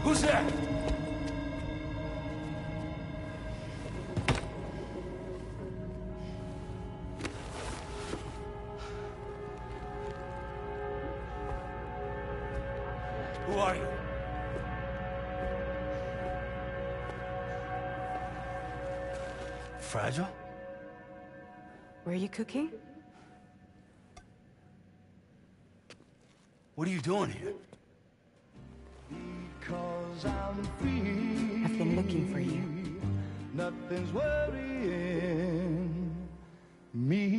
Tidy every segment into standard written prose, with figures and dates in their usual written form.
Who's there? Who are you? Fragile? Were you cooking? What are you doing here? I've been looking for you. Nothing's worrying me.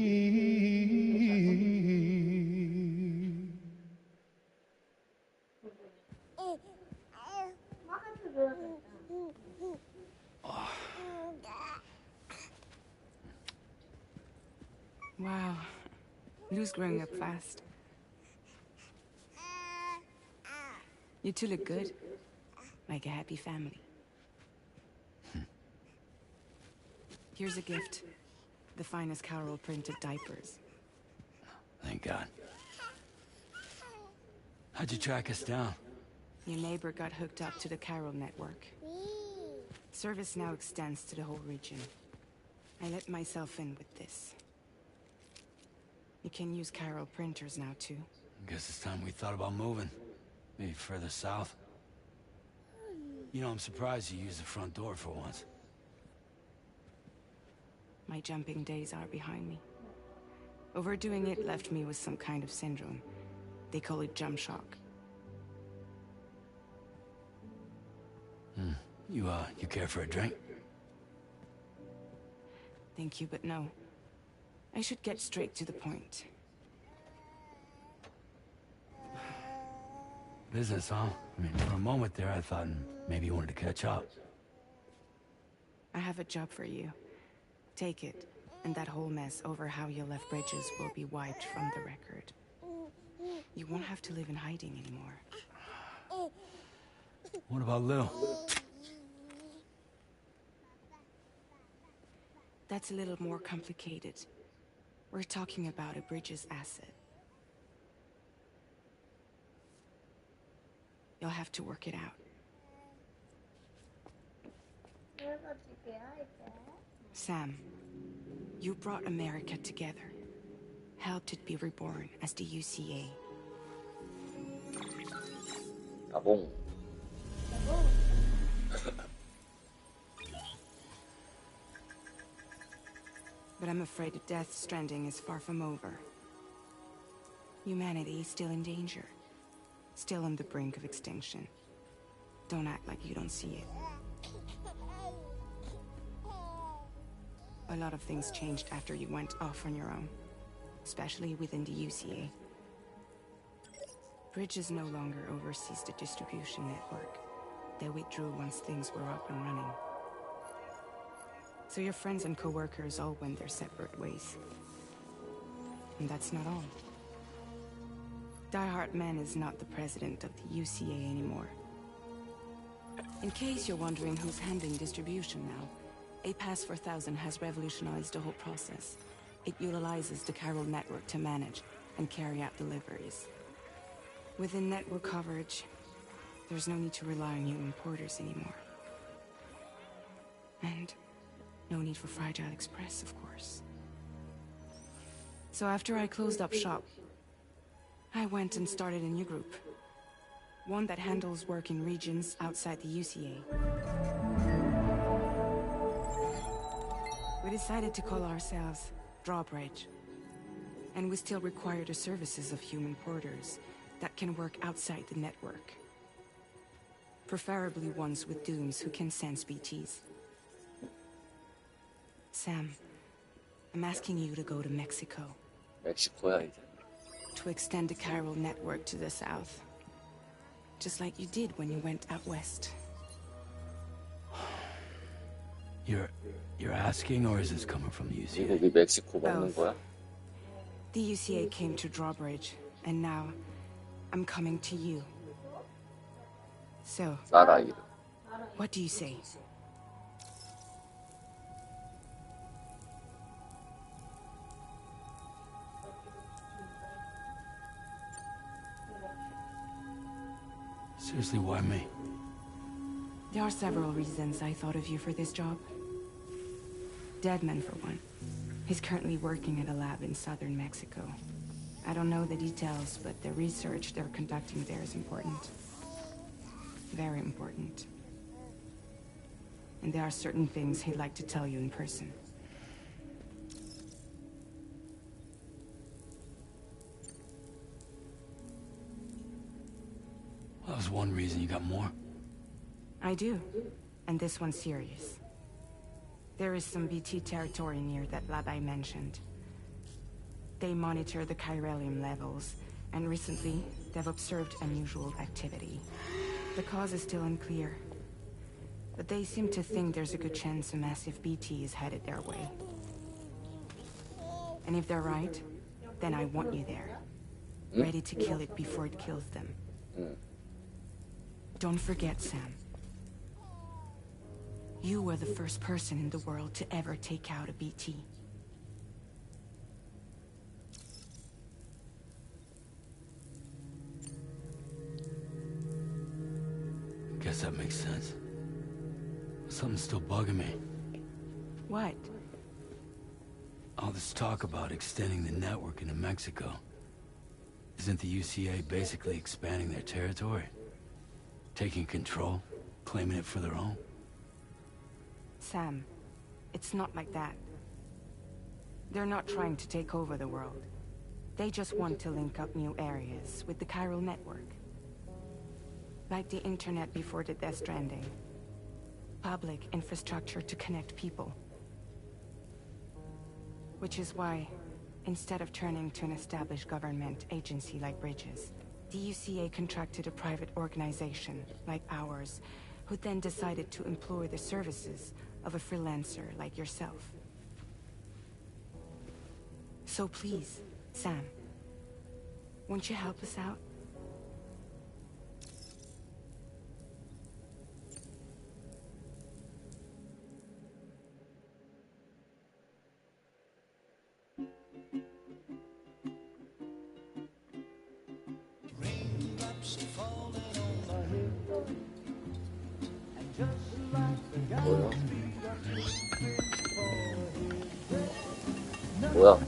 Wow. Lou's growing up fast. You two look good. Like a happy family. Here's a gift. The finest Carol printed diapers. Thank God. How'd you track us down? Your neighbor got hooked up to the Carol network. Service now extends to the whole region. I let myself in with this. You can use Carol printers now too. Guess it's time we thought about moving. Maybe further south. You know, I'm surprised you used the front door for once. My jumping days are behind me. Overdoing it left me with some kind of syndrome. They call it jump shock. You care for a drink? Thank you, but no. I should get straight to the point. Business, huh? I mean, for a moment there, I thought maybe you wanted to catch up. I have a job for you. Take it, and that whole mess over how you left Bridges will be wiped from the record. You won't have to live in hiding anymore. What about Lou? That's a little more complicated. We're talking about a Bridges asset. You'll have to work it out. Sam, you brought America together. Helped it be reborn as the UCA. Ah bon? But I'm afraid Deathstranding is far from over. Humanity is still in danger. Still on the brink of extinction. Don't act like you don't see it. A lot of things changed after you went off on your own. Especially within the UCA. Bridges no longer oversees the distribution network. They withdrew once things were up and running. So your friends and co-workers all went their separate ways. And that's not all. Die Hartman is not the president of the UCA anymore. In case you're wondering who's handling distribution now, A Pass 4000 has revolutionized the whole process. It utilizes the Carol network to manage and carry out deliveries. Within network coverage, there's no need to rely on human porters anymore. And no need for Fragile Express, of course. So after I closed up shop, I went and started a new group. One that handles work in regions outside the UCA. We decided to call ourselves Drawbridge. And we still require the services of human porters that can work outside the network. Preferably ones with dooms who can sense BTs. Sam, I'm asking you to go to Mexico. 멕시코야 이제. To extend the chiral network to the south. Just like you did when you went out west. You're asking, or is this coming from the UCA? 미국이 멕시코 먹는 거야? The UCA came to Drawbridge, and now I'm coming to you. So, 나라 이름. what do you say? Seriously, why me? There are several reasons I thought of you for this job. Deadman, for one. He's currently working at a lab in southern Mexico. I don't know the details, but the research they're conducting there is important. Very important. And there are certain things he'd like to tell you in person. That was one reason. You got more? I do. And this one's serious. There is some BT territory near that lab I mentioned. They monitor the chiralium levels, and recently, they've observed unusual activity. The cause is still unclear. But they seem to think there's a good chance a massive BT is headed their way. And if they're right, then I want you there. Ready to kill it before it kills them. Don't forget, Sam. You were the first person in the world to ever take out a BT. Guess that makes sense. Something's still bugging me. What? All this talk about extending the network into Mexico. Isn't the UCA basically expanding their territory? Taking control? Claiming it for their own? Sam, it's not like that. They're not trying to take over the world. They just want to link up new areas with the chiral network. Like the internet before the Death-Stranding. Public infrastructure to connect people. Which is why, instead of turning to an established government agency like Bridges, the UCA contracted a private organization, like ours, who then decided to employ the services of a freelancer like yourself. So please, Sam, won't you help us out? 뭐야?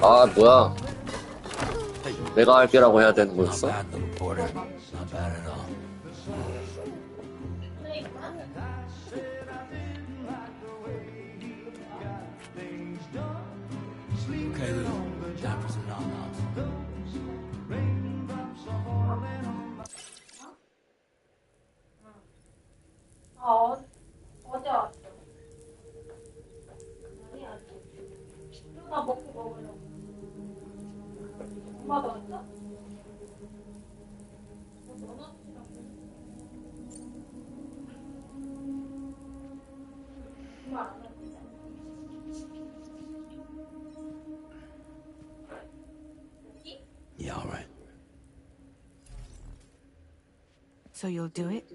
아, 뭐야? 내가 할게라고 해야 되는 Not 거였어? bad, little porter. Not bad at all. Okay, Lou. Time for some nom-noms. 어제 왔어. 누나 먹고 먹으려고. 엄마도 왔어? Yeah, all right. So you'll do it?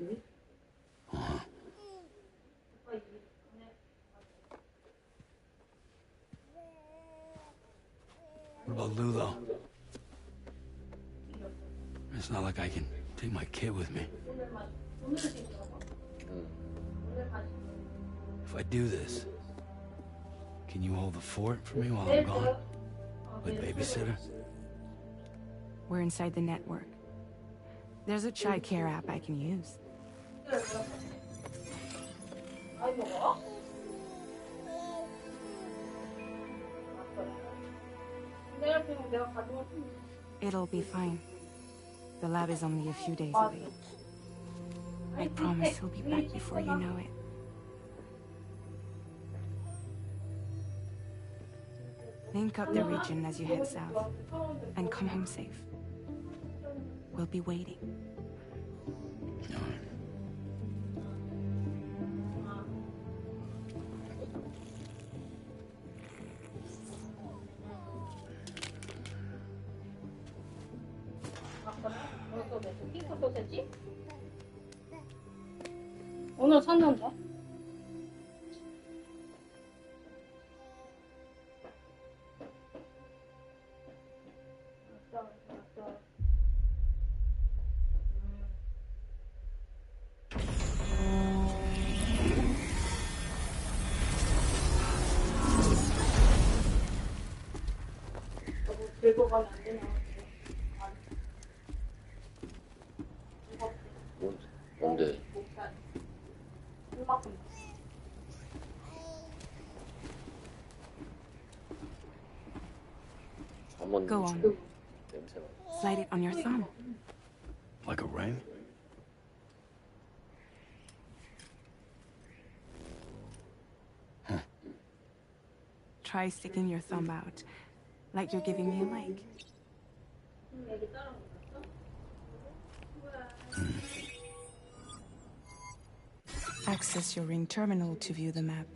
What about Lou, though? It's not like I can take my kid with me. If I do this, Can you hold the fort for me while I'm gone? With babysitter? We're inside the network. There's a child care app I can use. 아이 먹어? 내가 그냥 내가 가져올 테니까. It'll be fine. The lab is only a few days away. I promise he'll be back before you know it. Link up the region as you head south, and come home safe. We'll be waiting. 소세지? 오늘 샀는데? 들고 가면 안 되나? 뭔데? 한번 Go on. 냄새나. Slide it on your thumb. Like a ring? Try sticking your thumb out, like you're giving me a leg. Access your ring terminal to view the map.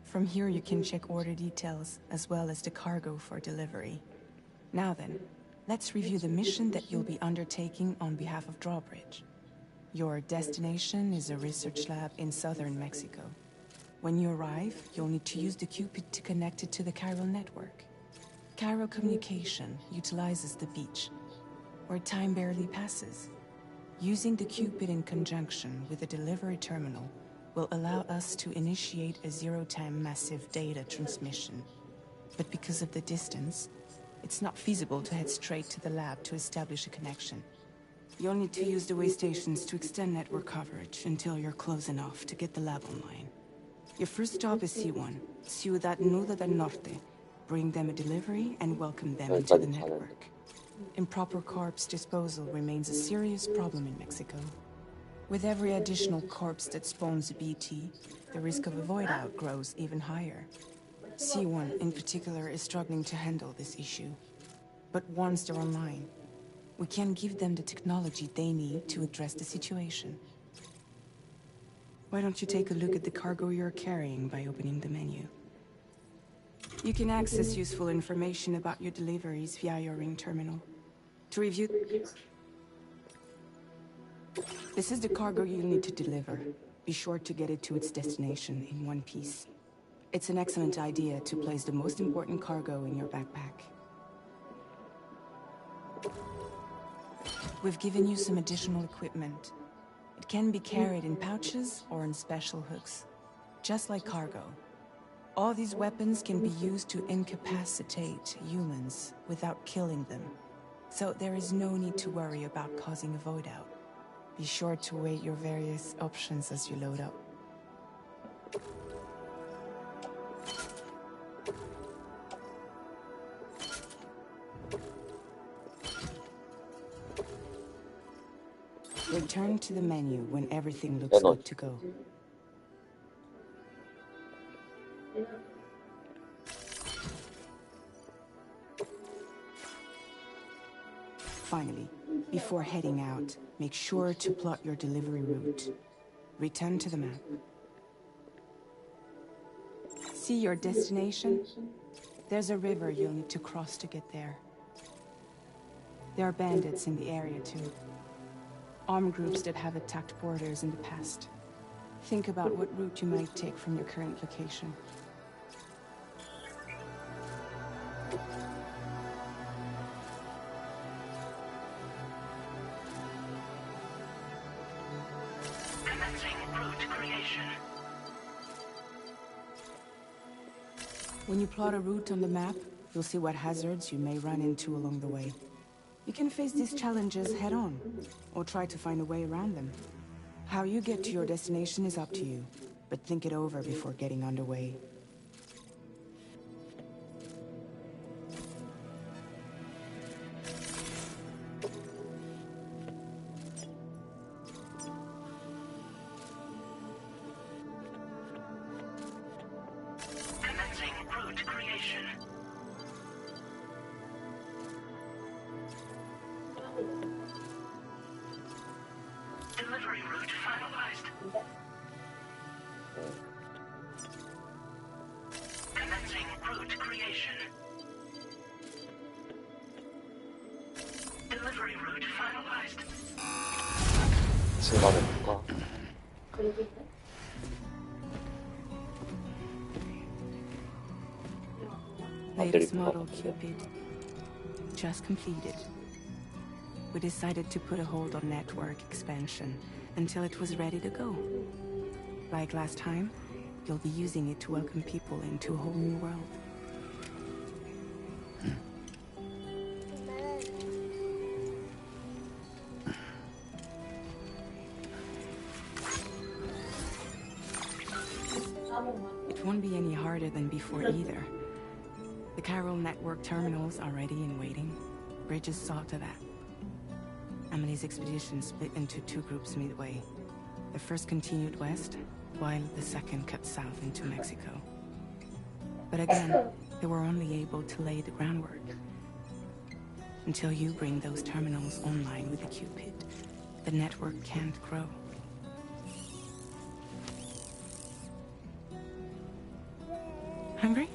From here you can check order details, as well as the cargo for delivery. Now then, let's review the mission that you'll be undertaking on behalf of Drawbridge. Your destination is a research lab in southern Mexico. When you arrive, you'll need to use the Cupid to connect it to the chiral network. Chiral communication utilizes the beach, where time barely passes. Using the Cupid in conjunction with the delivery terminal will allow us to initiate a zero-time massive data transmission. But because of the distance, it's not feasible to head straight to the lab to establish a connection. You'll need to use the way stations to extend network coverage until you're close enough to get the lab online. Your first stop is C1, Ciudad Nuda del Norte. Bring them a delivery and welcome them into the network. Improper corpse disposal remains a serious problem in Mexico. With every additional corpse that spawns a BT, the risk of a void out grows even higher. C1 in particular is struggling to handle this issue. But once they're online, we can give them the technology they need to address the situation. Why don't you take a look at the cargo you're carrying by opening the menu? You can access useful information about your deliveries via your ring terminal. To review... This is the cargo you'll need to deliver. Be sure to get it to its destination in one piece. It's an excellent idea to place the most important cargo in your backpack. We've given you some additional equipment. It can be carried in pouches or in special hooks, just like cargo. All these weapons can be used to incapacitate humans without killing them. So there is no need to worry about causing a void out. Be sure to weigh your various options as you load up. Return to the menu when everything looks good to go. Finally, before heading out, make sure to plot your delivery route. Return to the map. See your destination? There's a river you'll need to cross to get there. There are bandits in the area too. Armed groups that have attacked borders in the past. Think about what route you might take from your current location. When you plot a route on the map, you'll see what hazards you may run into along the way. You can face these challenges head-on, or try to find a way around them. How you get to your destination is up to you, but think it over before getting underway. Commencing route creation. Delivery route finalized. Commencing route creation. Delivery route finalized. 생각해볼까? 여기 있네. Latest model Cupid. Just completed. We decided to put a hold on network expansion until it was ready to go. Like last time, you'll be using it to welcome people into a whole new world. It won't be any harder than before either. The Chiral network terminals are ready and waiting. Bridges saw to that. Emily's expedition split into two groups midway. The first continued west, while the second cut south into Mexico. But again, they were only able to lay the groundwork. Until you bring those terminals online with the Cupid, the network can't grow. Hungry?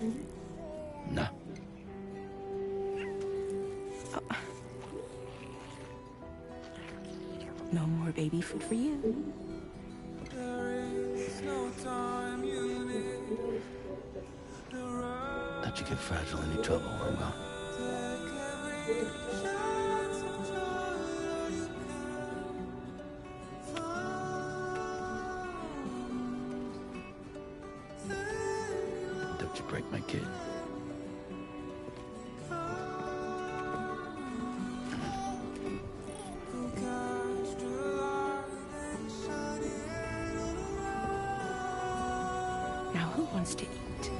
No. No more baby food for you. Let you get fragile any trouble, well. Don't you break my kid. Now who wants to eat?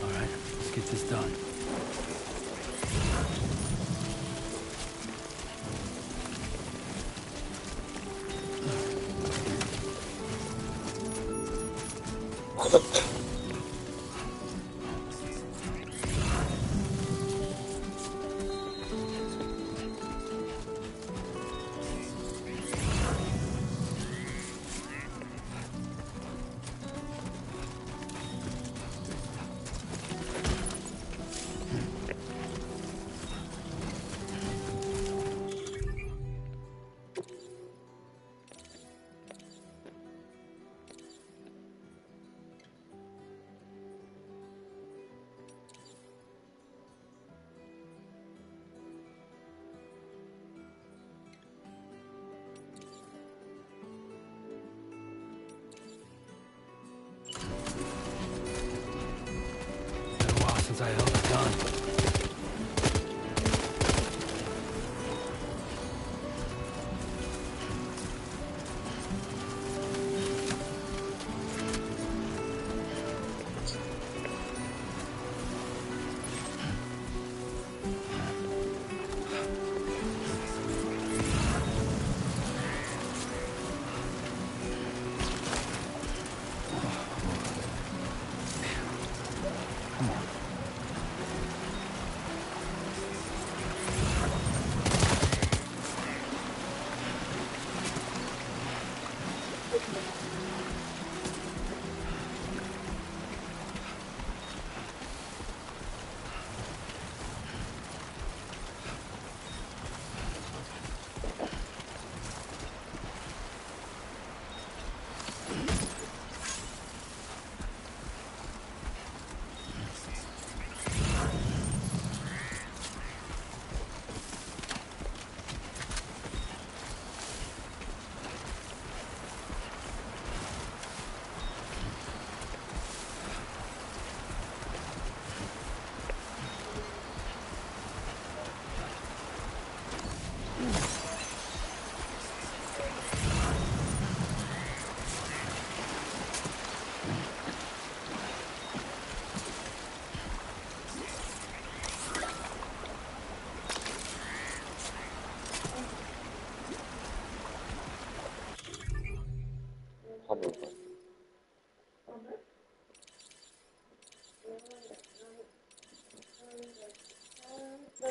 All right, let's get this done. Been a while since I held a gun. Come on. 네.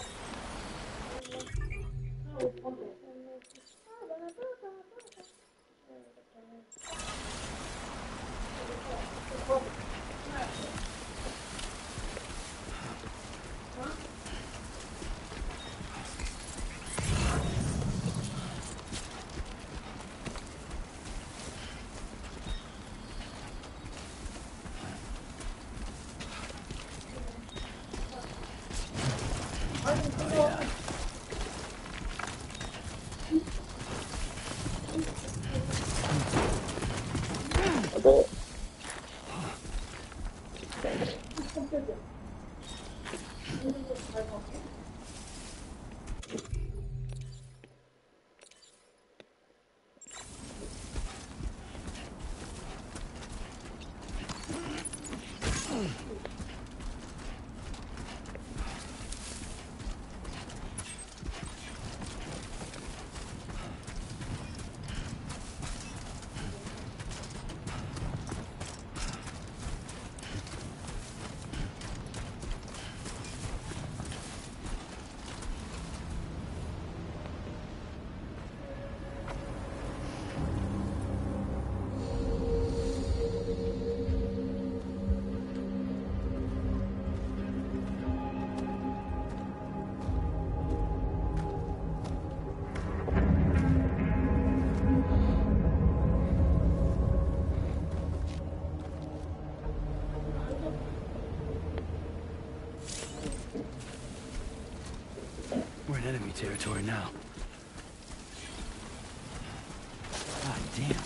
We're in enemy territory now. God damn.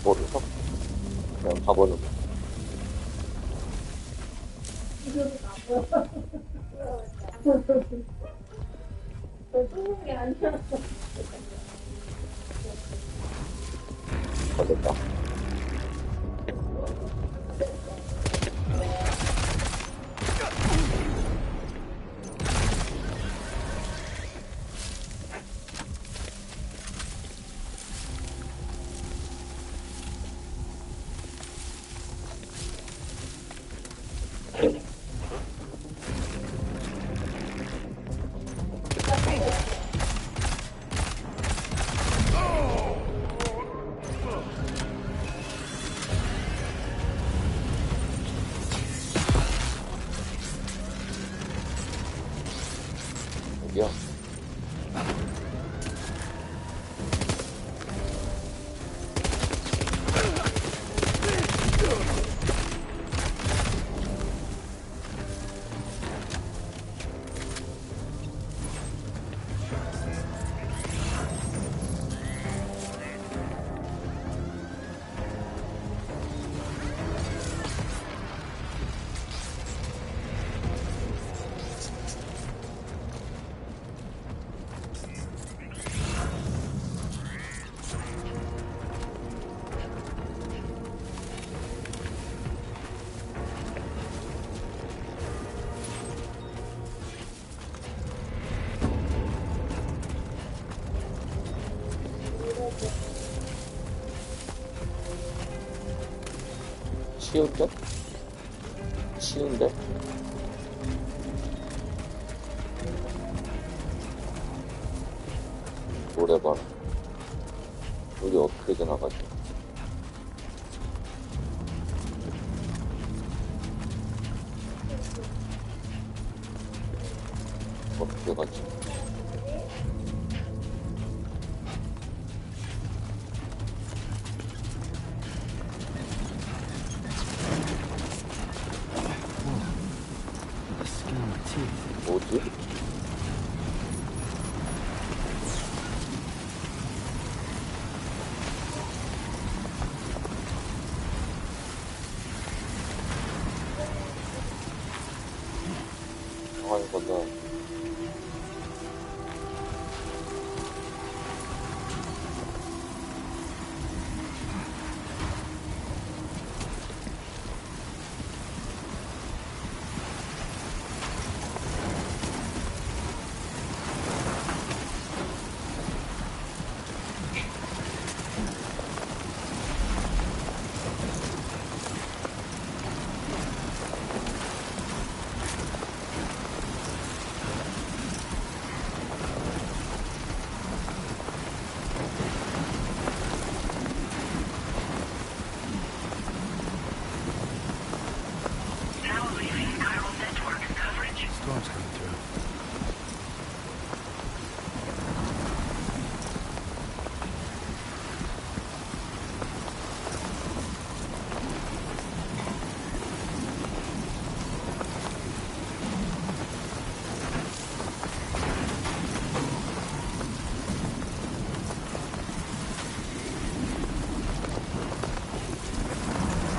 모르겠어. 그냥 가보는 거. 됐다. 여기야. 쉬운데? 쉬운데? 노래방. 여기 어떻게 지나가지? 어떻게 가지? The skin on my teeth. 뭐지? 강한 건너. Now leaving chiral network coverage. Storm's coming through.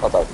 바닥.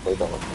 거의 다 갔다.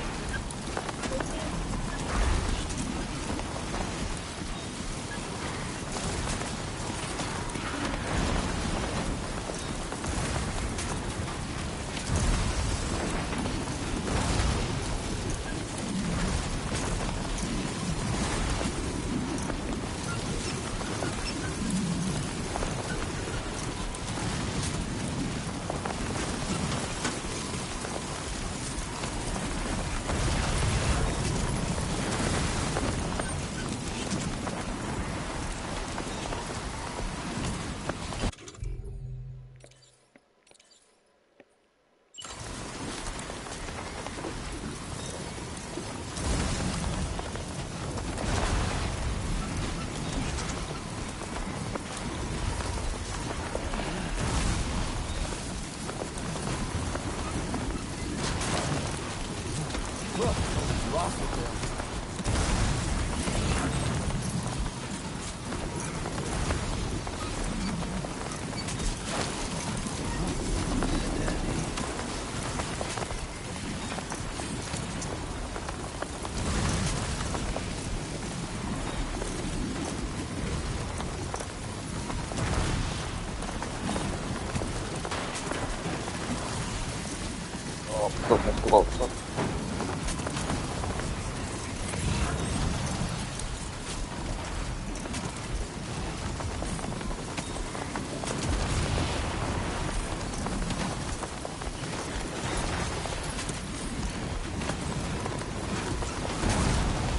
또 갈 수가 없어.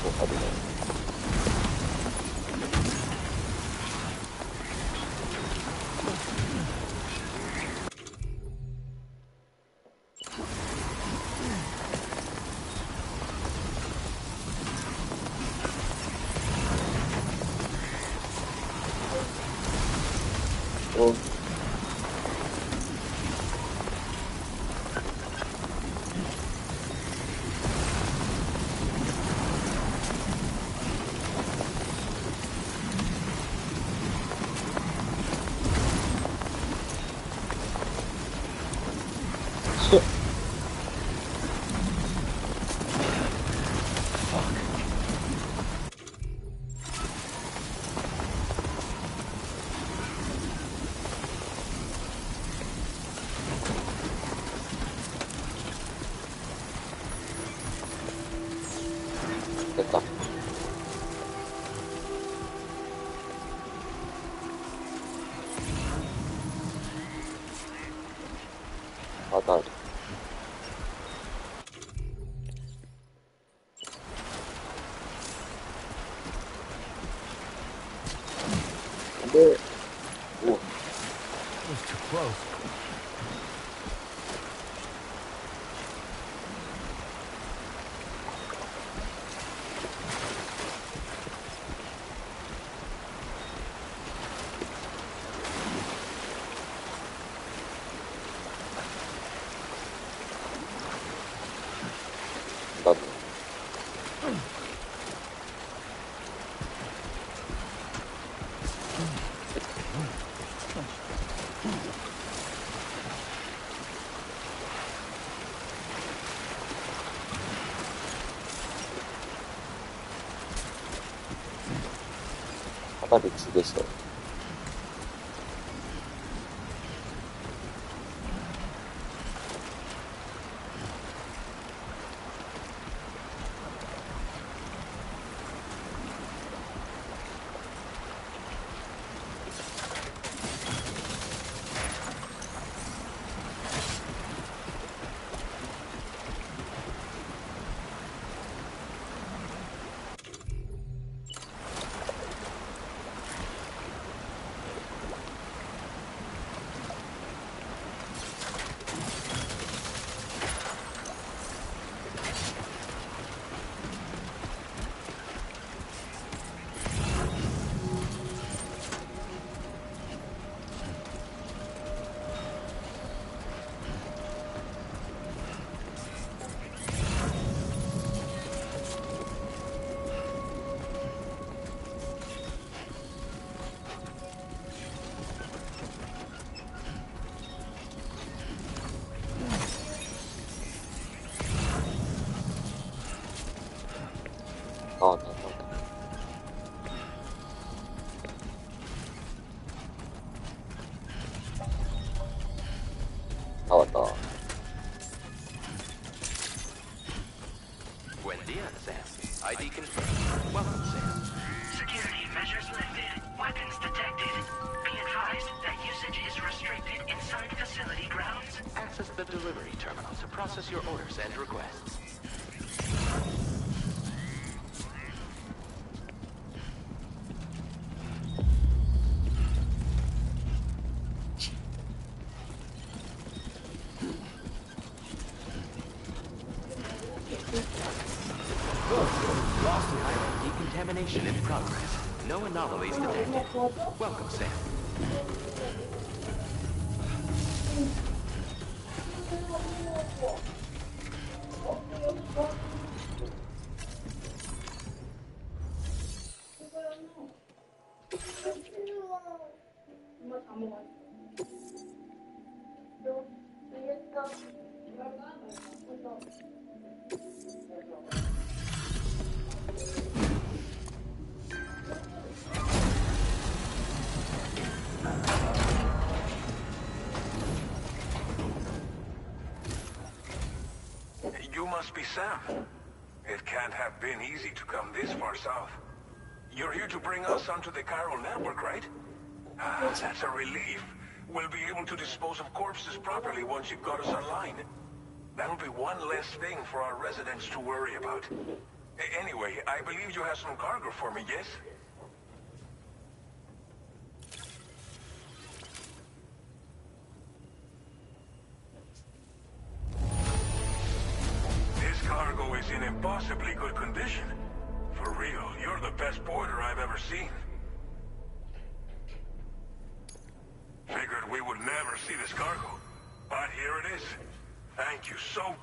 또 가지네. 어. 나 근데 뭐 That was too close. 나도 사다리 2개 써. 나왔다. Buen dia, Sam. ID confirmed. Welcome, Sam. Security measures lifted. Weapons detected. Be advised that usage is restricted inside facility grounds. Access the delivery terminal to process your orders and requests. Decontamination in progress. No anomalies detected. Welcome, Sam. 엄마 다 먹어. You must be Sam. It can't have been easy to come this far south. You're here to bring us onto the chiral network, right? Ah, that's a relief. We'll be able to dispose of corpses properly once you've got us online. That'll be one less thing for our residents to worry about. Anyway, I believe you have some cargo for me, yes? This cargo is in impossibly good condition. For real, you're the best porter I've ever seen. Figured we would never see this cargo, but here it is. Thank you so...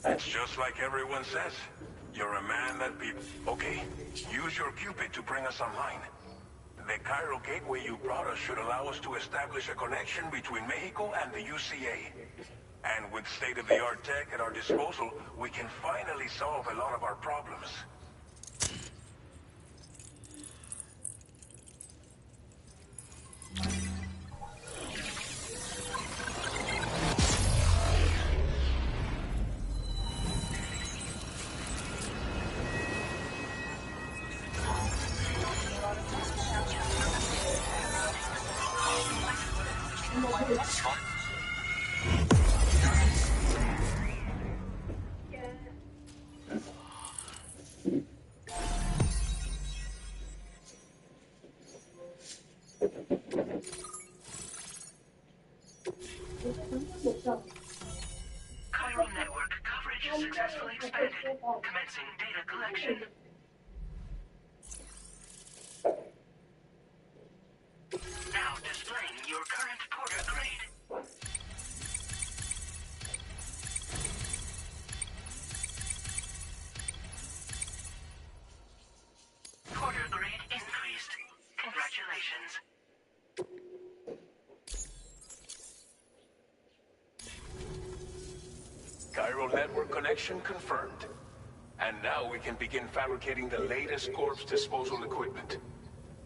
It's just like everyone says. You're a man that people... Okay, use your Cupid to bring us online. The chiral gateway you brought us should allow us to establish a connection between Mexico and the UCA. And with state-of-the-art tech at our disposal, we can finally solve a lot of our problems. expanded, commencing data collection. Now displaying your current porter grade. Porter grade increased. Congratulations. Chiral network connection confirmed. And now we can begin fabricating the latest corpse disposal equipment.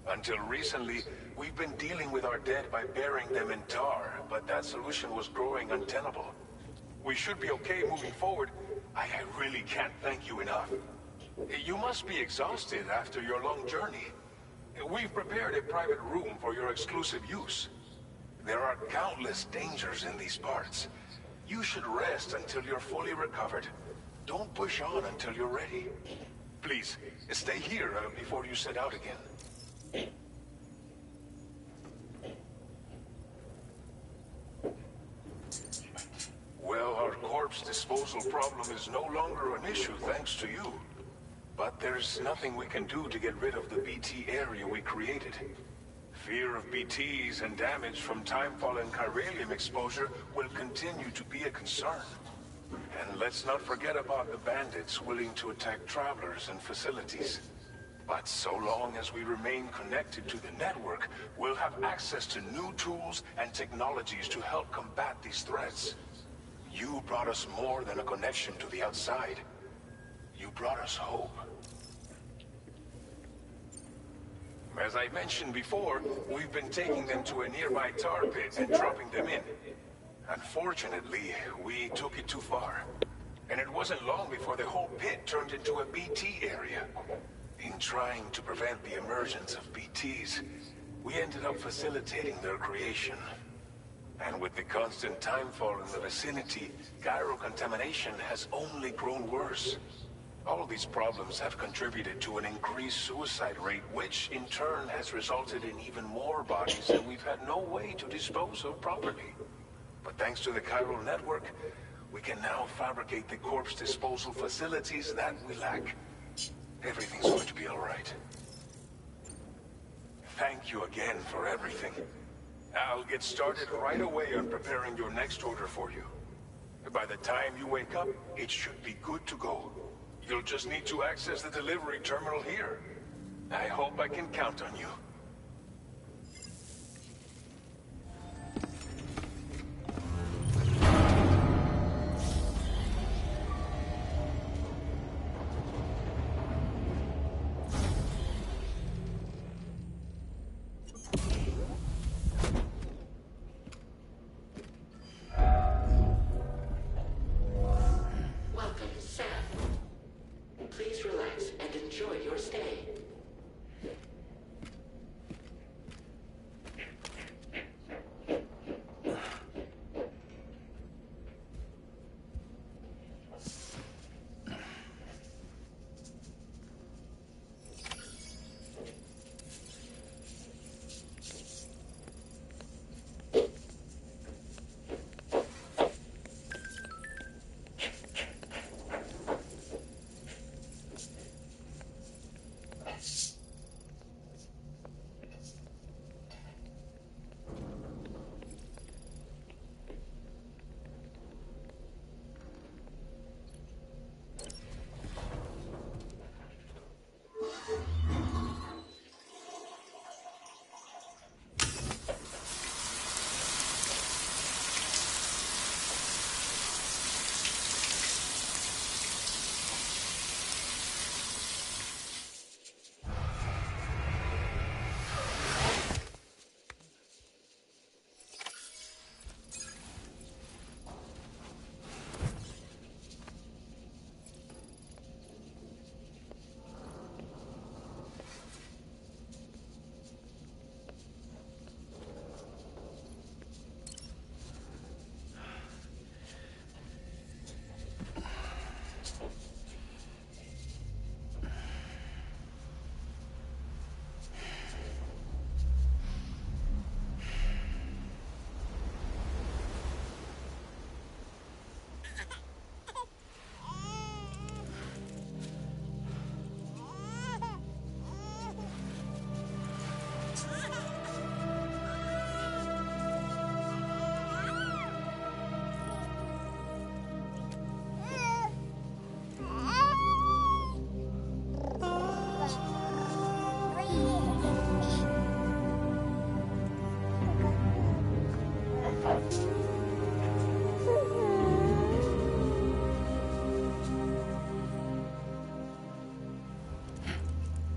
Until recently, we've been dealing with our dead by burying them in tar, but that solution was growing untenable. We should be okay moving forward. I really can't thank you enough. You must be exhausted after your long journey. We've prepared a private room for your exclusive use. There are countless dangers in these parts. You should rest until you're fully recovered. Don't push on until you're ready. Please, stay here before you set out again. Well, our corpse disposal problem is no longer an issue thanks to you. But there's nothing we can do to get rid of the BT area we created. Fear of BTs and damage from timefall and chiralium exposure will continue to be a concern. And let's not forget about the bandits willing to attack travelers and facilities. But so long as we remain connected to the network, we'll have access to new tools and technologies to help combat these threats. You brought us more than a connection to the outside. You brought us hope. As I mentioned before, we've been taking them to a nearby tar pit and dropping them in. Unfortunately, we took it too far. And it wasn't long before the whole pit turned into a BT area. In trying to prevent the emergence of BTs, we ended up facilitating their creation. And with the constant timefall in the vicinity, gyro contamination has only grown worse. All of these problems have contributed to an increased suicide rate, which in turn has resulted in even more bodies that we've had no way to dispose of properly. But thanks to the chiral network, we can now fabricate the corpse disposal facilities that we lack. Everything's going to be all right. Thank you again for everything. I'll get started right away on preparing your next order for you. By the time you wake up, it should be good to go. You'll just need to access the delivery terminal here. I hope I can count on you. Welcome, Sam. Please relax and enjoy your stay.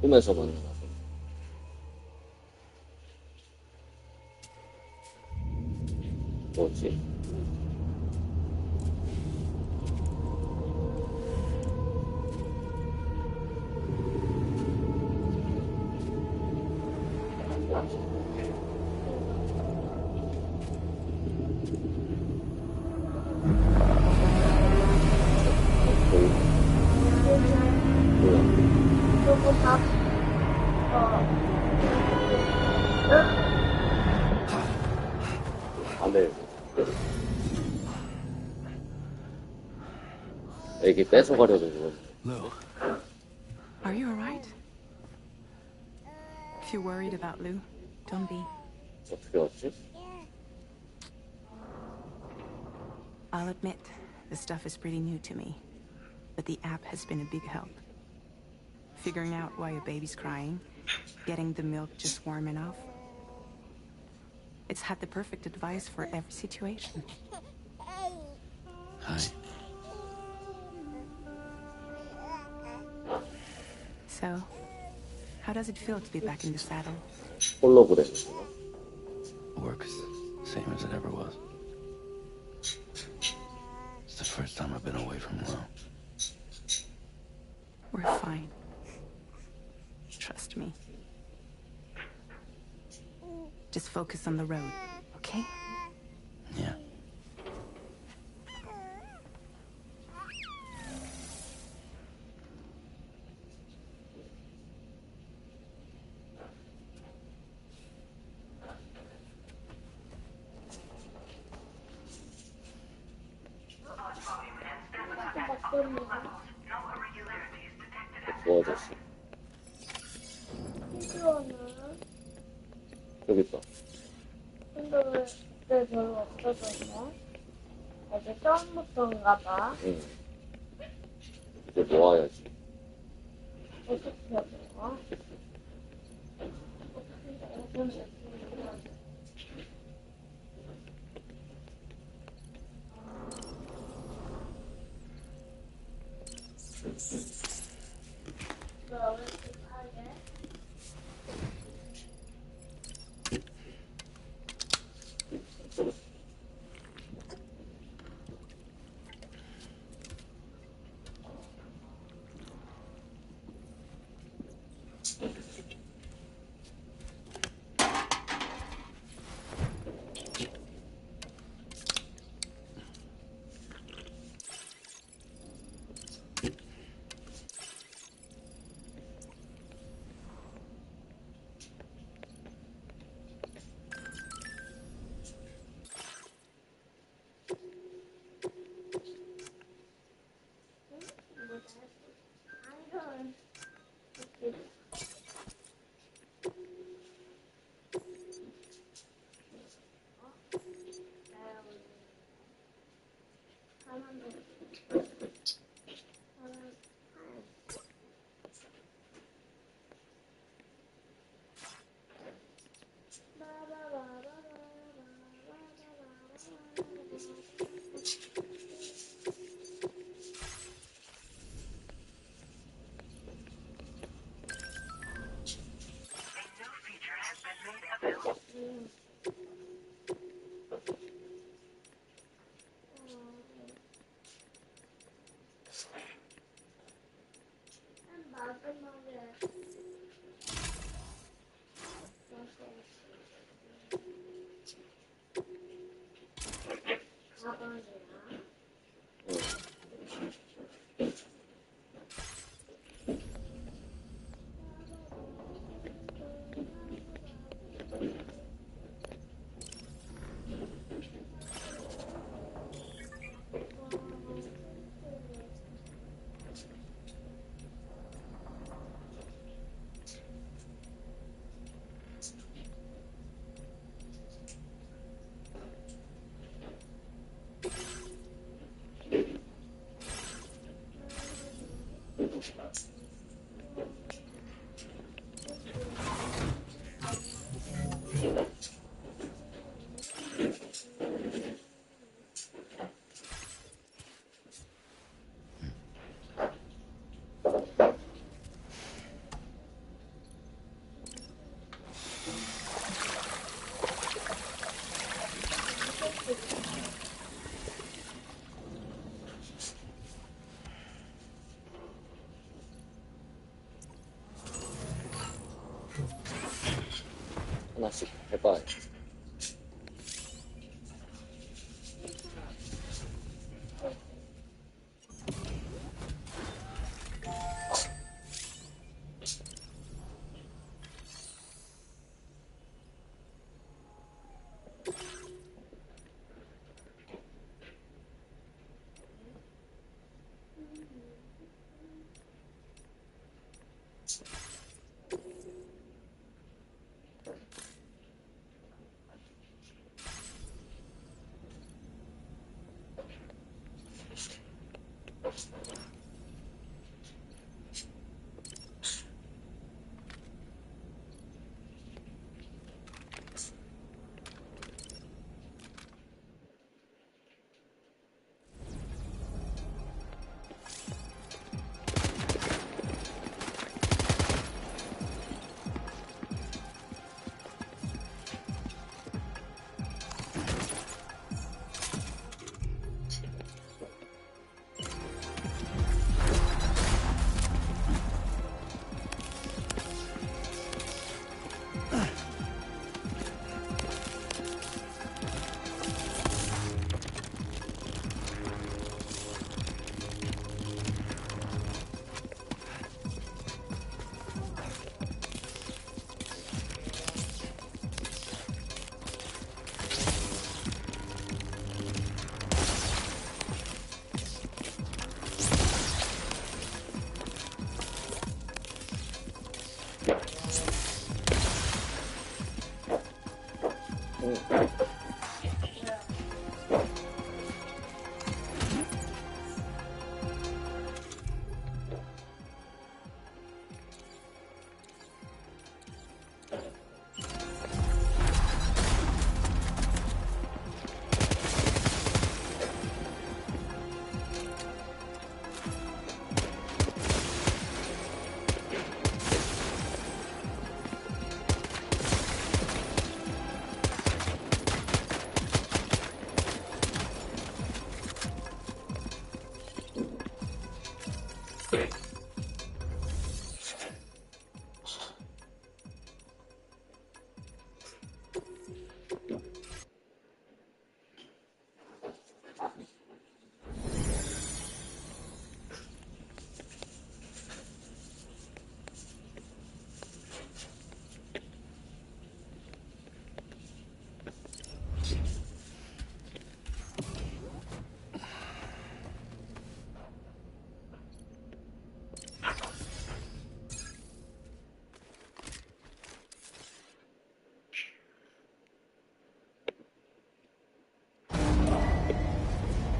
꿈에서 만나서. 뭐지? 그리고 밥, 안 돼. 애기 뺏어가려고 그러지. Lou, Are you alright? If you're worried about Lou, don't be. 어떻게 왔지? I'll admit, the stuff is pretty new to me. But the app has been a big help. Figuring out why a baby's crying, getting the milk just warm enough. It's had the perfect advice for every situation. hi. So, how does it feel to be back in the saddle? 홀로그램. Works same as it ever was. It's the first time I've been away from Lou. We're fine. Trust me. Just focus on the road, okay? Yeah. No irregularities detected. 좋아졌어. 피규어는 여기 있다. 근데 왜 별로 없어졌네? 어제 처음부터인가 봐. 응. 이제 모아야지. 어떻게 해야 되나? 왜 이렇게 하게? 하나씩 해봐.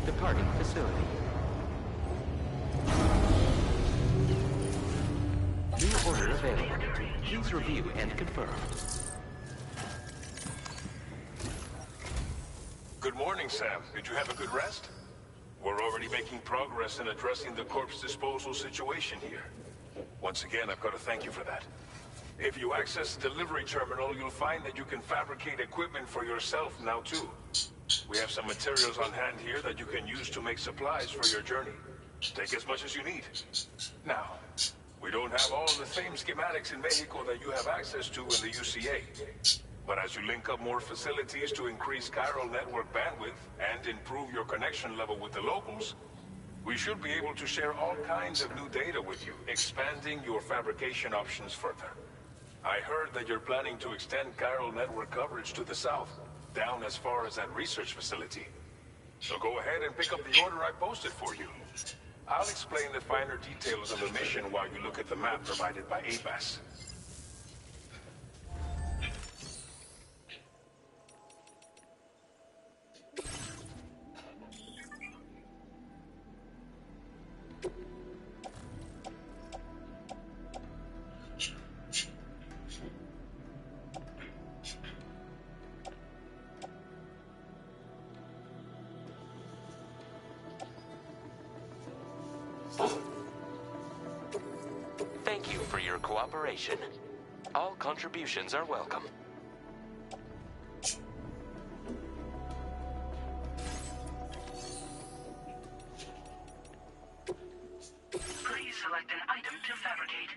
Departing facility. New order available. Please review and confirm. Good morning, Sam. Did you have a good rest? We're already making progress in addressing the corpse disposal situation here. Once again, I've got to thank you for that. If you access the delivery terminal, you'll find that you can fabricate equipment for yourself now too. We have some materials on hand here that you can use to make supplies for your journey. Take as much as you need. Now, we don't have all the same schematics in Mexico that you have access to in the UCA. But as you link up more facilities to increase chiral network bandwidth and improve your connection level with the locals, we should be able to share all kinds of new data with you, expanding your fabrication options further. I heard that you're planning to extend chiral network coverage to the south, down as far as that research facility. So go ahead and pick up the order I posted for you. I'll explain the finer details of the mission while you look at the map provided by ABAS. Thank you for your cooperation. All contributions are welcome. Please select an item to fabricate.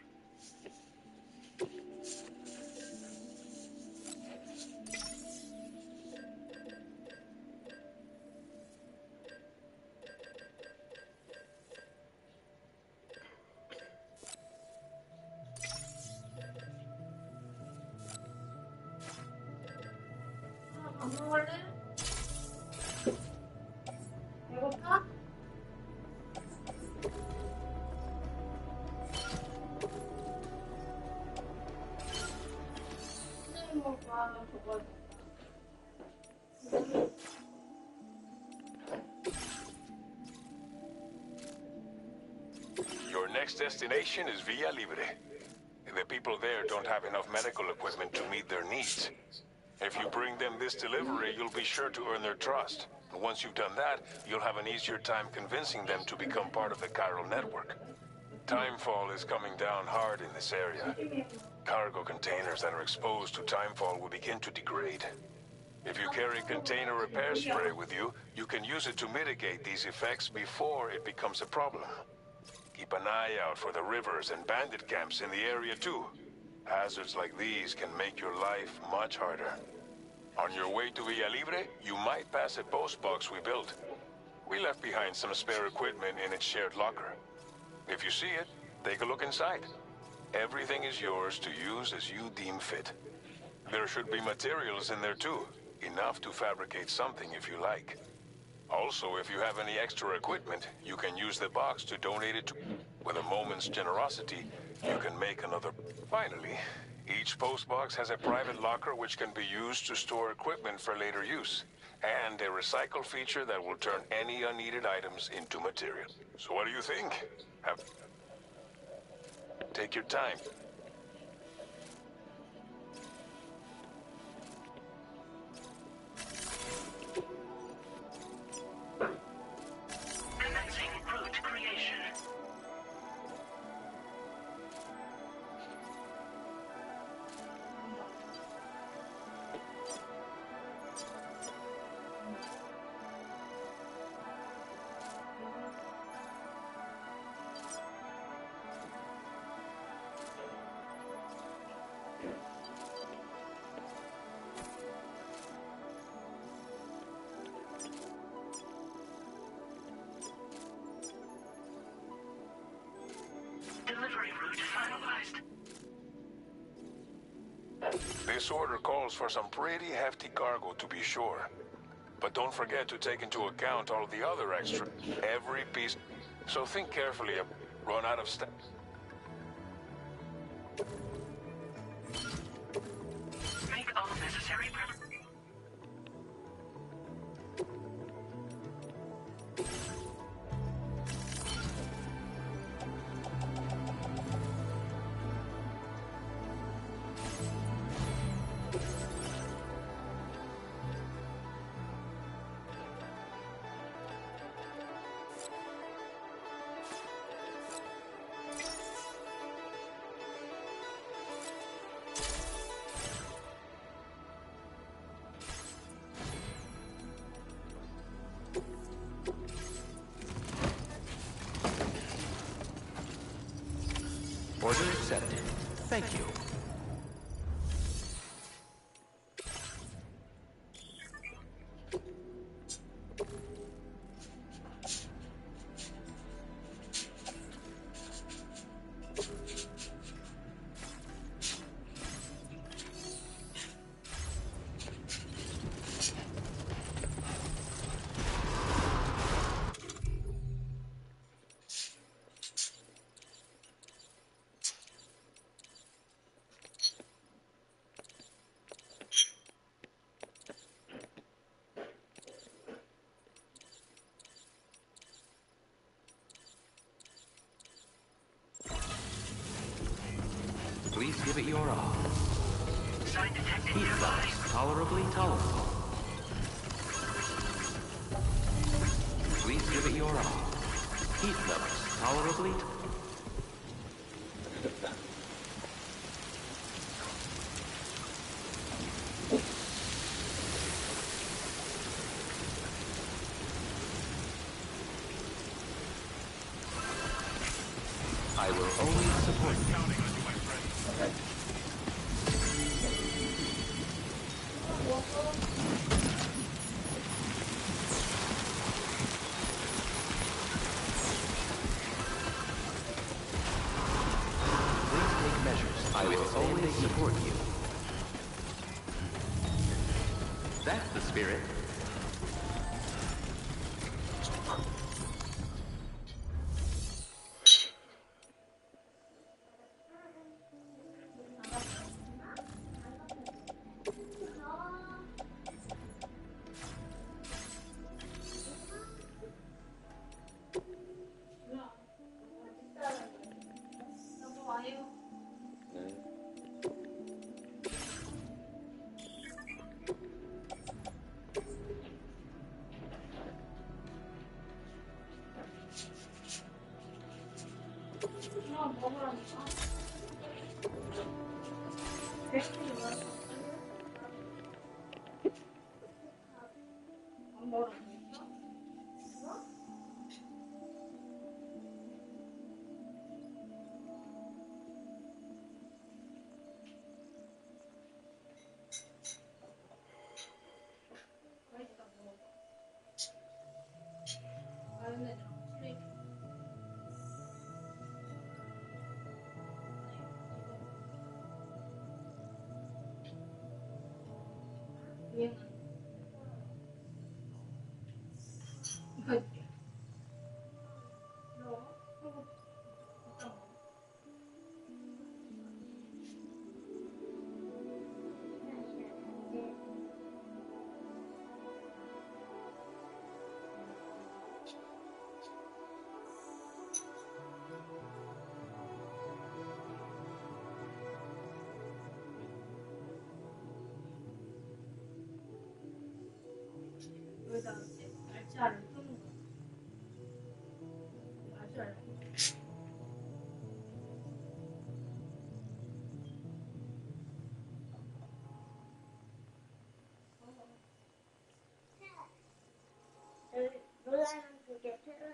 먹을래? 배고파? 선생님 먹어봐. 저거. Your next destination is Villa Libre. The people there don't have enough medical equipment to meet their needs. If you bring them this delivery, you'll be sure to earn their trust. And once you've done that, you'll have an easier time convincing them to become part of the chiral network. Timefall is coming down hard in this area. Cargo containers that are exposed to timefall will begin to degrade. If you carry container repair spray with you, you can use it to mitigate these effects before it becomes a problem. Keep an eye out for the rivers and bandit camps in the area too. Hazards like these can make your life much harder. On your way to Villa Libre, you might pass a post box we built. We left behind some spare equipment in its shared locker. If you see it, take a look inside. Everything is yours to use as you deem fit. There should be materials in there too, enough to fabricate something if you like. Also, if you have any extra equipment, you can use the box to donate it to... With a moment's generosity, you can make another... Finally, each postbox has a private locker which can be used to store equipment for later use, and a recycle feature that will turn any unneeded items into material. So what do you think? Take your time. Commencing route creation. Delivery route finalized. This order calls for some pretty hefty cargo, to be sure. But don't forget to take into account all the other extra, every piece. So think carefully. Run out of stuff. Make all necessary preparations. Order accepted. Thank you. Please give it your all. Site detected Heat nearby. flux tolerably tolerable. Please give it your all. Heat flux tolerably. I will always support you. Please take measures. I will always support you. That's the spirit. 놀라면 그게 틀어요.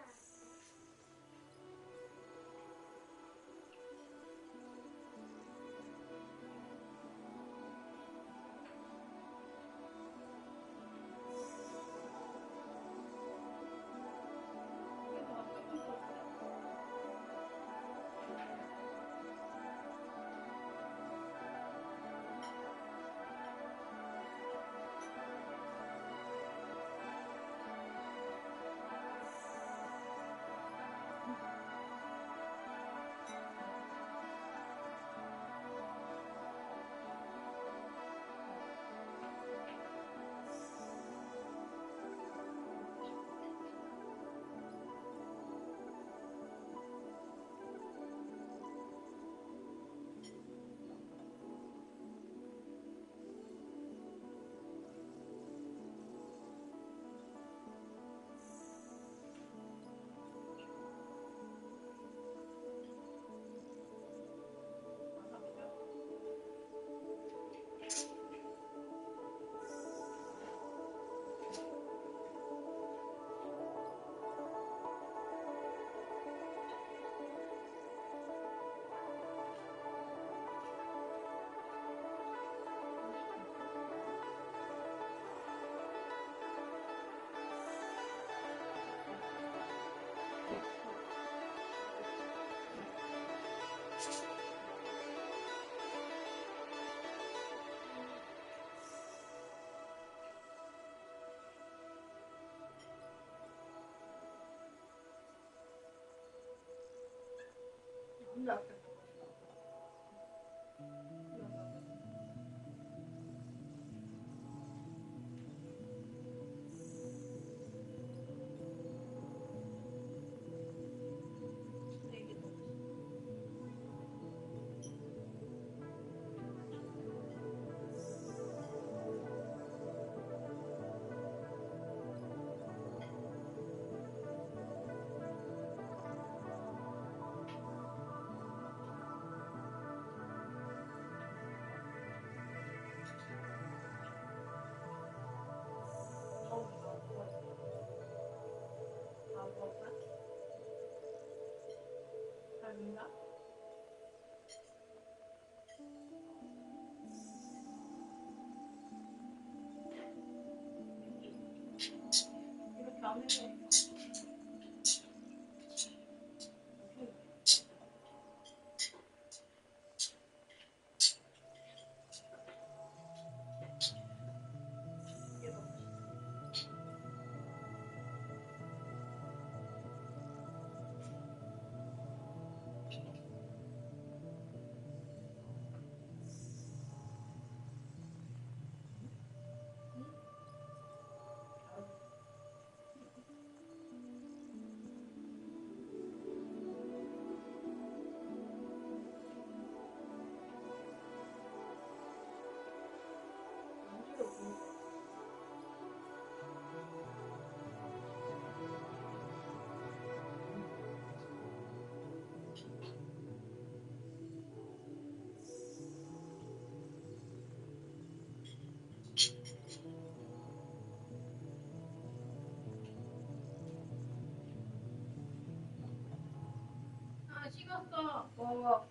찍었어. 먹어.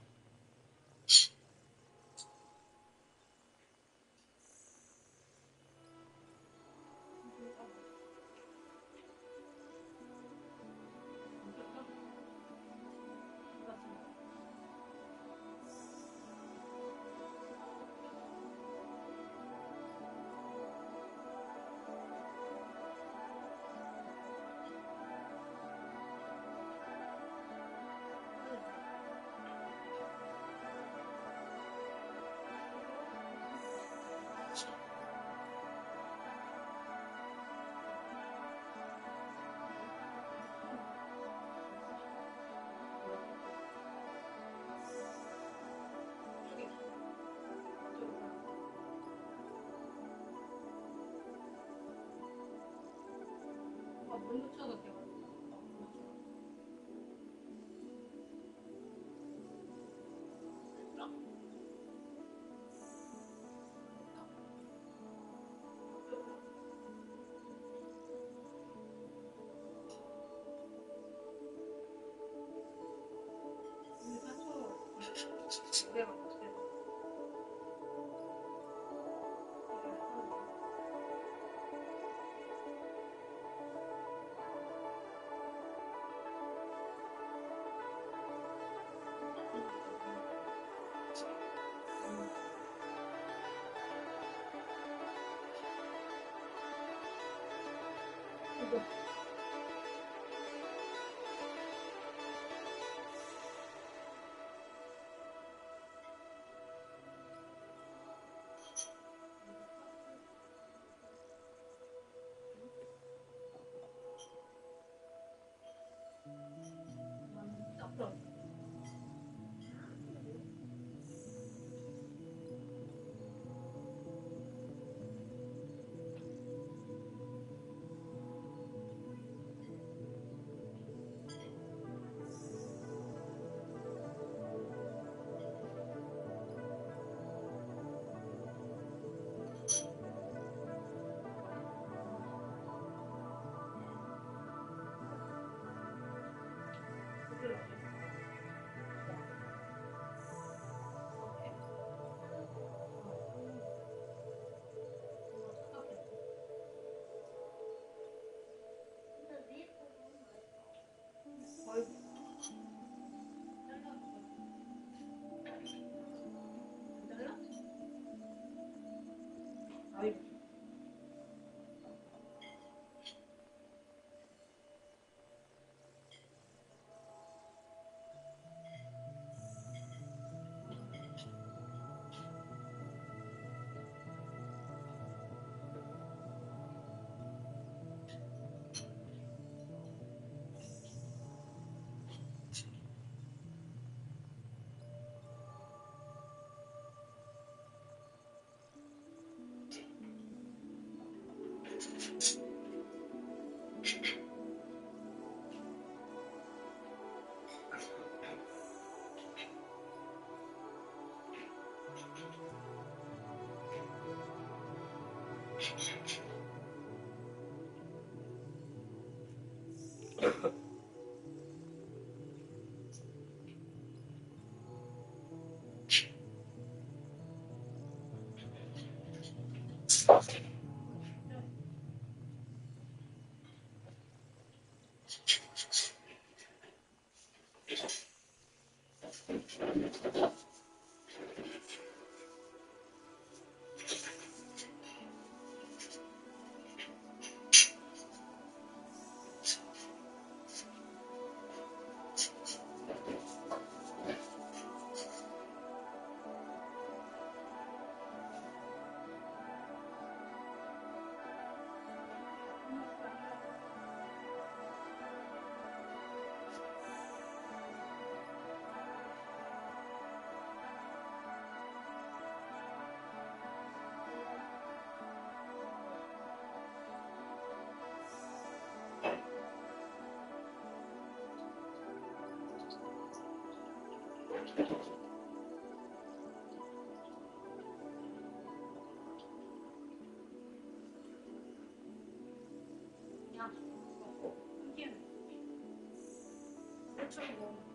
물 묻혀도 돼. 야, 1점 뭐.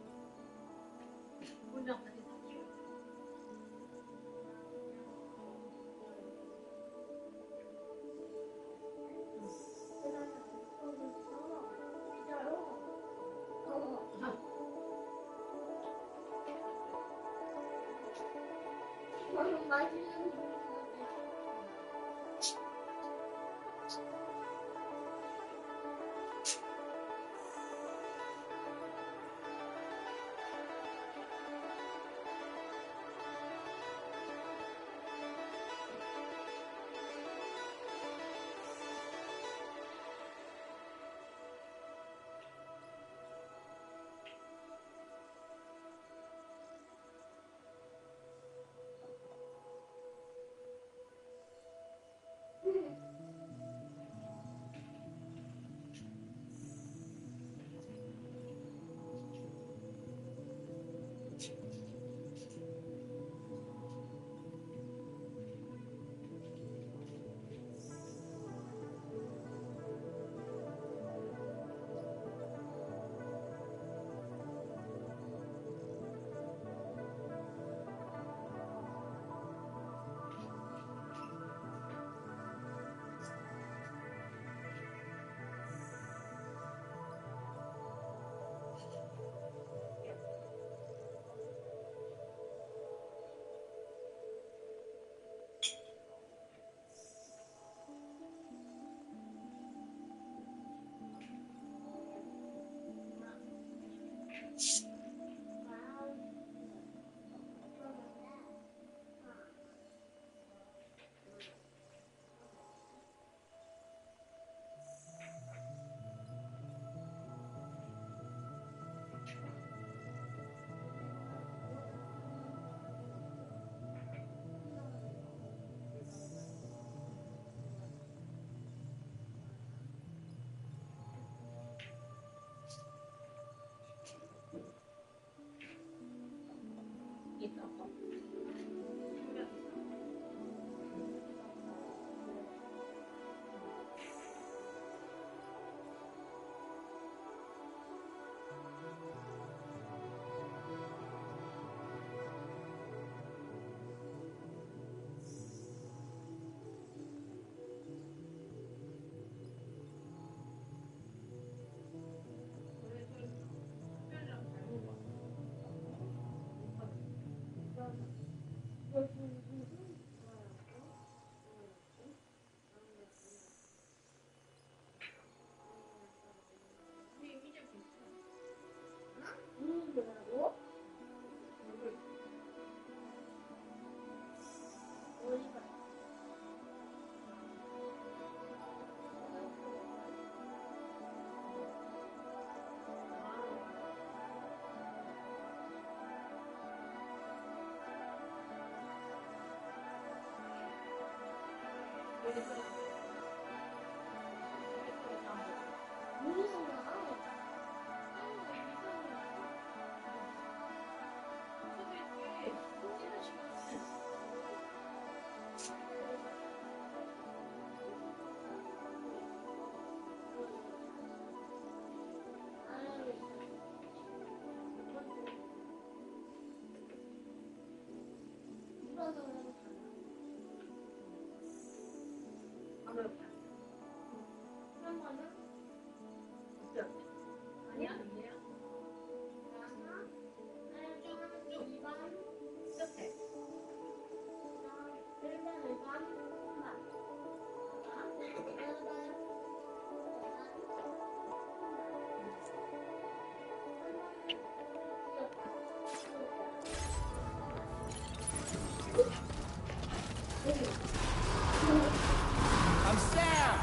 I'm Sam!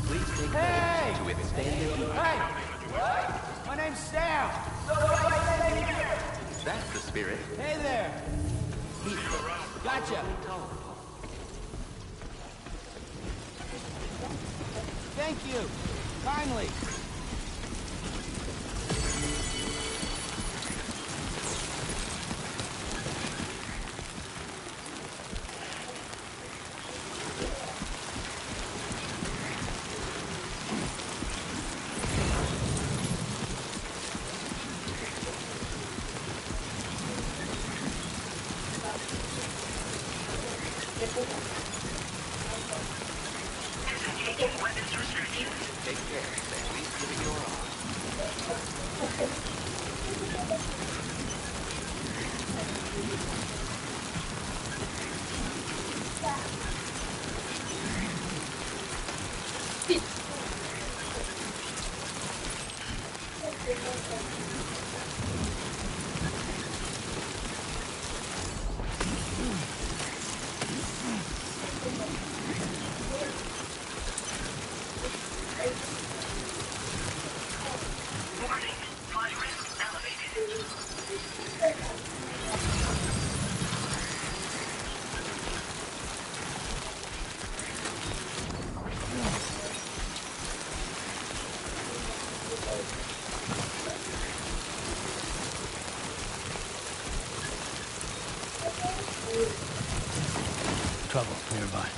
Please take Hey! to withstand the heat. Hey! My name's Sam! That's the spirit. Hey there! Gotcha! Thank you! Kindly! Disengaging weapons restrictions. Take care. At least give it your all. Warning. Flight risk elevated. Trouble nearby.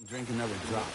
Drink another drop.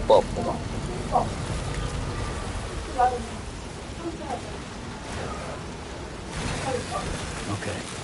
거 없구나. Okay.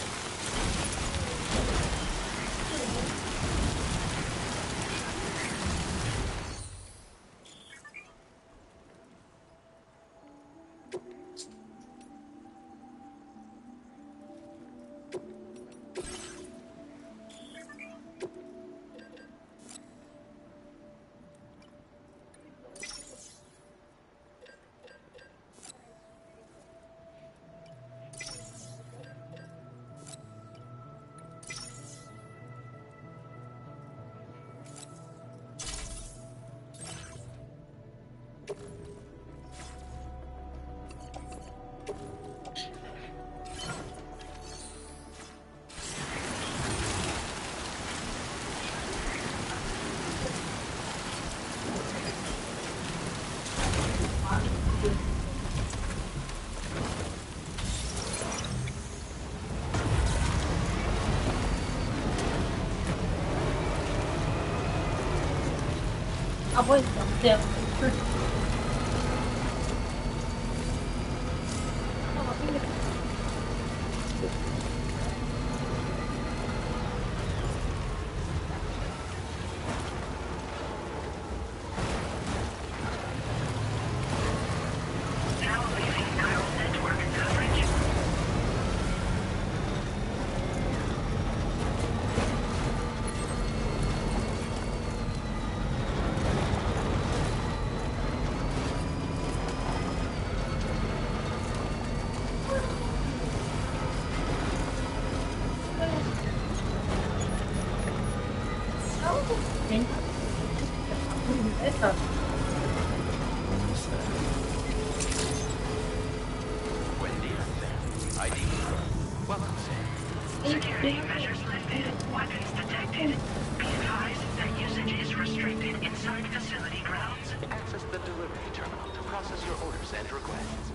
아, 뭐 있어? 네. 하나가 생겼어. ID. Welcome, Sam. Security measures lifted. Weapons detected. Be advised that usage is restricted inside facility grounds. Access the delivery terminal to process your orders and requests.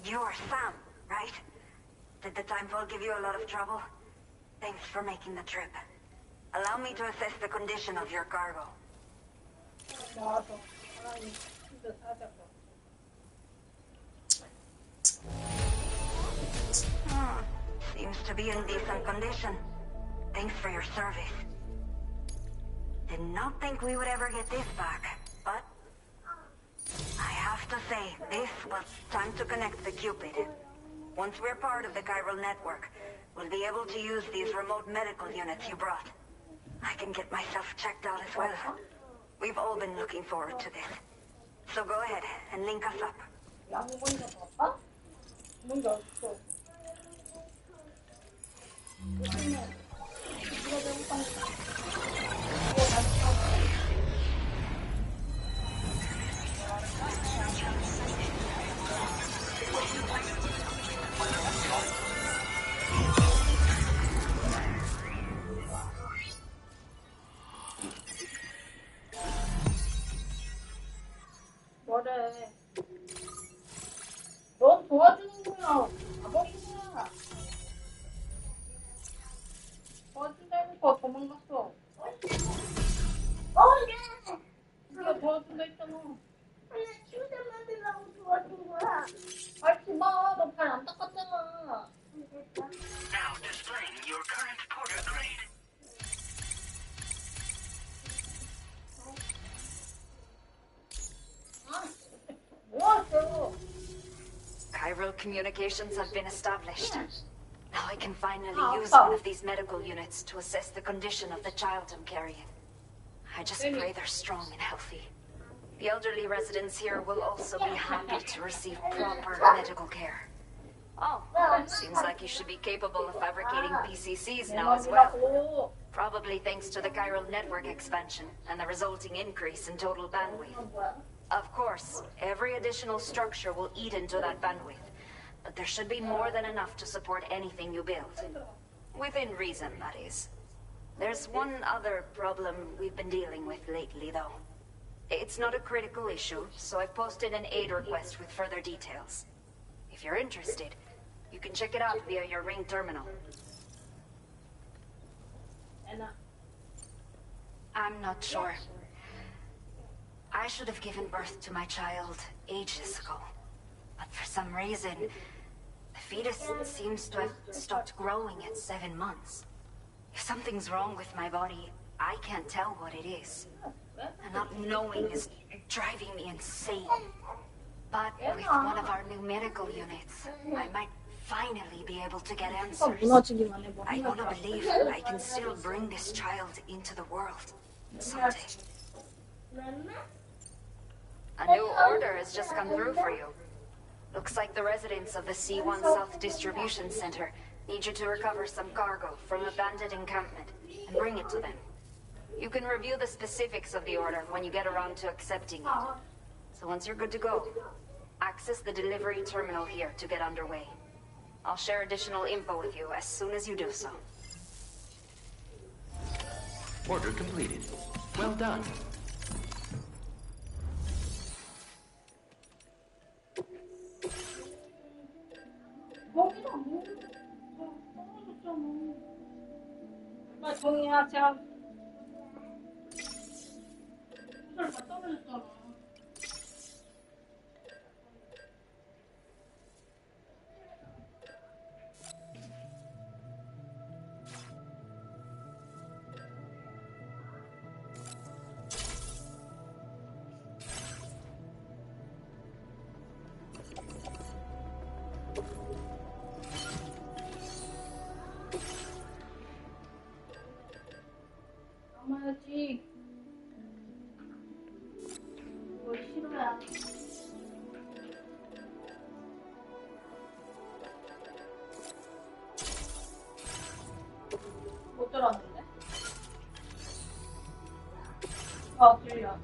You are Sam, right? Did the timefall give you a lot of trouble? Thanks for making the trip. Allow me to assess the condition of your cargo. Seems to be in decent condition. Thanks for your service. Did not think we would ever get this back, but I have to say, this was time to connect the Cupid. Once we're part of the chiral network, we'll be able to use these remote medical units you brought. I can get myself checked out as well. We've all been looking forward to this. So go ahead and link us up. 뭐래? 넌 도와주는 거야. 가버린 거야. 도와준다니까 도망갔어. 예! 네가 도와준다 했잖아. 아니, 침대 만들라고 도와준 거야. 밟지 마. 너 발 안 닦았잖아. Now displaying your current porter grade. Chiral communications have been established. Now I can finally use one of these medical units to assess the condition of the child I'm carrying. I just pray they're strong and healthy. The elderly residents here will also be happy to receive proper medical care. Oh, seems like you should be capable of fabricating PCCs now as well. Probably thanks to the chiral network expansion and the resulting increase in total bandwidth. Of course, every additional structure will eat into that bandwidth, but there should be more than enough to support anything you build. Within reason, that is. There's one other problem we've been dealing with lately, though. It's not a critical issue, so I've posted an aid request with further details. If you're interested, you can check it out via your Ring terminal. I'm not sure. I should have given birth to my child ages ago. But for some reason, the fetus seems to have stopped growing at 7 months. If something's wrong with my body, I can't tell what it is. And not knowing is driving me insane. But with one of our new medical units, I might finally be able to get answers. I want to believe I can still bring this child into the world someday. A new order has just come through for you. Looks like the residents of the C1 South Distribution Center need you to recover some cargo from abandoned encampment and bring it to them. You can review the specifics of the order when you get around to accepting it. So once you're good to go, access the delivery terminal here to get underway. I'll share additional info with you as soon as you do so. Order completed. Well done. 정이야, 제가 이걸 다 떨어졌잖아. 못 들었는데? 아, 들려.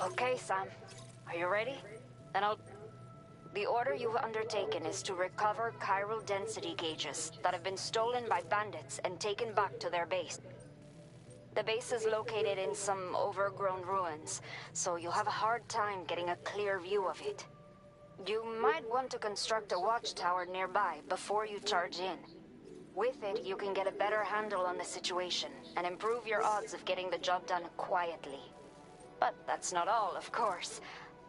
Okay, Sam. Are you ready? Then I'll... The order you've undertaken is to recover chiral density gauges that have been stolen by bandits and taken back to their base. The base is located in some overgrown ruins, so you'll have a hard time getting a clear view of it. You might want to construct a watchtower nearby before you charge in. With it, you can get a better handle on the situation and improve your odds of getting the job done quietly. But that's not all, of course.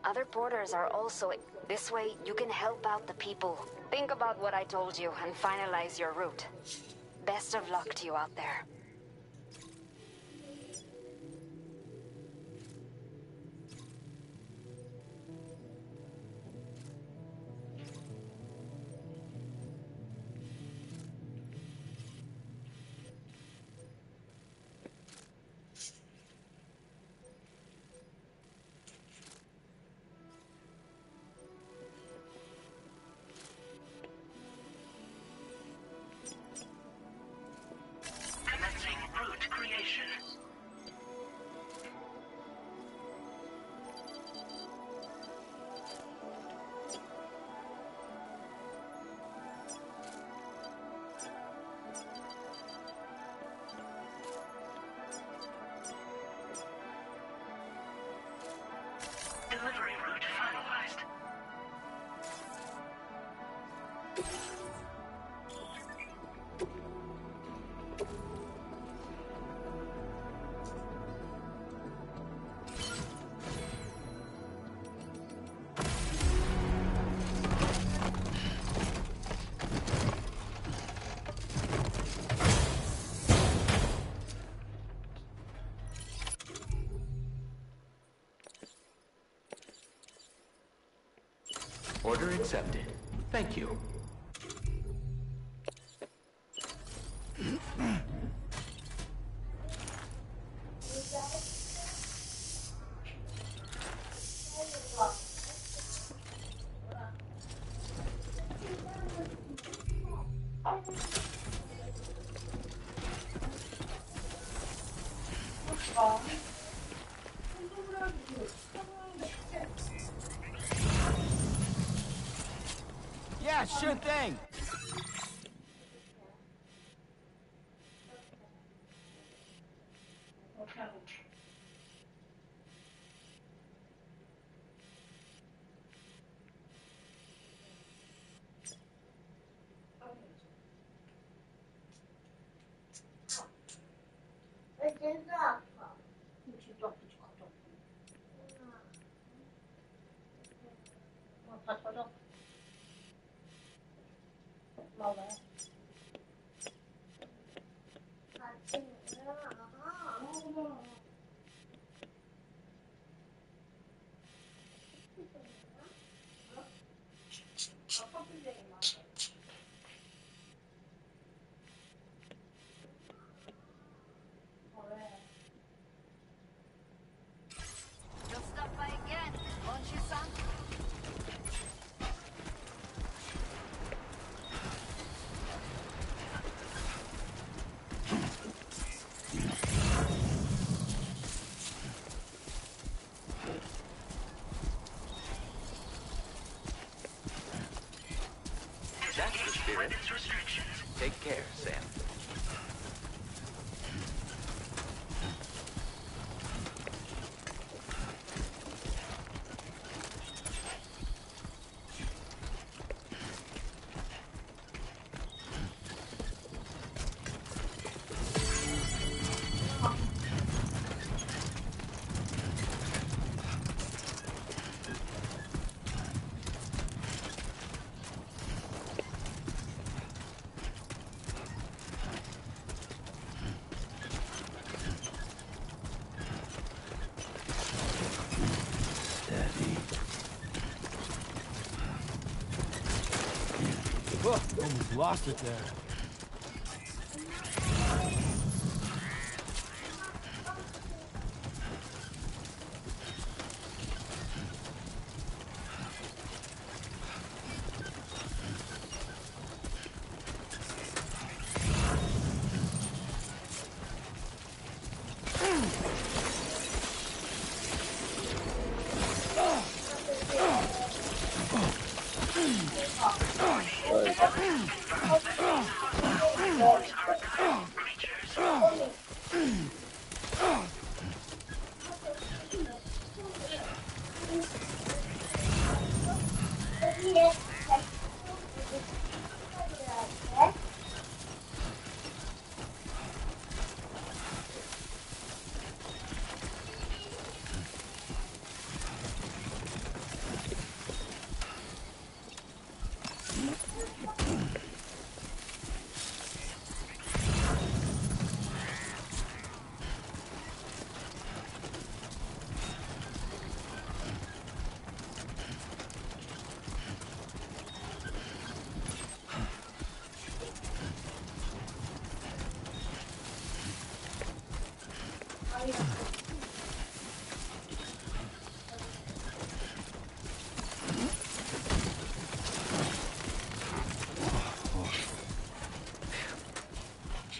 Other porters are also... This way, you can help out the people. Think about what I told you and finalize your route. Best of luck to you out there. Commencing route creation. Delivery route finalized. Order accepted. Thank you. Yeah, sure thing. 왜 진짜 아파? 다 젖어. 먹어요. 같이 먹어요. You'll stop by again, won't you, Sam? Spirit. weapons restrictions. Take care, Sam. Oh, almost lost it there.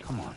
Come on.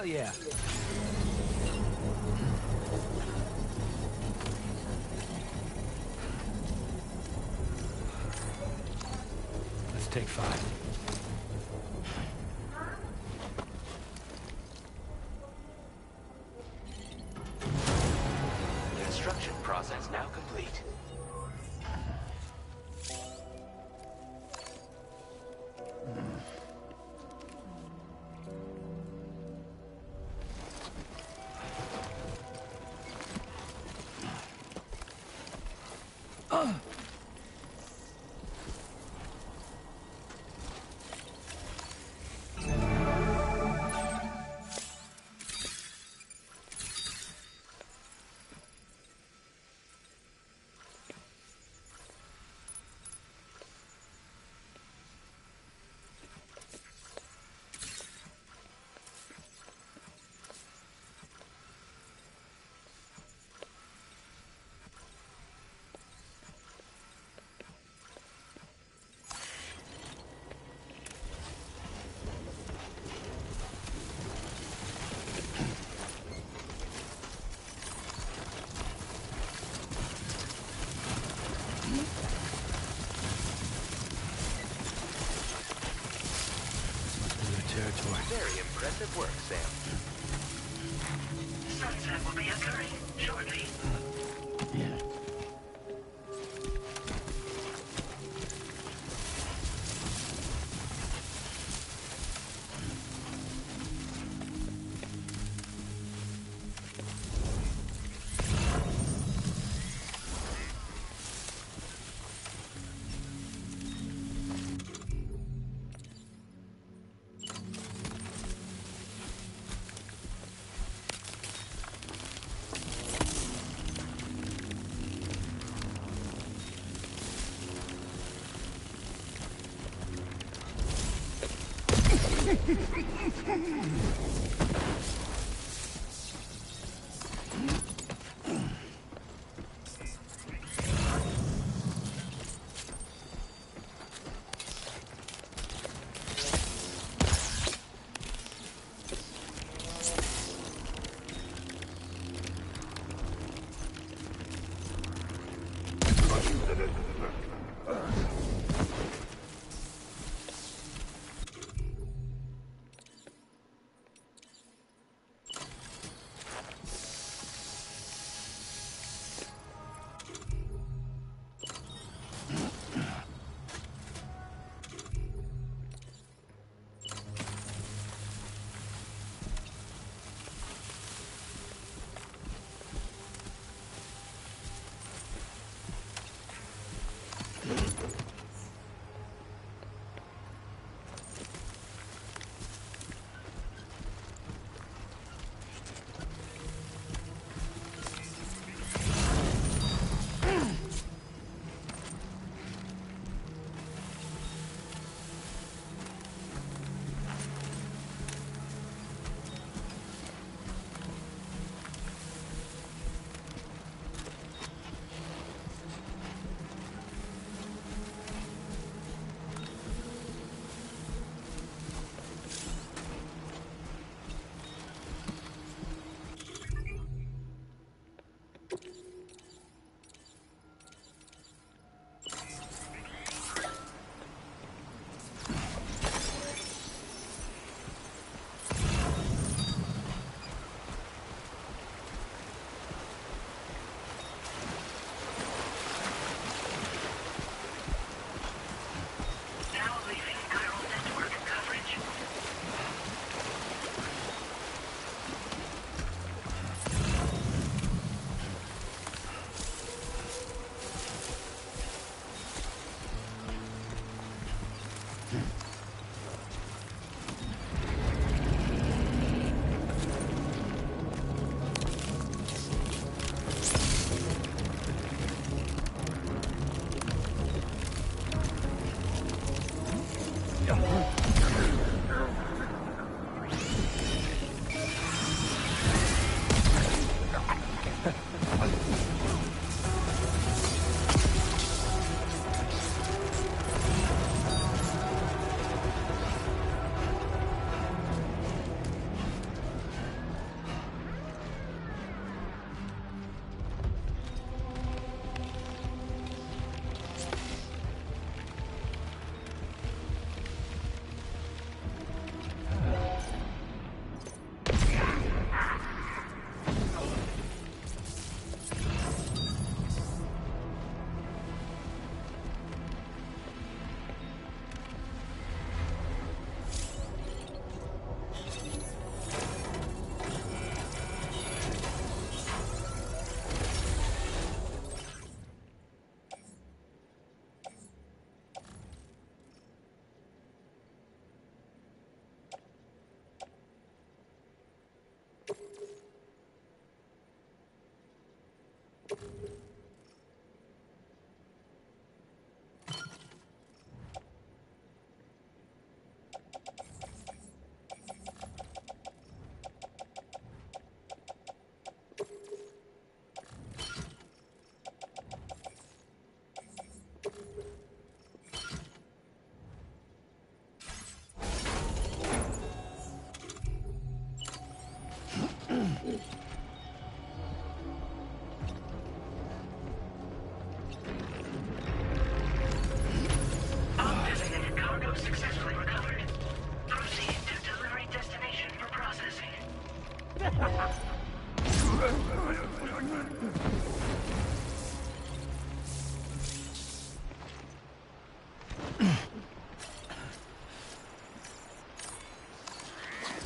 Hell yeah. Let's take 5. Construction process now complete. Very impressive work, Sam. Sunset will be occurring shortly. Yeah.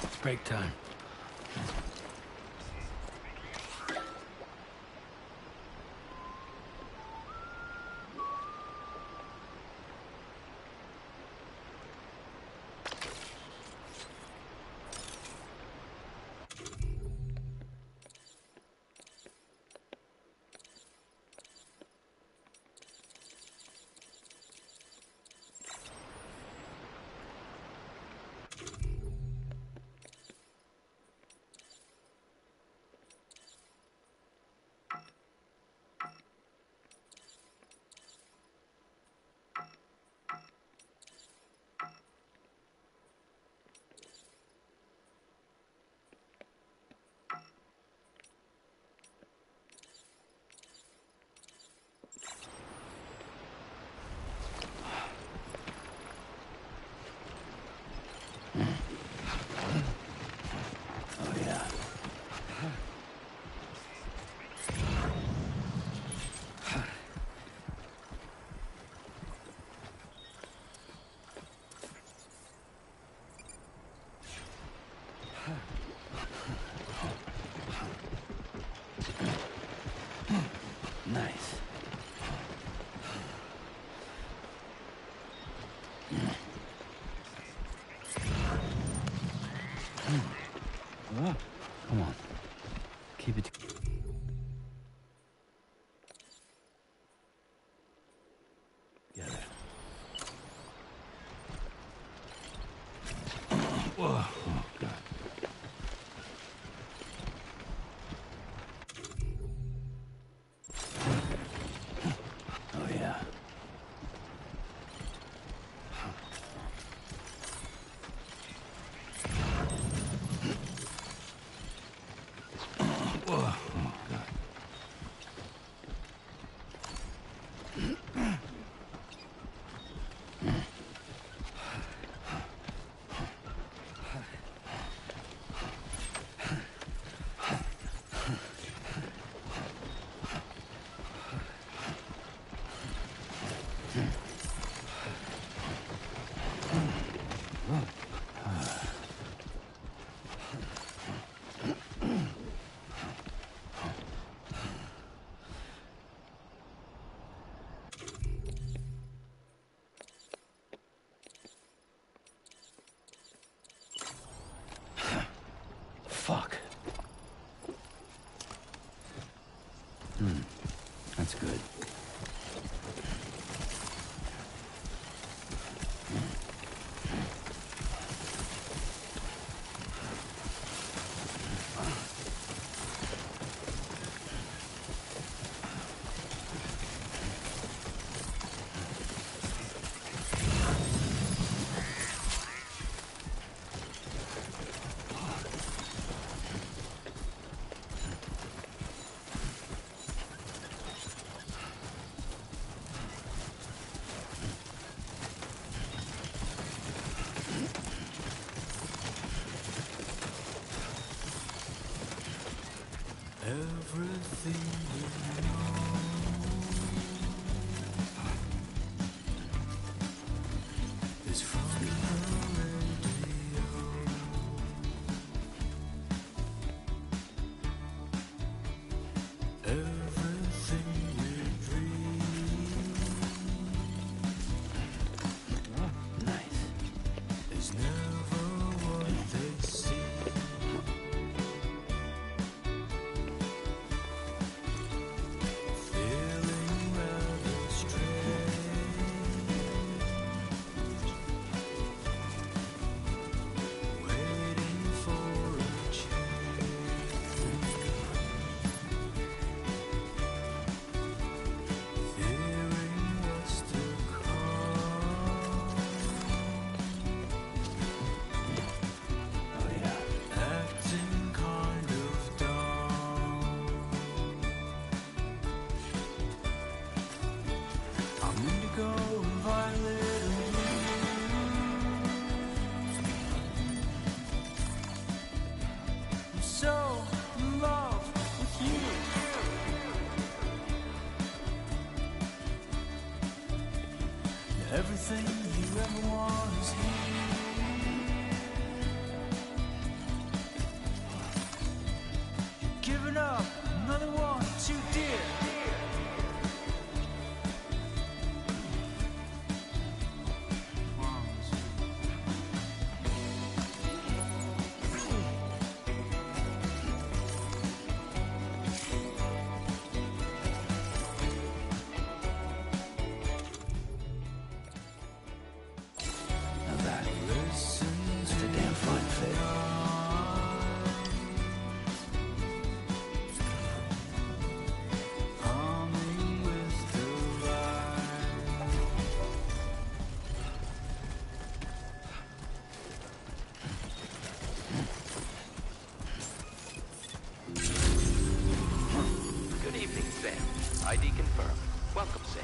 It's break time. Nice. Come on. Keep it. Together. Whoa. Oh, God. Oh, yeah. Whoa. Oh, God. Fuck. That's good. Everything you know is from the radio. Everything we dream nice is never what they see. Everything you ever want is here. You're giving up another one too dear. Now that's a damn fine fit. Humming with the light. Good evening, Sam. ID confirmed. Welcome, Sam.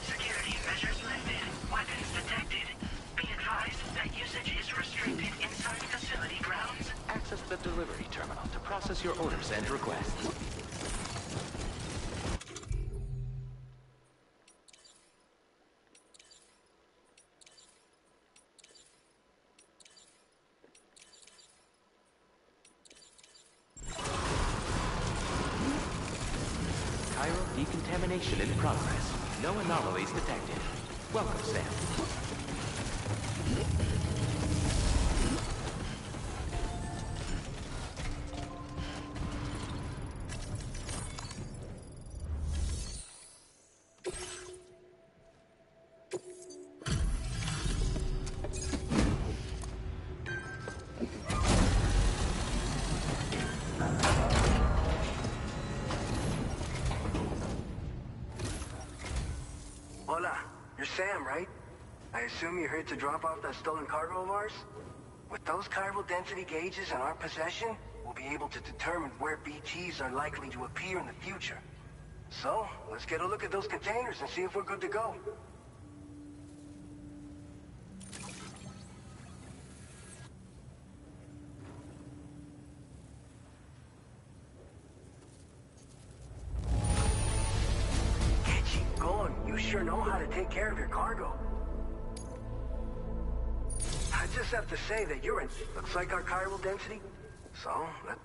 Security measures lifted. Weapons detected. Be advised that usage is restricted inside facility grounds. Access the delivery terminal to process your orders and requests. Chiral decontamination in progress. No anomalies detected. Welcome, Sam. Hola, you're Sam, right? I assume you're here to drop off that stolen cargo of ours? With those chiral density gauges in our possession, we'll be able to determine where BTs are likely to appear in the future. So, let's get a look at those containers and see if we're good to go. Keep going. You sure know how to take care of your cargo. I just have to say that you're in. Looks like our chiral density. So, let.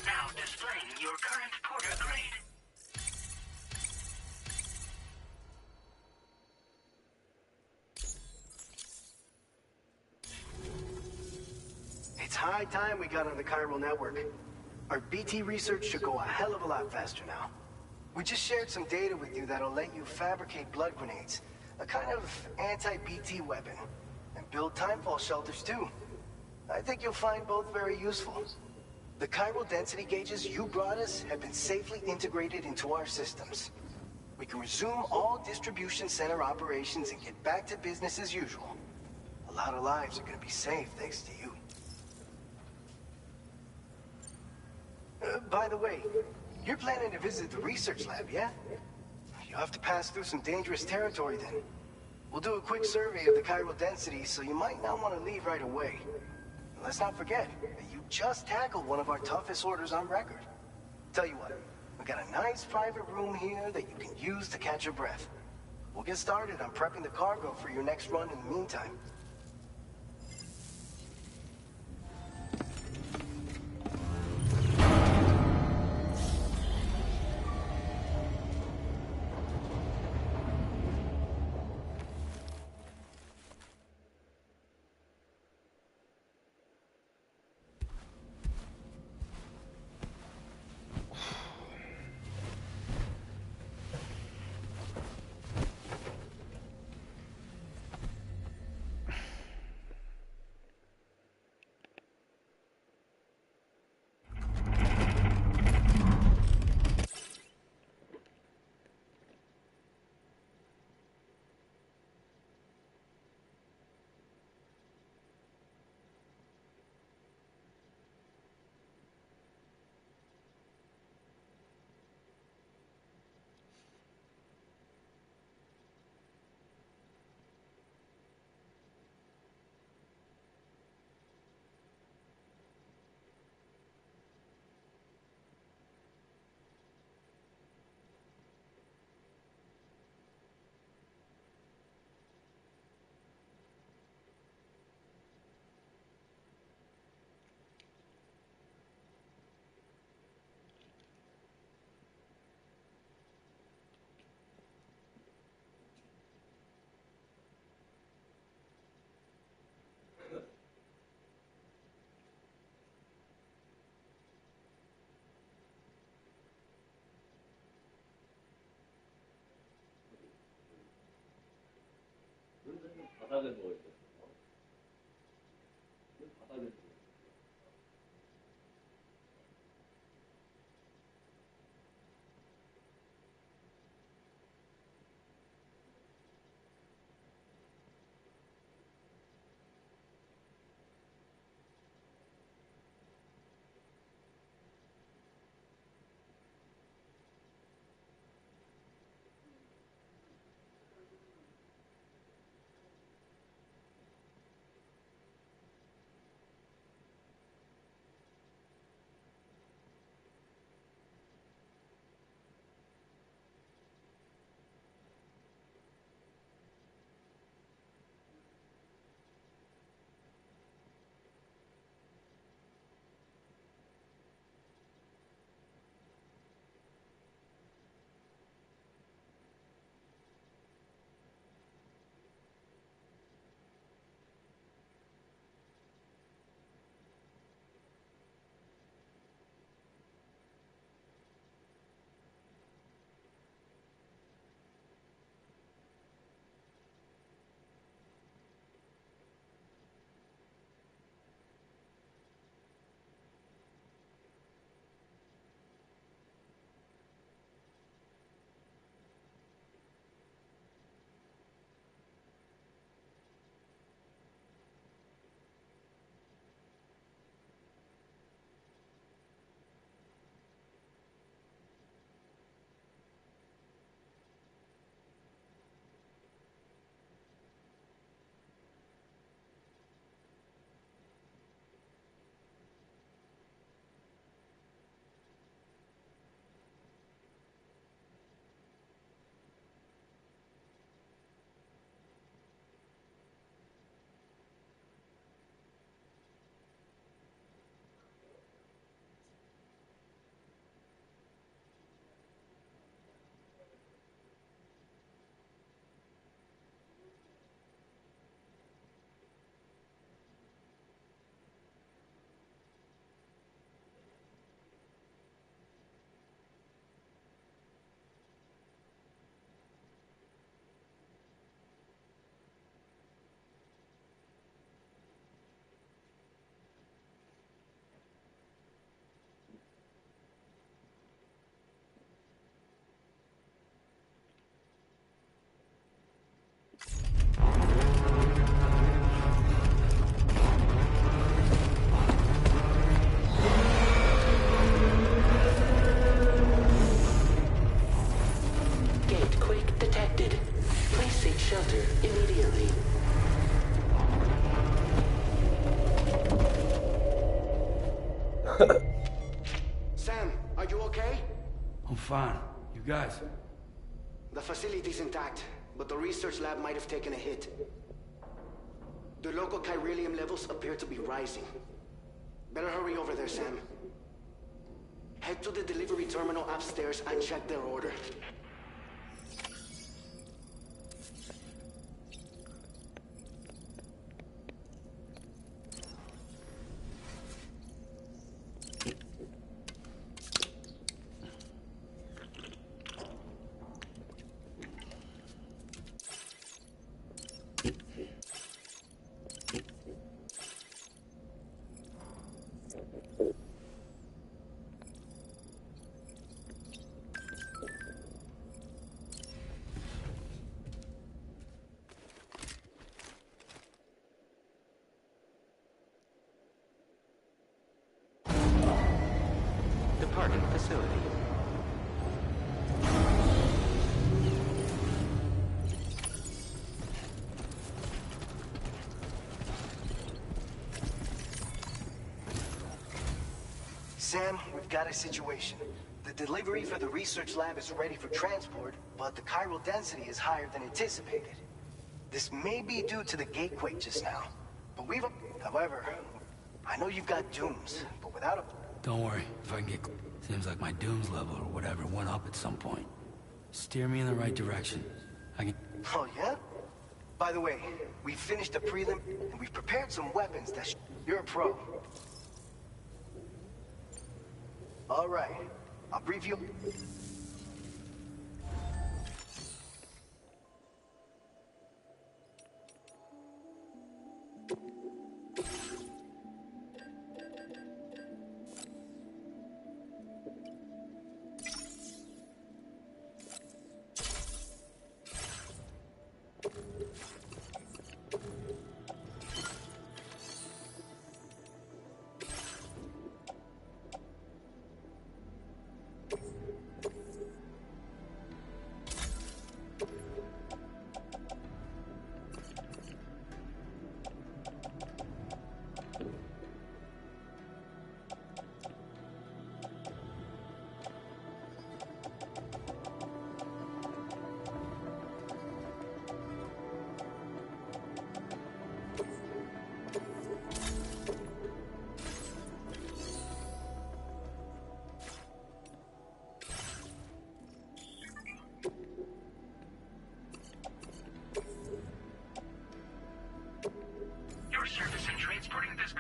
Now displaying your current porter grade. It's high time we got on the chiral network. Our BT research should go a hell of a lot faster now. We just shared some data with you that'll let you fabricate blood grenades, a kind of anti-BT weapon, and build timefall shelters too. I think you'll find both very useful. The chiral density gauges you brought us have been safely integrated into our systems. We can resume all distribution center operations and get back to business as usual. A lot of lives are gonna be saved thanks to you. By the way, you're planning to visit the research lab, yeah? You'll have to pass through some dangerous territory then. We'll do a quick survey of the chiral density, so you might not want to leave right away. Let's not forget, you just tackled one of our toughest orders on record. Tell you what, we got a nice private room here that you can use to catch your breath. We'll get started on prepping the cargo for your next run in the meantime. Sam, are you okay? I'm fine. You guys? The facility's intact, but the research lab might have taken a hit. The local chiralium levels appear to be rising. Better hurry over there, Sam. Head to the delivery terminal upstairs and check their order. Departing facility. Sam, we've got a situation. The delivery for the research lab is ready for transport, but the chiral density is higher than anticipated. This may be due to the gatequake just now, but however, I know you've got dooms, but without a... Don't worry, if I can get... Seems like my dooms level or whatever went up at some point. Steer me in the right direction. I can... Oh, yeah? By the way, we've finished the prelim, and we've prepared some weapons that You're a pro. All right, I'll brief you.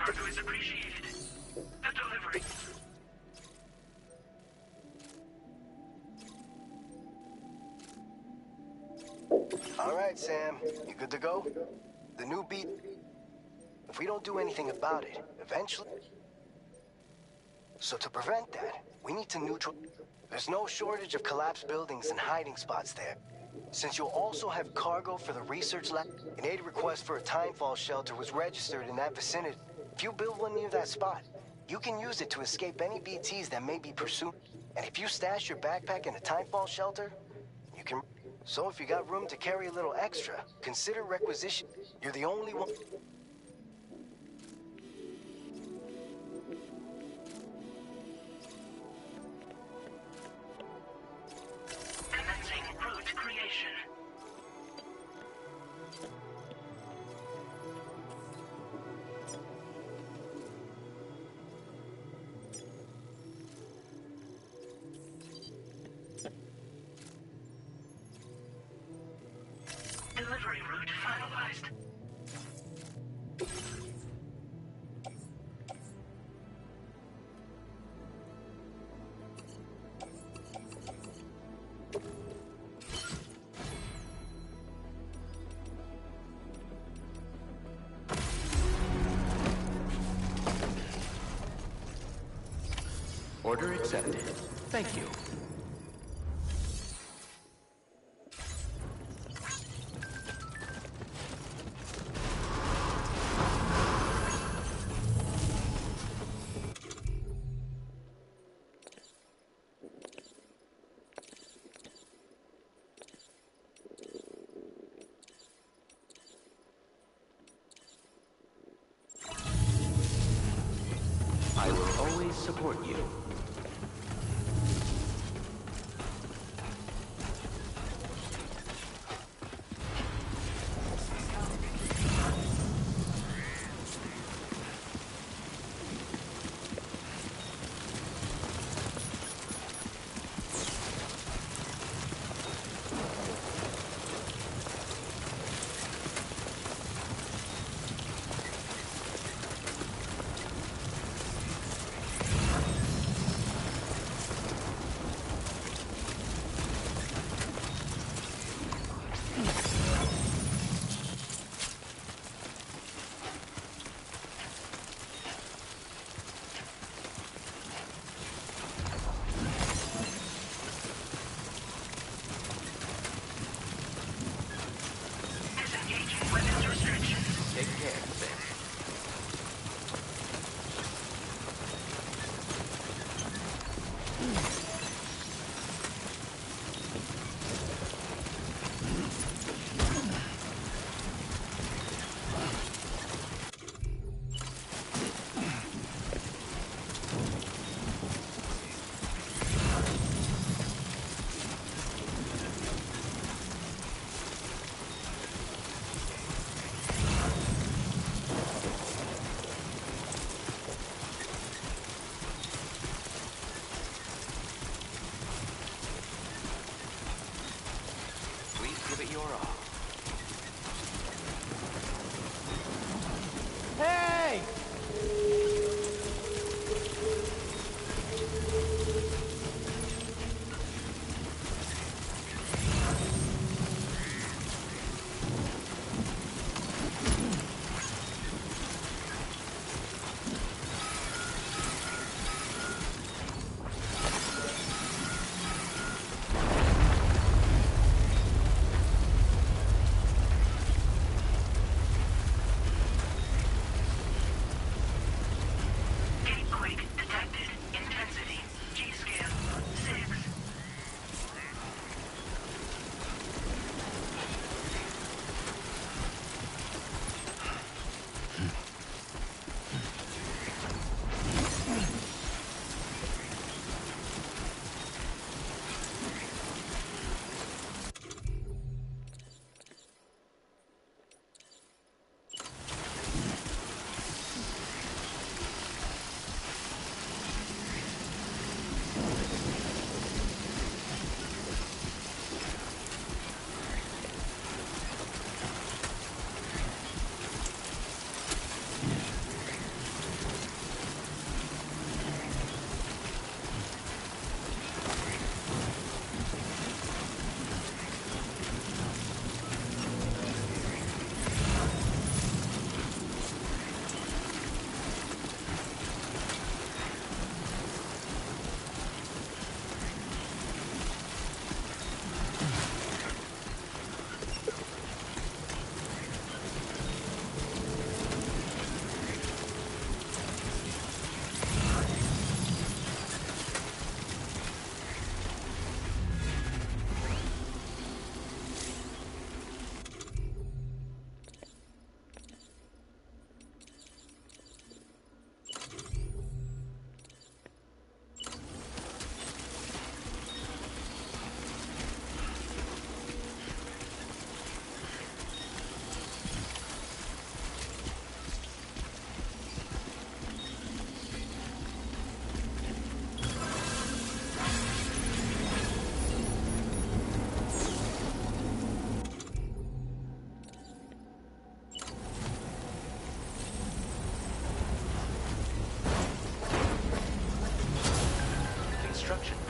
cargo is appreciated. The delivery. All right, Sam. You good to go? The new beat... If we don't do anything about it, eventually... So to prevent that, we need to neutral... There's no shortage of collapsed buildings and hiding spots there. Since you'll also have cargo for the research lab, an aid request for a timefall shelter was registered in that vicinity. If you build one near that spot, you can use it to escape any BTs that may be pursued. And if you stash your backpack in a timefall shelter, you can... So if you got room to carry a little extra, consider requisition. You're the only one... Commencing route creation. Delivery route finalized. Order accepted. Thank you. I will always support you. Disengaging weapons restrictions. Take care, Sam. Please give it your all. Hey!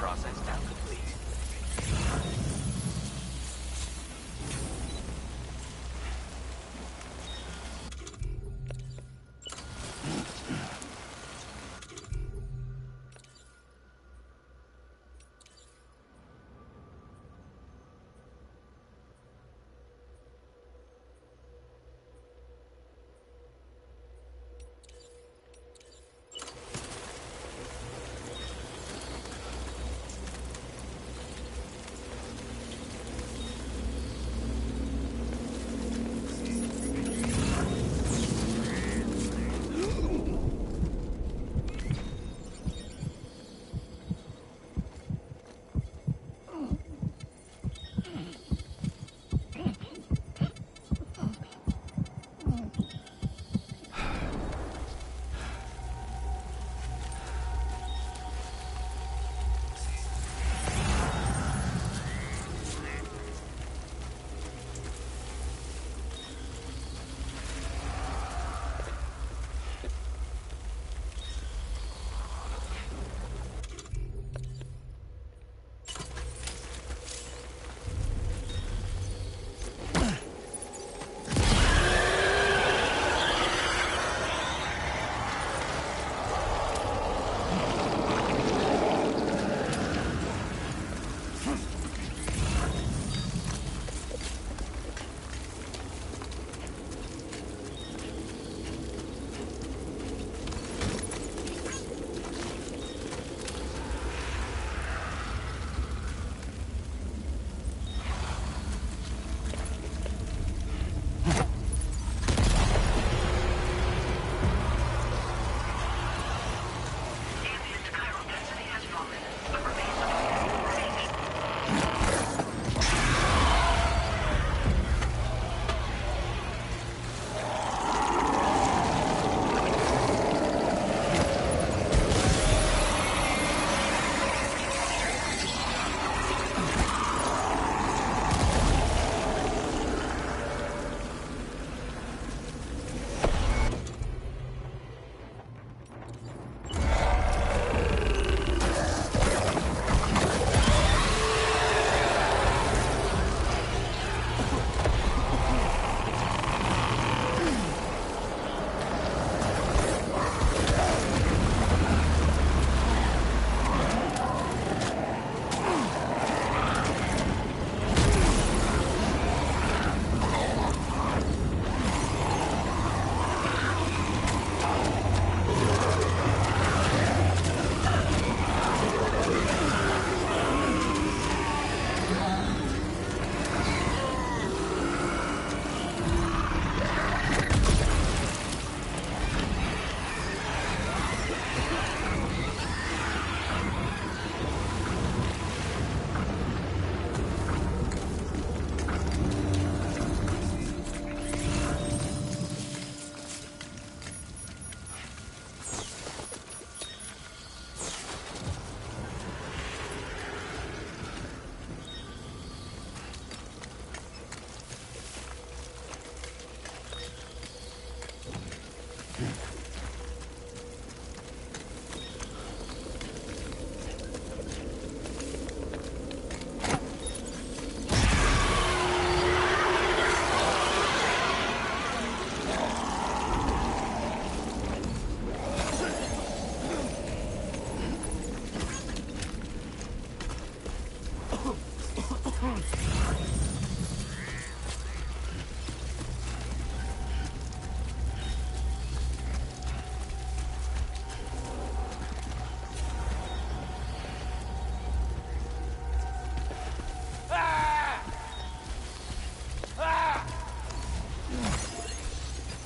Process now complete.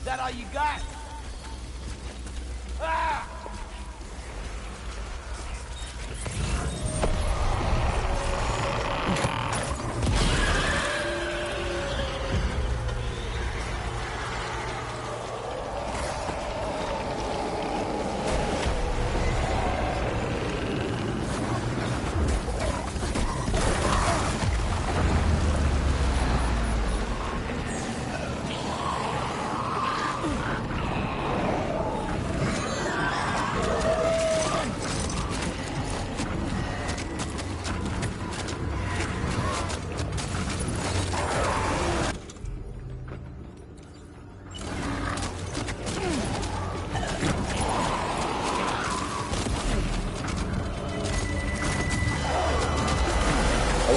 That all you got? Ah!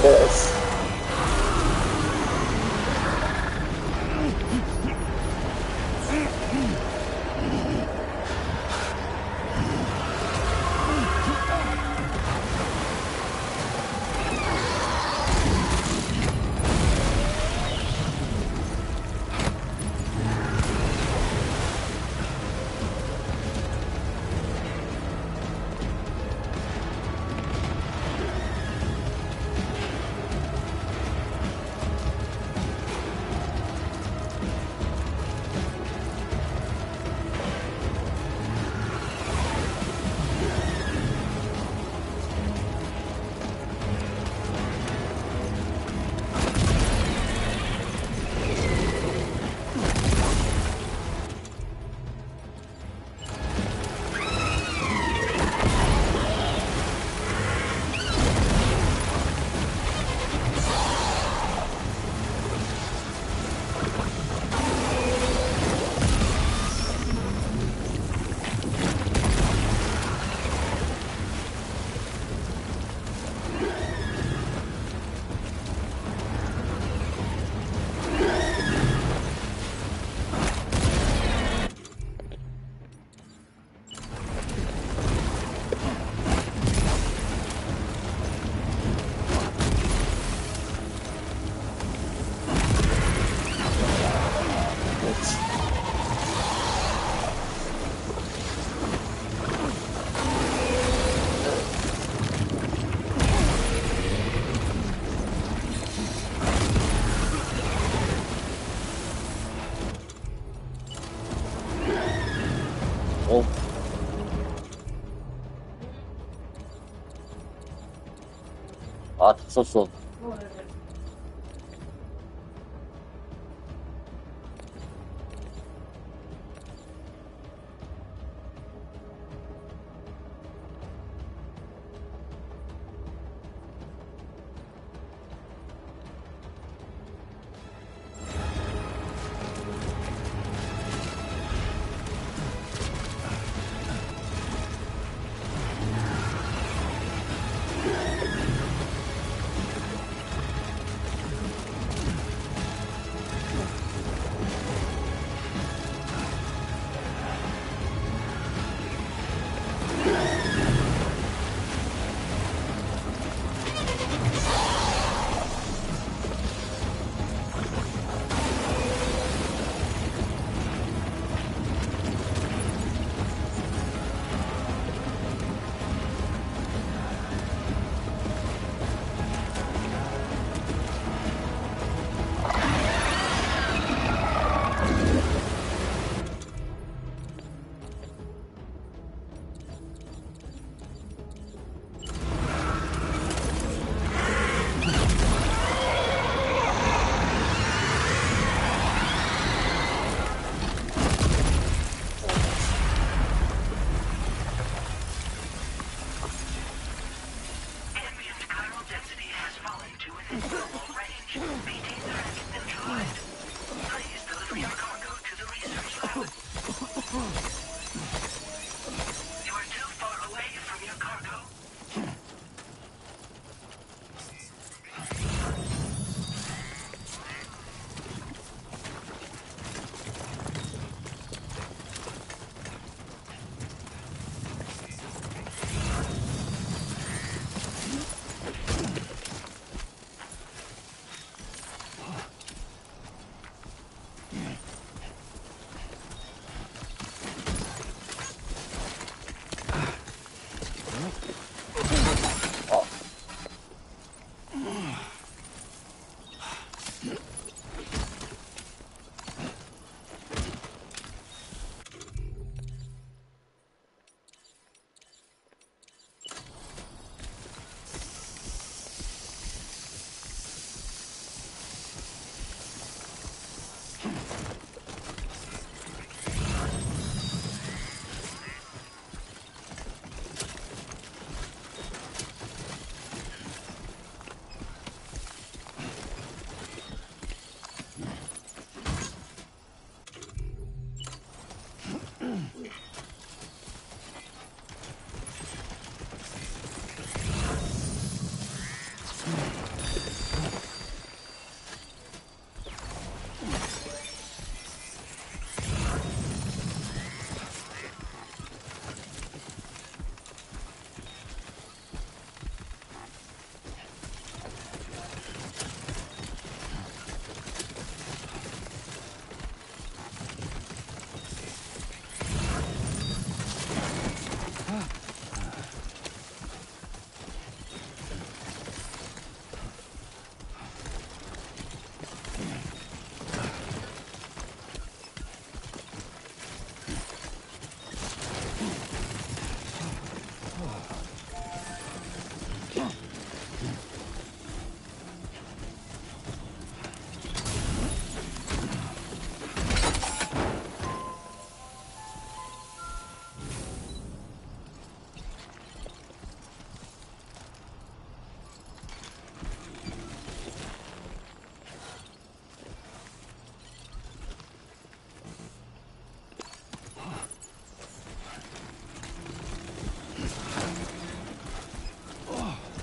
this. 아, 다 썼어.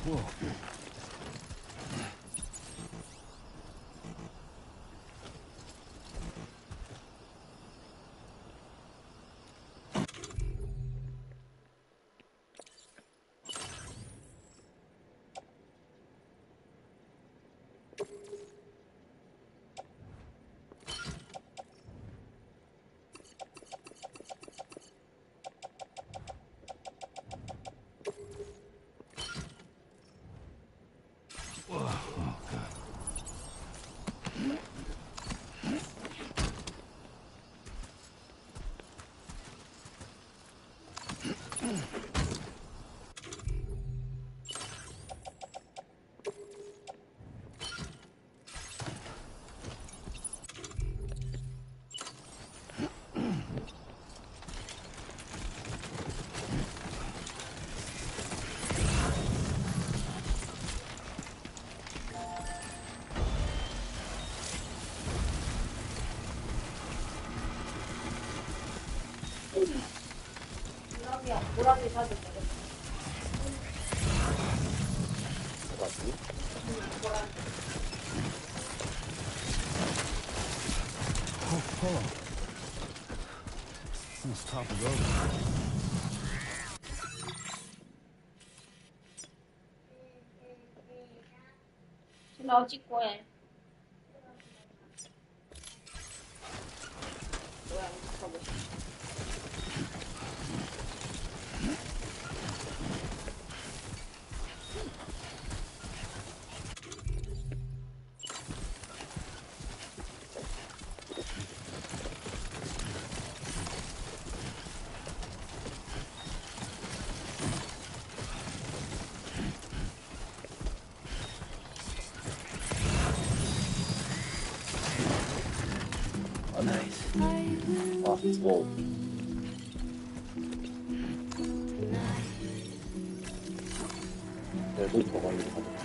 Whoa. 보라기 사도 되겠다. Hold on. Let's topple over. 나 찍고 해. 뭐야, 하고 싶어. 뭐. 여기 더 많이 가자.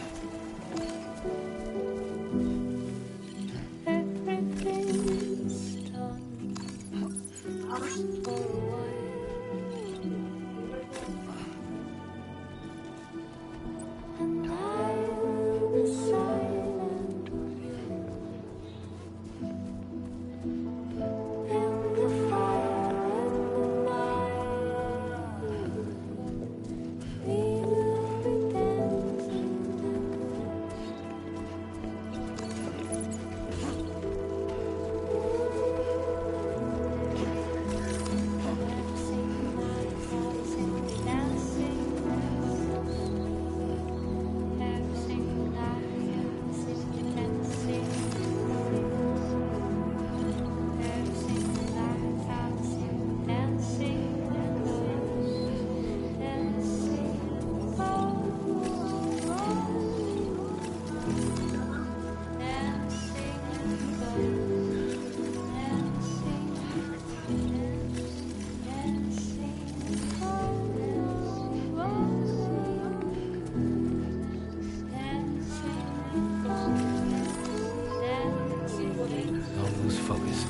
Don't lose focus.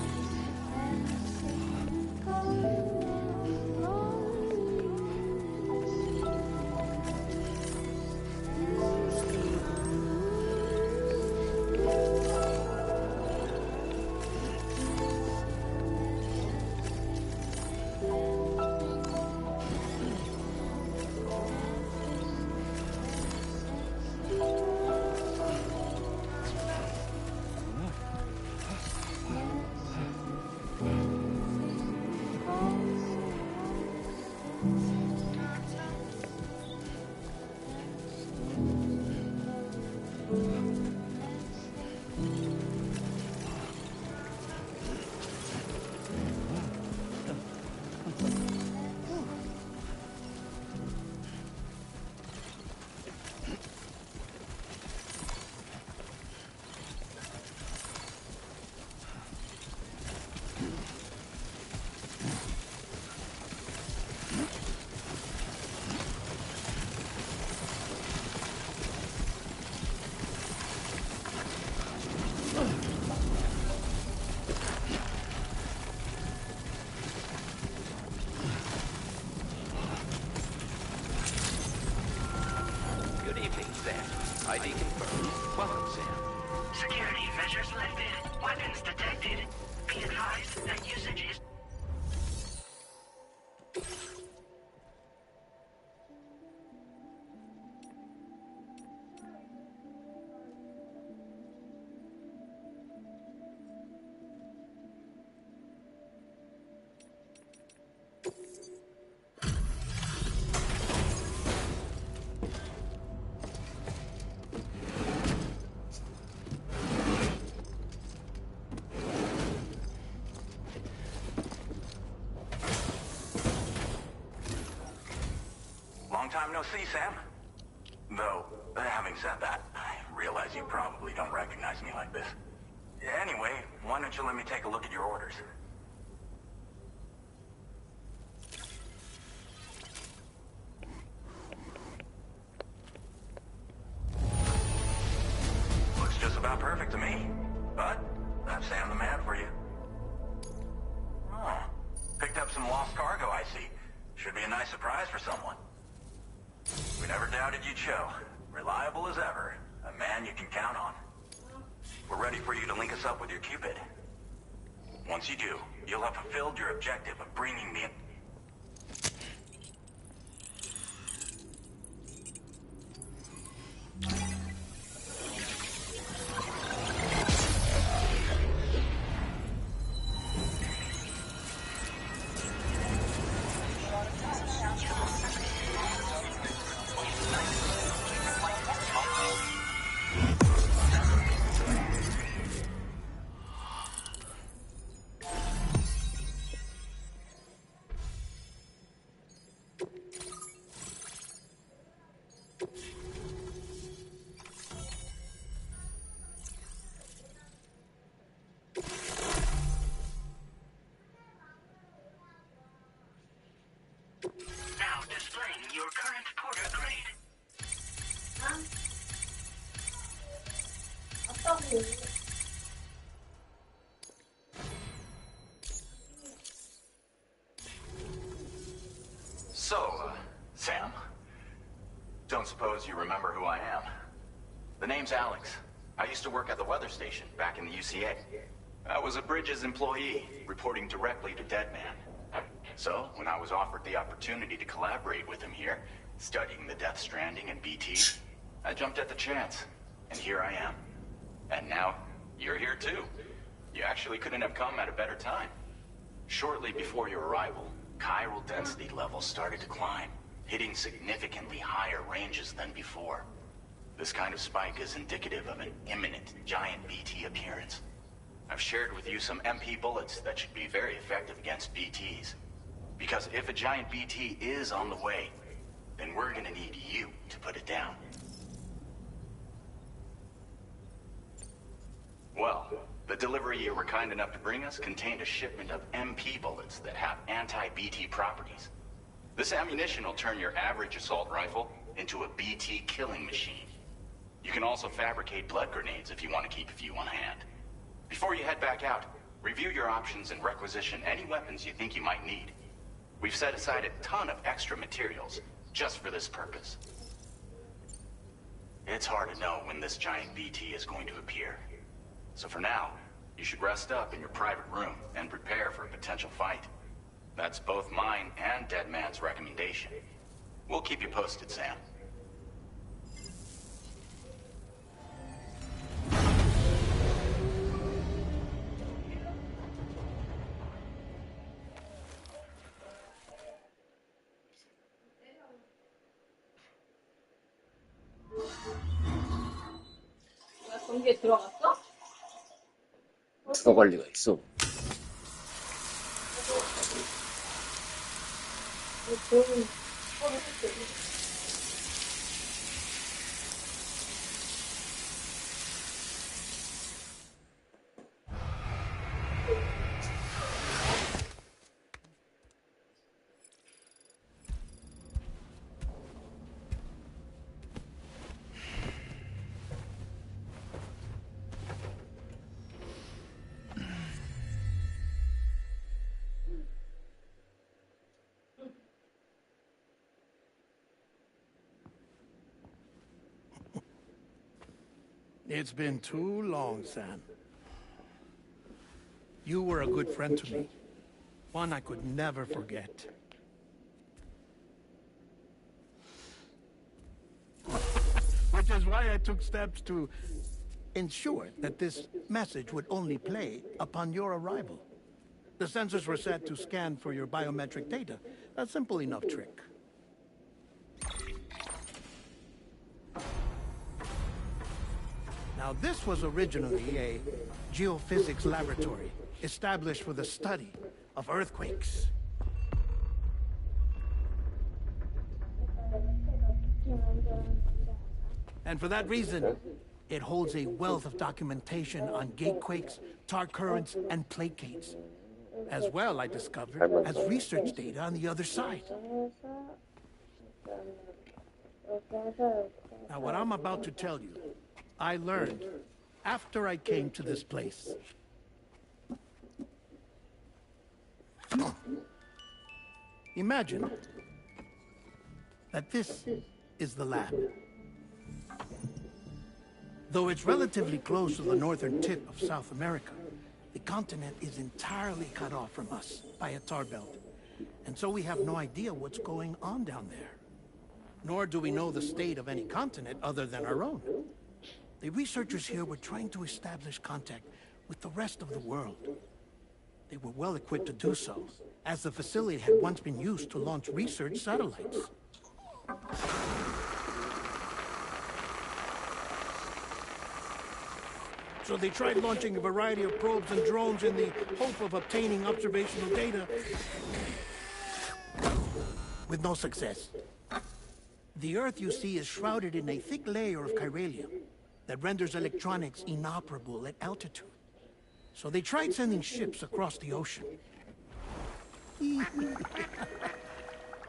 Understand. ID confirmed. Welcome, Sam. Security measures lifted. Weapons detected. Be advised that usage is... Long time no see, Sam. Though, having said that, I realize you probably don't recognize me like this. Anyway, why don't you let me take a look at your orders? Looks just about perfect to me. But, that's Sam the man for you. Oh, picked up some lost cargo, I see. Should be a nice surprise for someone. We never doubted you'd show. Reliable as ever. A man you can count on. We're ready for you to link us up with your Cupid. Once you do, you'll have fulfilled your objective of bringing me in. Now displaying your current porter grade. So, Sam, don't suppose you remember who I am? The name's Alex. I used to work at the weather station back in the UCA. I was a Bridges employee, reporting directly to Deadman. So, when I was offered the opportunity to collaborate with him here, studying the Death Stranding and BT, I jumped at the chance. And here I am. And now, you're here too. You actually couldn't have come at a better time. Shortly before your arrival, chiral density levels started to climb, hitting significantly higher ranges than before. This kind of spike is indicative of an imminent giant BT appearance. I've shared with you some MP bullets that should be very effective against BTs. Because if a giant BT is on the way, then we're gonna need you to put it down. Well, the delivery you were kind enough to bring us contained a shipment of MP bullets that have anti-BT properties. This ammunition will turn your average assault rifle into a BT killing machine. You can also fabricate blood grenades if you want to keep a few on hand. Before you head back out, review your options and requisition any weapons you think you might need. We've set aside a ton of extra materials just for this purpose. It's hard to know when this giant BT is going to appear. So for now, you should rest up in your private room and prepare for a potential fight. That's both mine and Deadman's recommendation. We'll keep you posted, Sam. 경기에 들어갔어? 들어갈 리가 있어. 좋은 거를 했지. It's been too long, Sam. You were a good friend to me. One I could never forget. Which is why I took steps to ensure that this message would only play upon your arrival. The sensors were set to scan for your biometric data. A simple enough trick. Now, this was originally a geophysics laboratory established for the study of earthquakes. And for that reason, it holds a wealth of documentation on gatequakes, tar currents, and placates. As well, I discovered, as research data on the other side. Now, what I'm about to tell you, I learned after I came to this place. Imagine that this is the lab. Though it's relatively close to the northern tip of South America, the continent is entirely cut off from us by a tar belt. And so we have no idea what's going on down there. Nor do we know the state of any continent other than our own. The researchers here were trying to establish contact with the rest of the world. They were well equipped to do so, as the facility had once been used to launch research satellites. So they tried launching a variety of probes and drones in the hope of obtaining observational data, with no success. The Earth, you see, is shrouded in a thick layer of chiralium that renders electronics inoperable at altitude. So they tried sending ships across the ocean.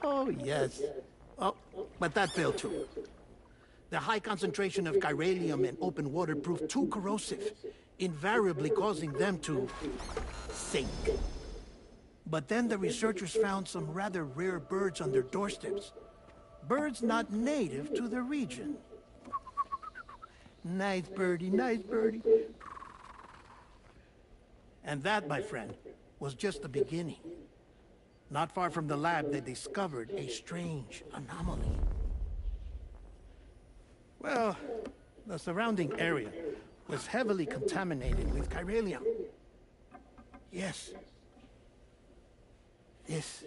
Oh, yes. Oh, but that failed too. The high concentration of chiralium in open water proved too corrosive, invariably causing them to sink. But then the researchers found some rather rare birds on their doorsteps. Birds not native to the region. Nice birdie, nice birdie. And that, my friend, was just the beginning. Not far from the lab, they discovered a strange anomaly. Well, the surrounding area was heavily contaminated with chiralium. Yes. This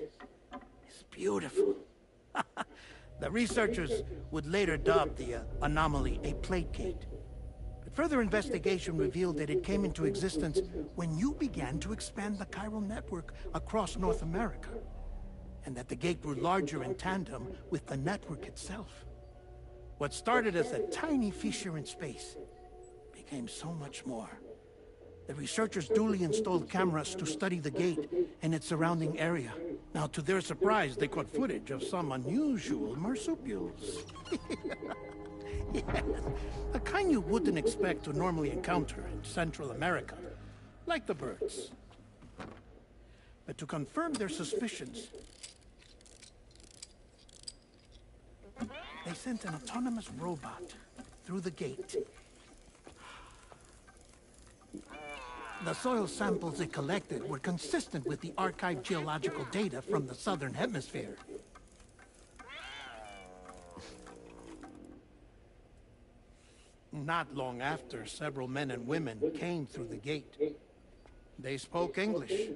is beautiful. The researchers would later dub the anomaly a plate gate. But further investigation revealed that it came into existence when you began to expand the chiral network across North America, and that the gate grew larger in tandem with the network itself. What started as a tiny fissure in space became so much more. The researchers duly installed cameras to study the gate and its surrounding area. Now, to their surprise, they caught footage of some unusual marsupials. Yes, the kind you wouldn't expect to normally encounter in Central America, like the birds. But to confirm their suspicions, they sent an autonomous robot through the gate. The soil samples it collected were consistent with the archived geological data from the southern hemisphere. Not long after, several men and women came through the gate. They spoke English,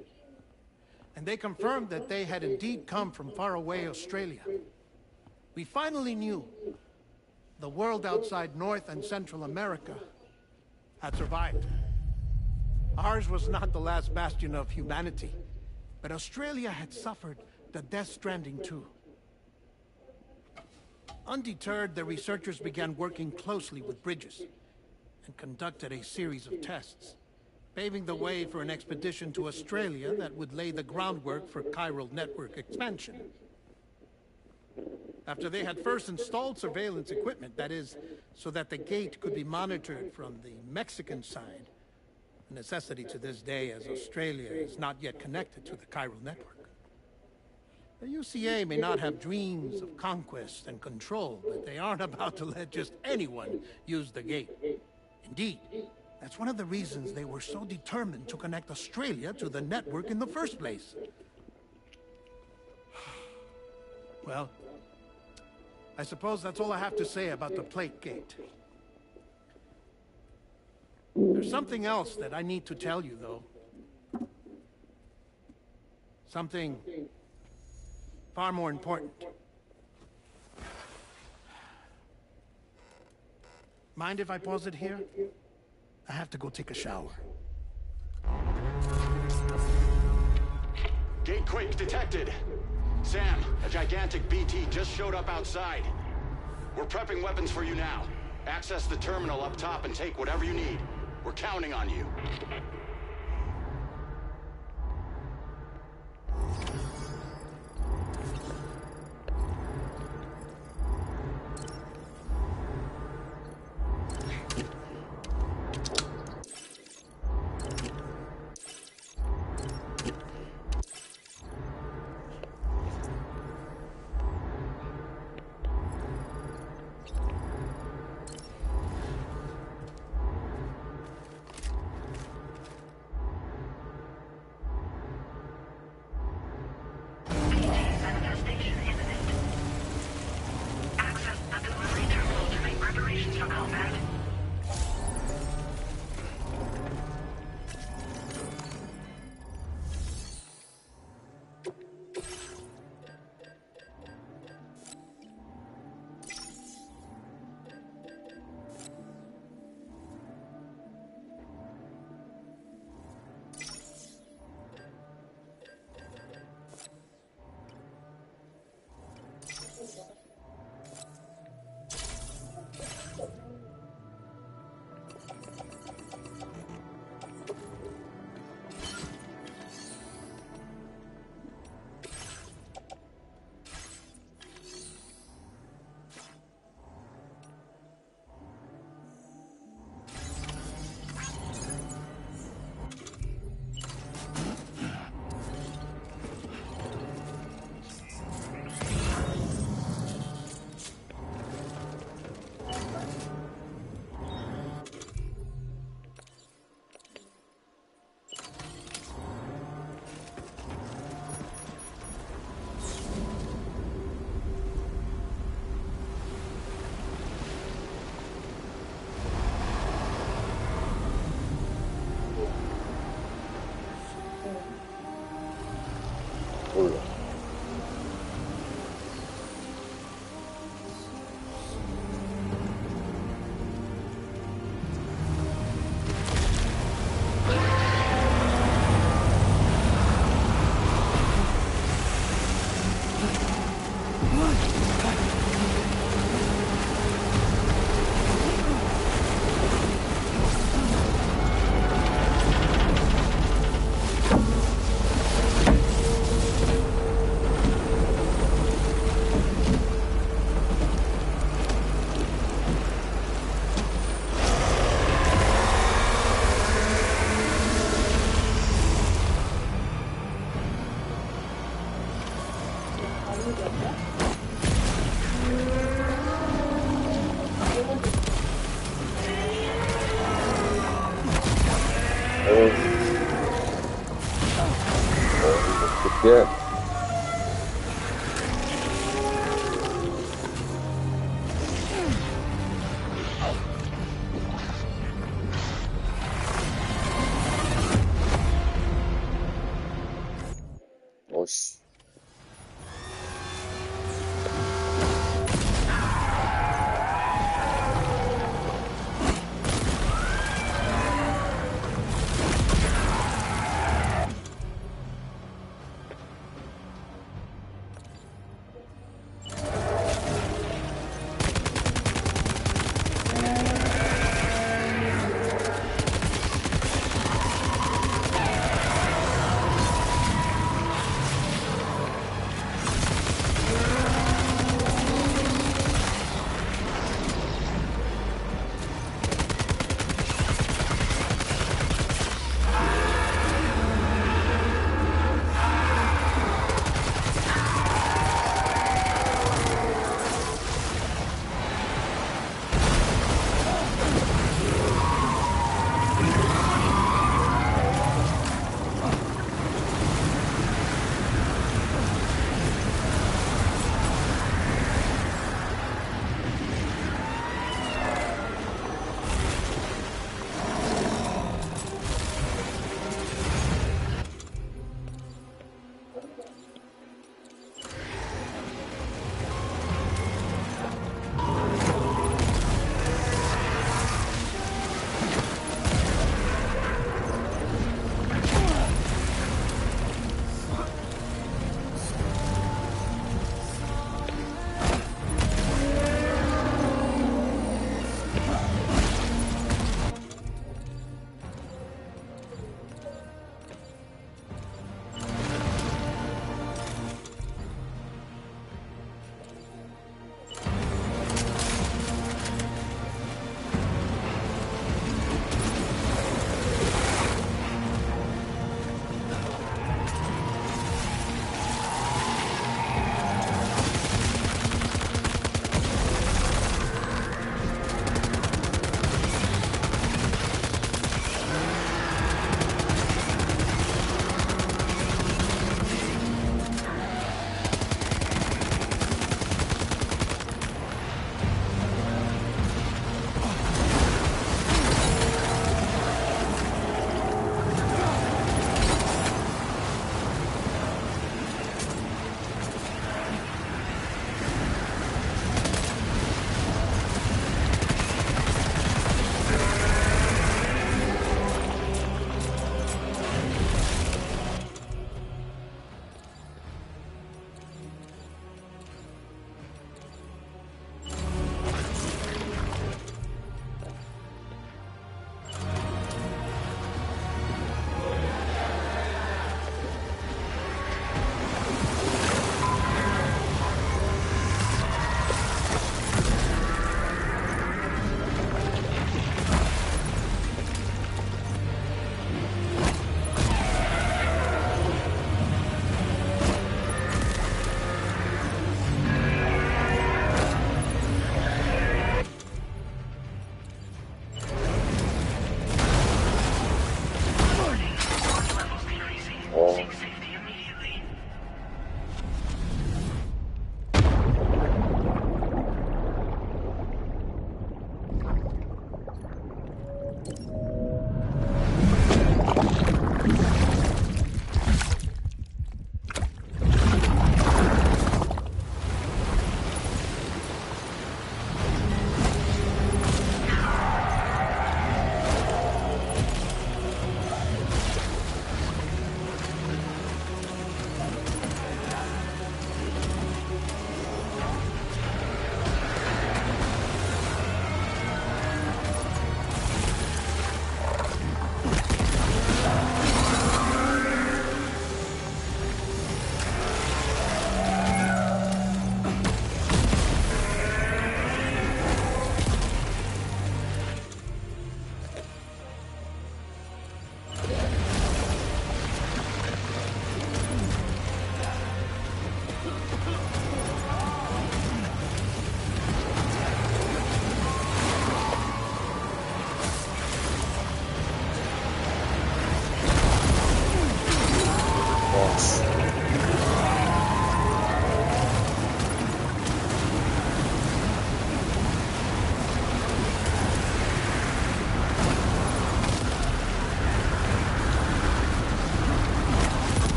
and they confirmed that they had indeed come from faraway Australia. We finally knew the world outside North and Central America had survived. Ours was not the last bastion of humanity, but Australia had suffered the Death-Stranding 2. Undeterred, the researchers began working closely with Bridges and conducted a series of tests, paving the way for an expedition to Australia that would lay the groundwork for chiral network expansion. After they had first installed surveillance equipment, that is, so that the gate could be monitored from the Mexican side, a necessity to this day as Australia is not yet connected to the chiral network. The UCA may not have dreams of conquest and control, but they aren't about to let just anyone use the gate. Indeed. That's one of the reasons they were so determined to connect Australia to the network in the first place. Well, I suppose that's all I have to say about the plate gate. There's something else that I need to tell you, though. Something far more important. Mind if I pause it here? I have to go take a shower. Gate quake detected. Sam, a gigantic BT just showed up outside. We're prepping weapons for you now. Access the terminal up top and take whatever you need. We're counting on you.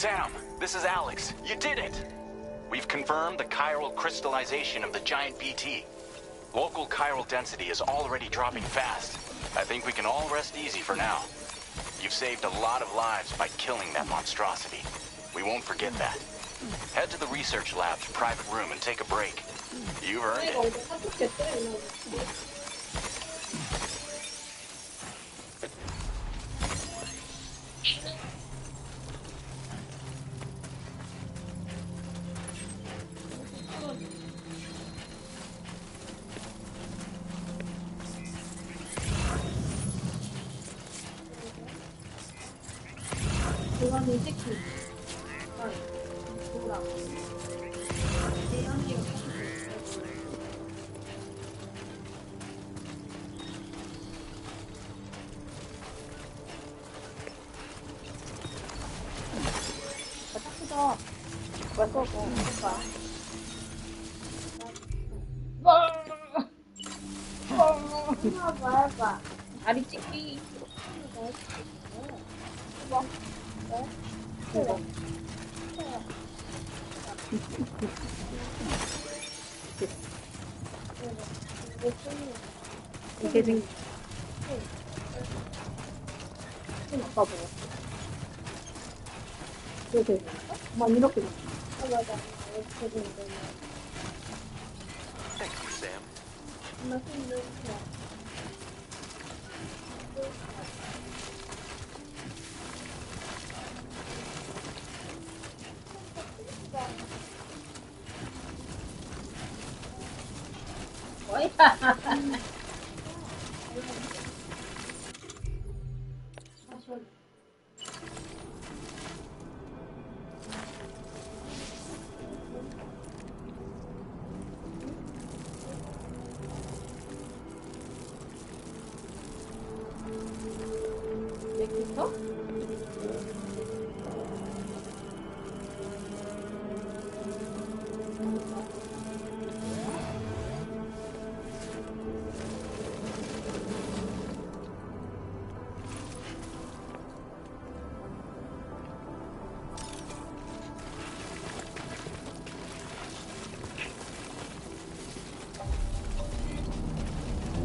Sam, this is Alex. You did it! We've confirmed the chiral crystallization of the giant BT. Local chiral density is already dropping fast. I think we can all rest easy for now. You've saved a lot of lives by killing that monstrosity. We won't forget that. Head to the research lab's private room and take a break. You've earned it. 다리 찍기. 이게 생. 아까 먹었어. 이렇게 생겼어? 엄마 이렇게 생겼어. 아 맞아. 이렇게 생겼어. Thank you, Sam. 엄마 손 넣으세요.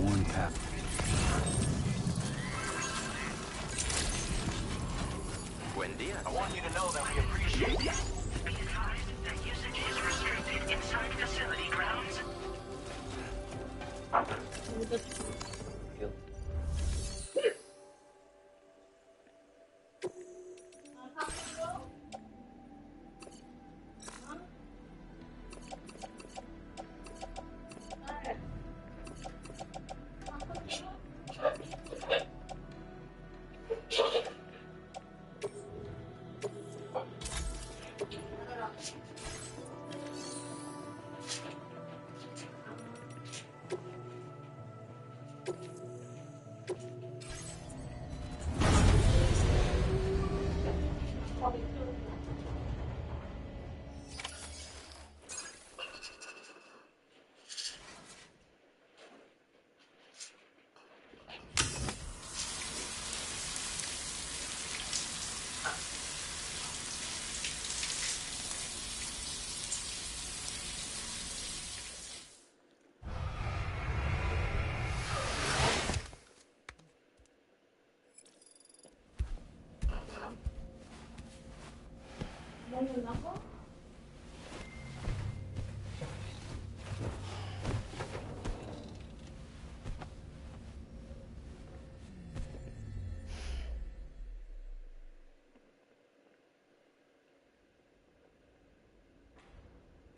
Worn path. Buen dia. I want you to know that we appreciate you. Be advised that usage is restricted inside facility grounds.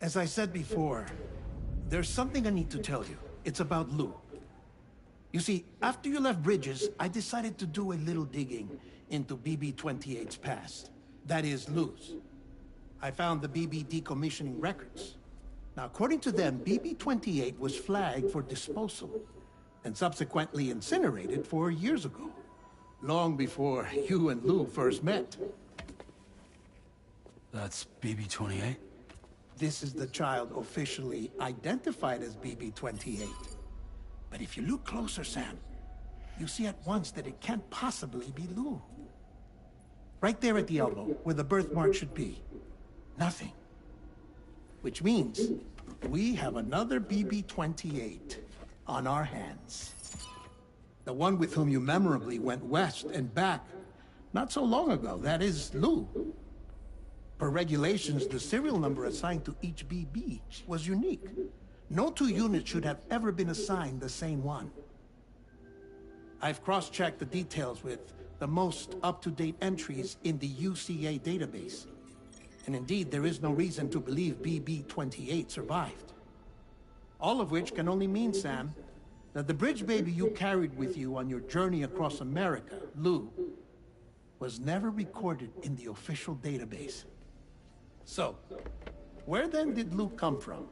As I said before, there's something I need to tell you. It's about Lou. You see, after you left Bridges, I decided to do a little digging into BB-28's past. That is, Lou's. I found the BB decommissioning records. Now, according to them, BB-28 was flagged for disposal and subsequently incinerated 4 years ago, long before you and Lou first met. That's BB-28? This is the child officially identified as BB-28. But if you look closer, Sam, you see at once that it can't possibly be Lou. Right there at the elbow, where the birthmark should be. Nothing. Which means we have another BB-28 on our hands. The one with whom you memorably went west and back not so long ago. That is Lou. Per regulations, the serial number assigned to each BB was unique. No two units should have ever been assigned the same one. I've cross-checked the details with the most up-to-date entries in the UCA database. And indeed, there is no reason to believe BB-28 survived. All of which can only mean, Sam, that the bridge baby you carried with you on your journey across America, Lou, was never recorded in the official database. So, where then did Lou come from?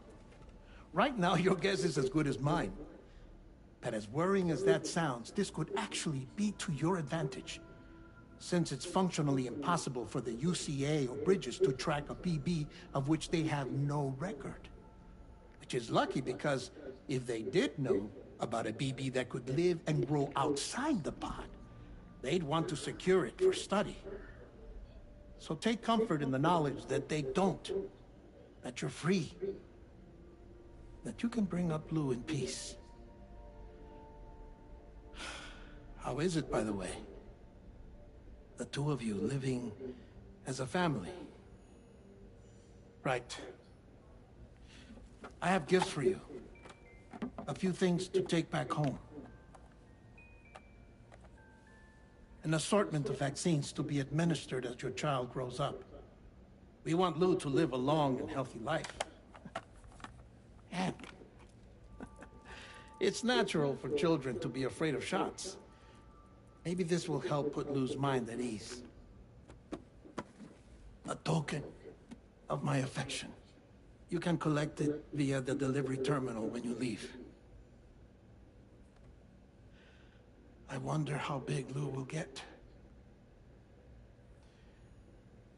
Right now, your guess is as good as mine. But as worrying as that sounds, this could actually be to your advantage, since it's functionally impossible for the UCA or Bridges to track a BB of which they have no record. Which is lucky, because if they did know about a BB that could live and grow outside the pod, they'd want to secure it for study. So take comfort in the knowledge that they don't, that you're free, that you can bring up Lou in peace. How is it, by the way? The two of you living as a family. Right. I have gifts for you. A few things to take back home. An assortment of vaccines to be administered as your child grows up. We want Lou to live a long and healthy life. And it's natural for children to be afraid of shots. Maybe this will help put Lou's mind at ease. A token of my affection. You can collect it via the delivery terminal when you leave. I wonder how big Lou will get.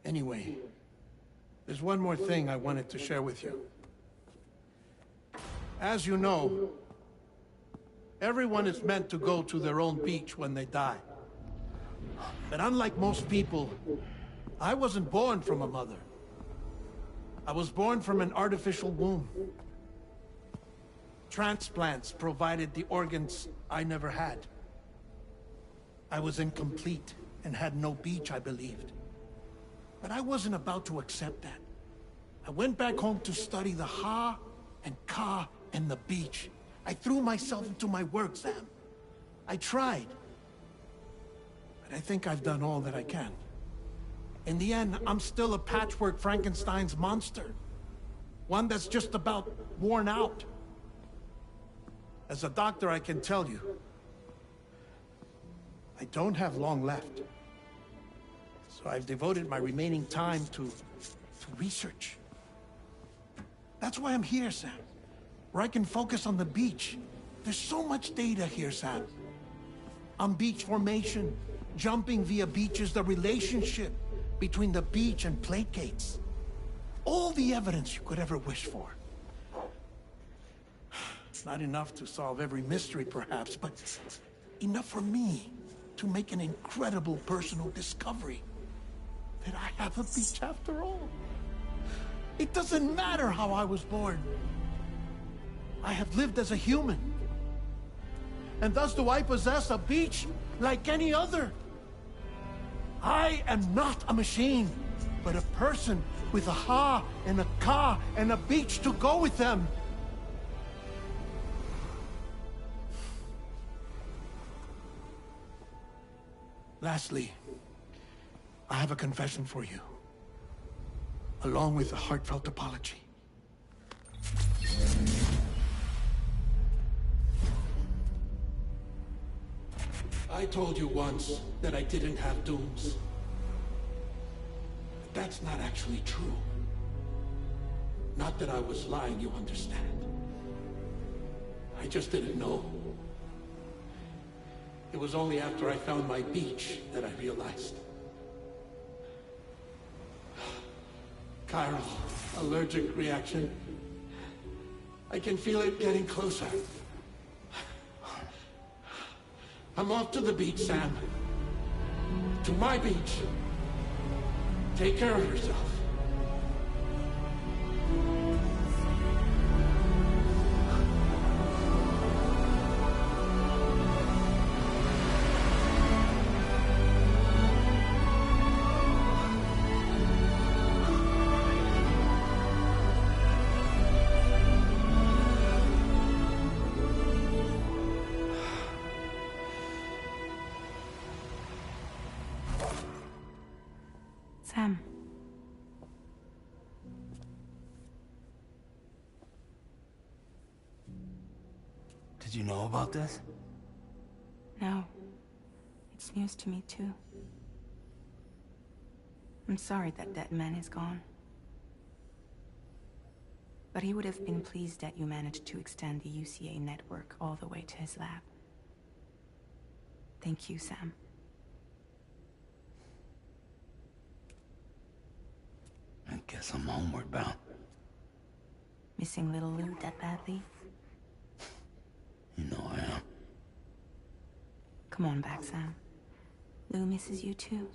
Anyway, there's one more thing I wanted to share with you. As you know, everyone is meant to go to their own beach when they die. But unlike most people, I wasn't born from a mother. I was born from an artificial womb. Transplants provided the organs I never had. I was incomplete and had no beach, I believed. But I wasn't about to accept that. I went back home to study the Ha and Ka and the beach. I threw myself into my work, Sam. I tried. But I think I've done all that I can. In the end, I'm still a patchwork Frankenstein's monster. One that's just about worn out. As a doctor, I can tell you, I don't have long left. So I've devoted my remaining time to research. That's why I'm here, Sam. Where I can focus on the beach. There's so much data here, Sam. On beach formation, jumping via beaches, the relationship between the beach and plate gates. All the evidence you could ever wish for. Not enough to solve every mystery, perhaps, but enough for me to make an incredible personal discovery. That I have a beach after all. It doesn't matter how I was born. I have lived as a human. And thus do I possess a beach like any other. I am not a machine, but a person with a Ha and a Ka and a beach to go with them. Lastly, I have a confession for you, along with a heartfelt apology. I told you once that I didn't have dooms. But that's not actually true. Not that I was lying, you understand. I just didn't know. It was only after I found my beach that I realized. Chiral allergic reaction. I can feel it getting closer. I'm off to the beach, Sam. To my beach. Take care of yourself. Sam. Did you know about this? No. It's news to me, too. I'm sorry that that man is gone. But he would have been pleased that you managed to extend the UCA network all the way to his lab. Thank you, Sam. I guess I'm homeward bound. Missing little Lou that badly? You know I am. Come on back, Sam. Lou misses you too.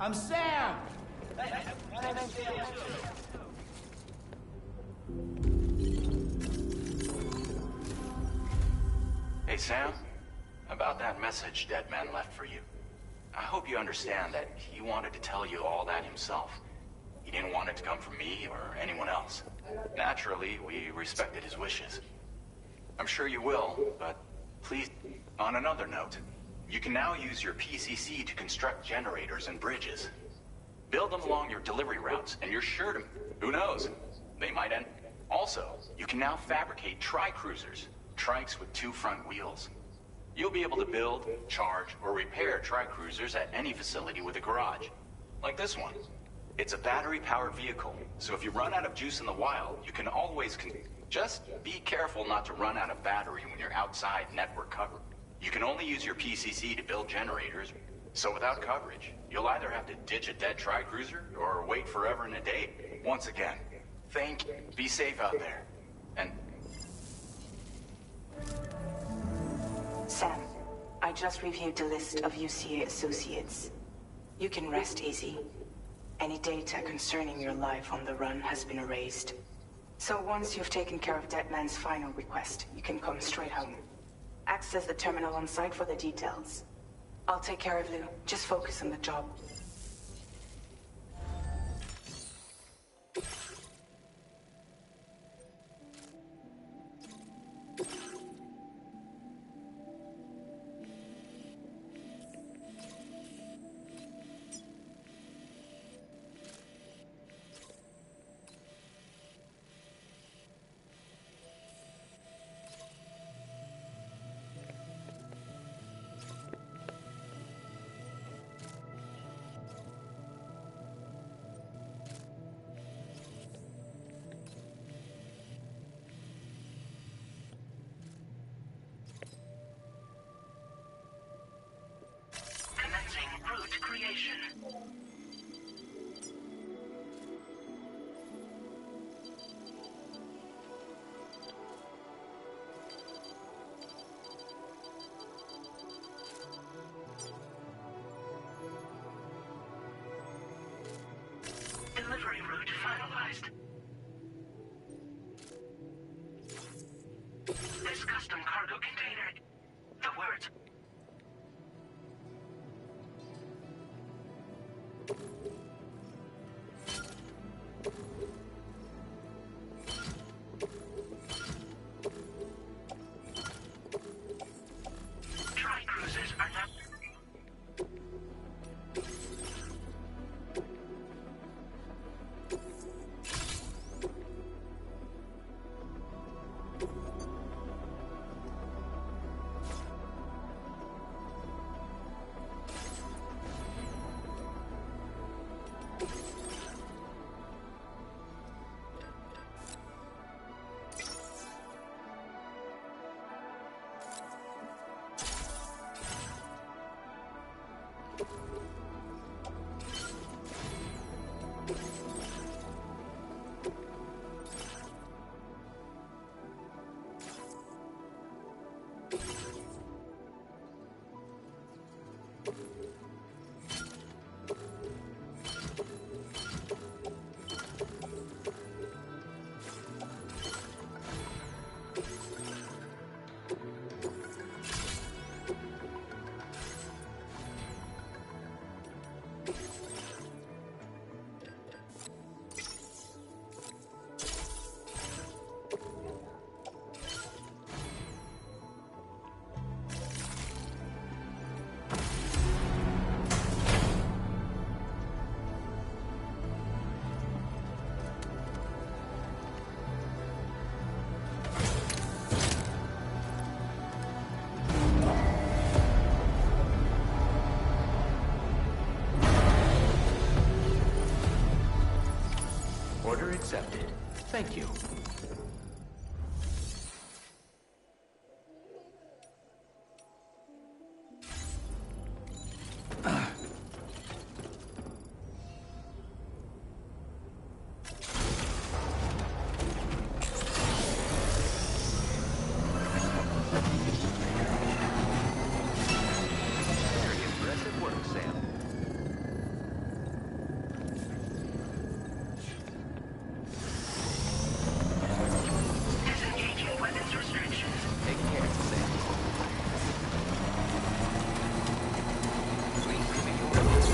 I'm Sam! Hey, Sam. About that message Deadman left for you. I hope you understand that he wanted to tell you all that himself. He didn't want it to come from me or anyone else. Naturally, we respected his wishes. I'm sure you will, but please, on another note, you can now use your PCC to construct generators and bridges. Build them along your delivery routes, and you're sure to... Who knows? They might end... Also, you can now fabricate tri-cruisers, trikes with 2 front wheels. You'll be able to build, charge, or repair tri-cruisers at any facility with a garage. Like this one. It's a battery-powered vehicle, so if you run out of juice in the wild, you can always... Just be careful not to run out of battery when you're outside network coverage. You can only use your PCC to build generators, so without coverage, you'll either have to ditch a dead tri-cruiser or wait forever and a day. Once again, thank you. Be safe out there. And... Sam, I just reviewed the list of UCA associates. You can rest easy. Any data concerning your life on the run has been erased. So once you've taken care of Deadman's final request, you can come straight home. Access the terminal on site for the details. I'll take care of Lou. Just focus on the job. Tri-cruisers are not... Order accepted. Thank you. Very impressive work, Sam. Disengaging weapons restrictions. Take care, Sam. Please give me your weapons.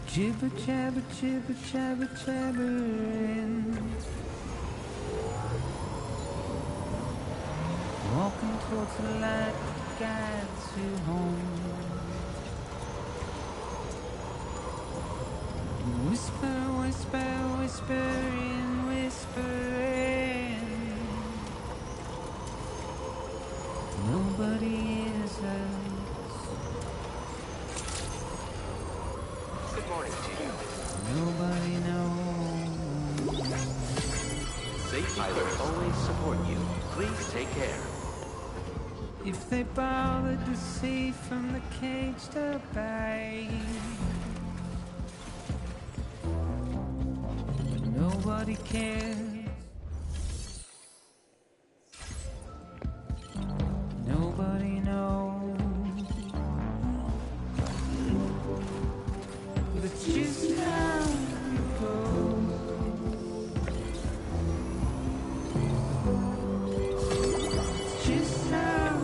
Jibber jabber, jibber jabber, jabbering. Walking towards the light that guides you home. Whisper, whisper, whispering, whispering. Nobody is Good morning to you. nobody knows. Safety I will always support you. Please take care. If they bothered to see from the caged up eye, nobody cares. Nobody knows. That's just how it goes. It's just how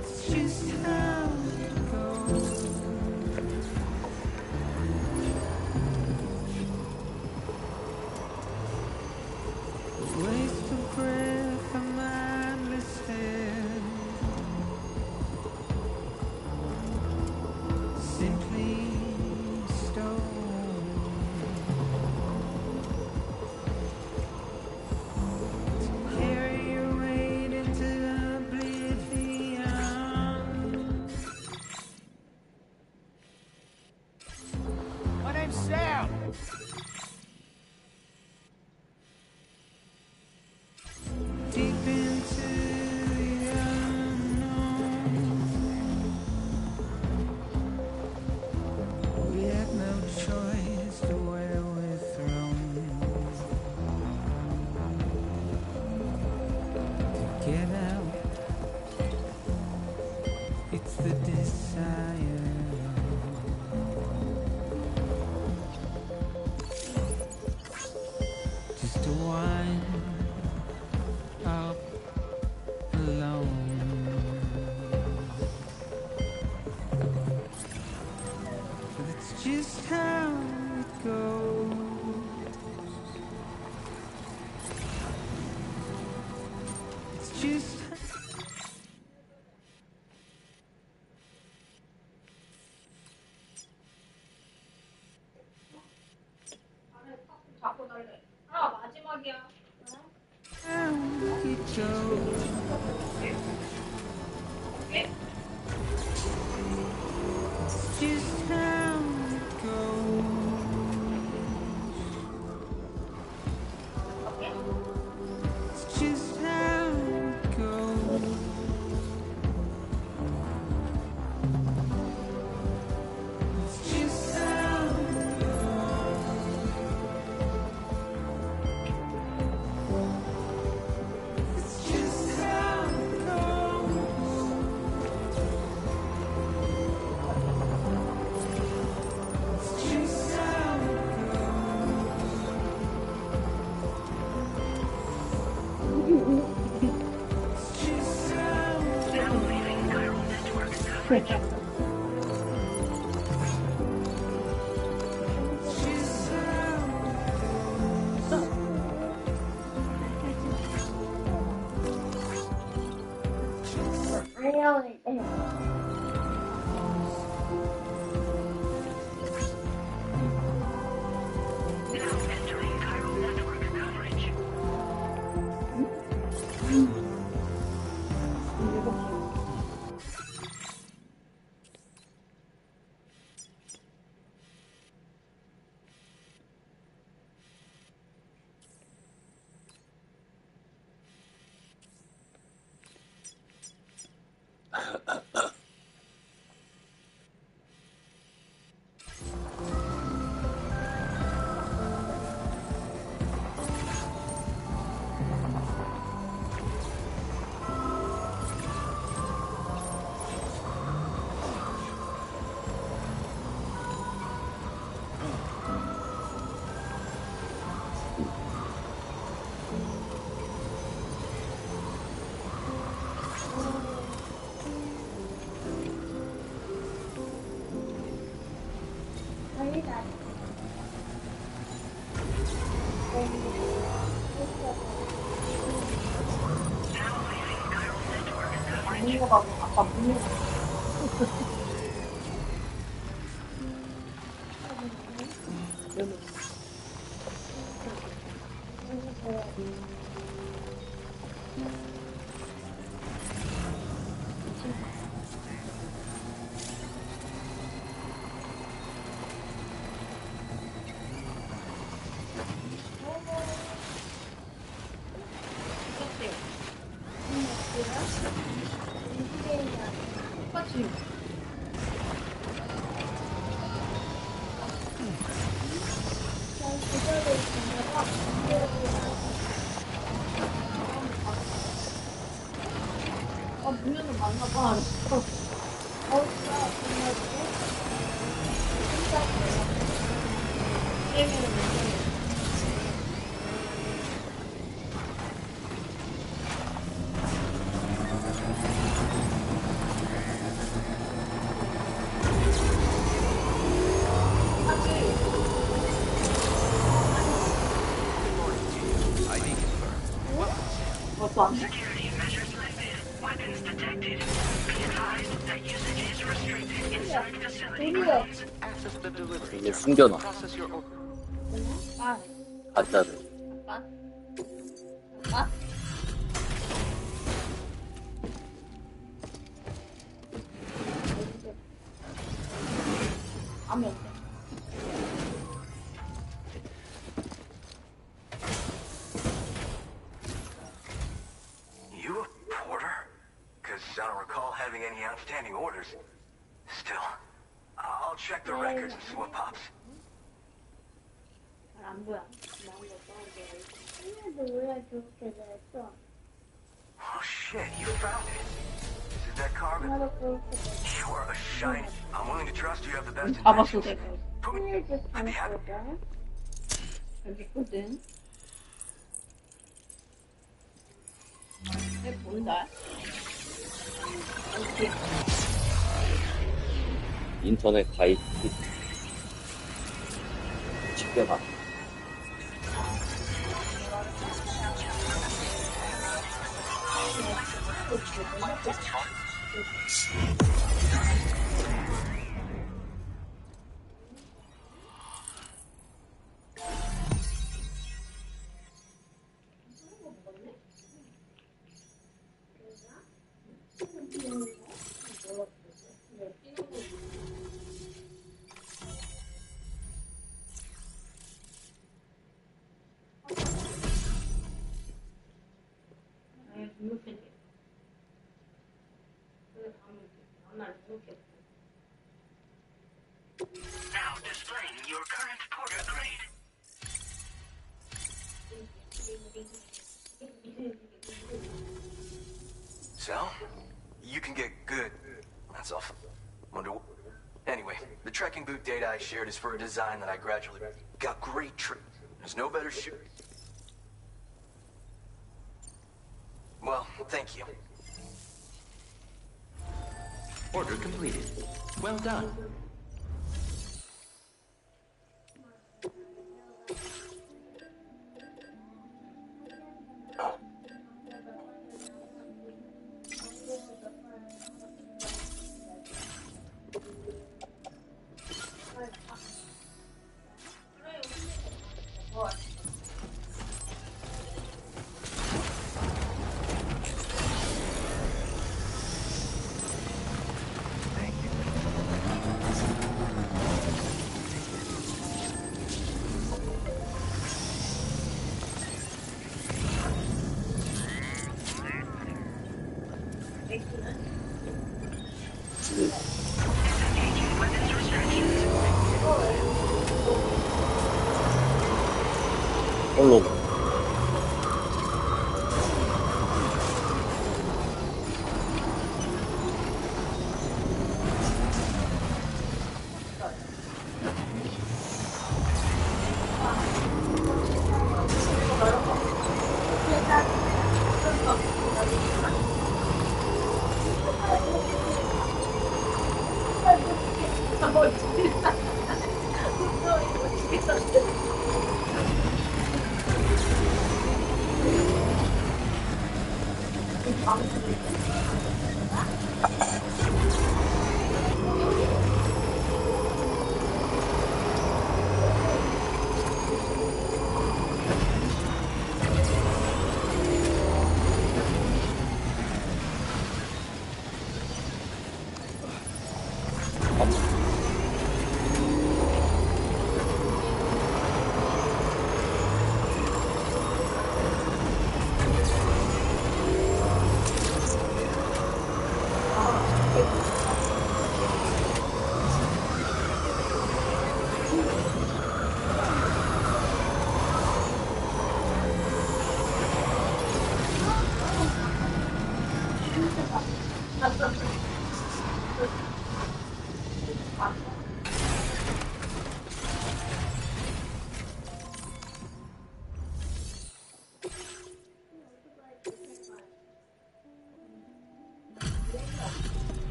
it's just how it goes. just 자꾸 달래. 아, 마지막이야. how it goes. Just how it goes. It's just how it goes. It's just how it goes. It's just how it goes. It's just how it 아닌 거 같고 아까 문을 똑같이 문제는 많나 봐. Security measures lifted. Weapons detected. Be advised that usage is restricted inside facility grounds. Access the delivery 이게 terminal. 숨겨놔. Process your order. 가짜를. 하면 You a porter? Because I don't recall having any outstanding orders. Still, I'll check the records and see what pops. 안 보여. 근데 왜 그렇게 됐어? Oh shit, you found it. Is that carbon? 나도 그렇게 You are a shiny. I'm willing to trust you have the best 잡았어 intentions. 내가. Put me at the hat. 여기 있거든. 내 본다. 인터넷 가입 집게가 Now displaying your current porter grade. So, you can get good. That's all. Anyway, the trekking boot data I shared is for a design that I gradually got great There's no better shoe. Well, thank you. Order completed. Well done.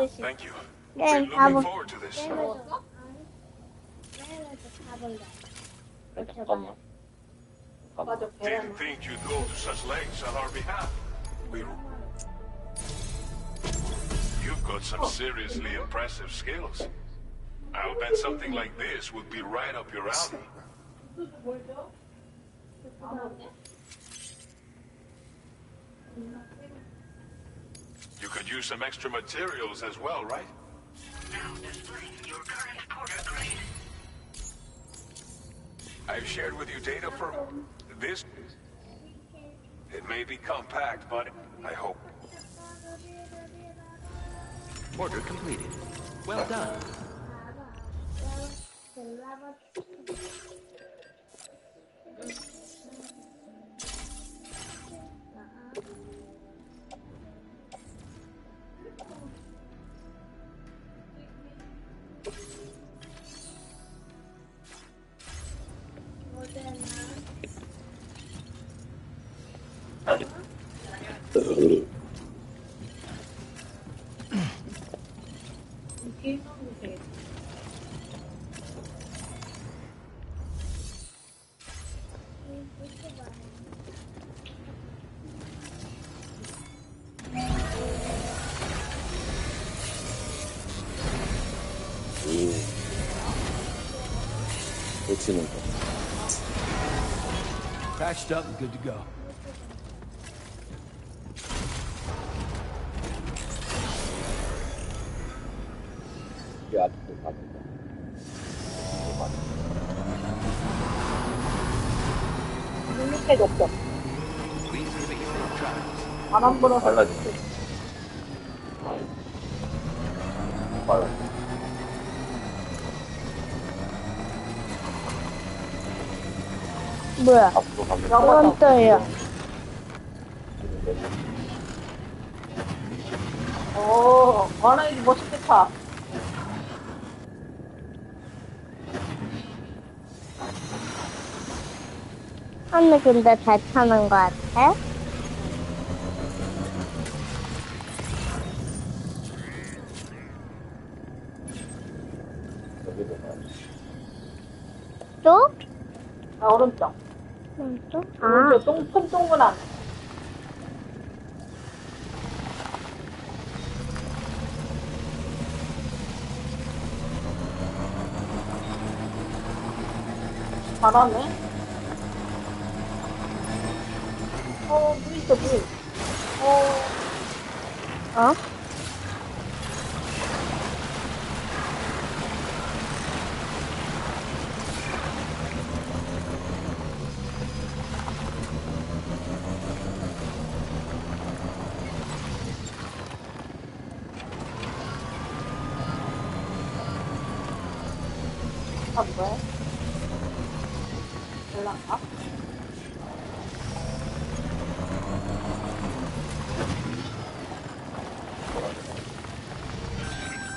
Thank you. 네, Been looking forward to this. Didn't think you'd go to such lengths on our behalf. You've got some seriously impressive skills. I'll bet something like this would be right up your alley. You could use some extra materials as well, right? Now displaying your current porter grade. I've shared with you data for this. It may be compact, but I hope. Order completed. Well done. 놓치는 거. Patched up and good to go. 이게 아직도 맞는다. 밑에도 없어. 바람 불어서. 빨라졌어. 빨라. 뭐야? 앞으로 가면 이건 또예요. 오, 어라이드 멋있겠다. 하늘 근데 잘 타는 것 같아? 여기도 가. 또? 아, 오른쪽. 오른쪽? 오른쪽 큰 동그란. 잘하네. 물 있어, 물. 어? 아, 뭐야? 올라가?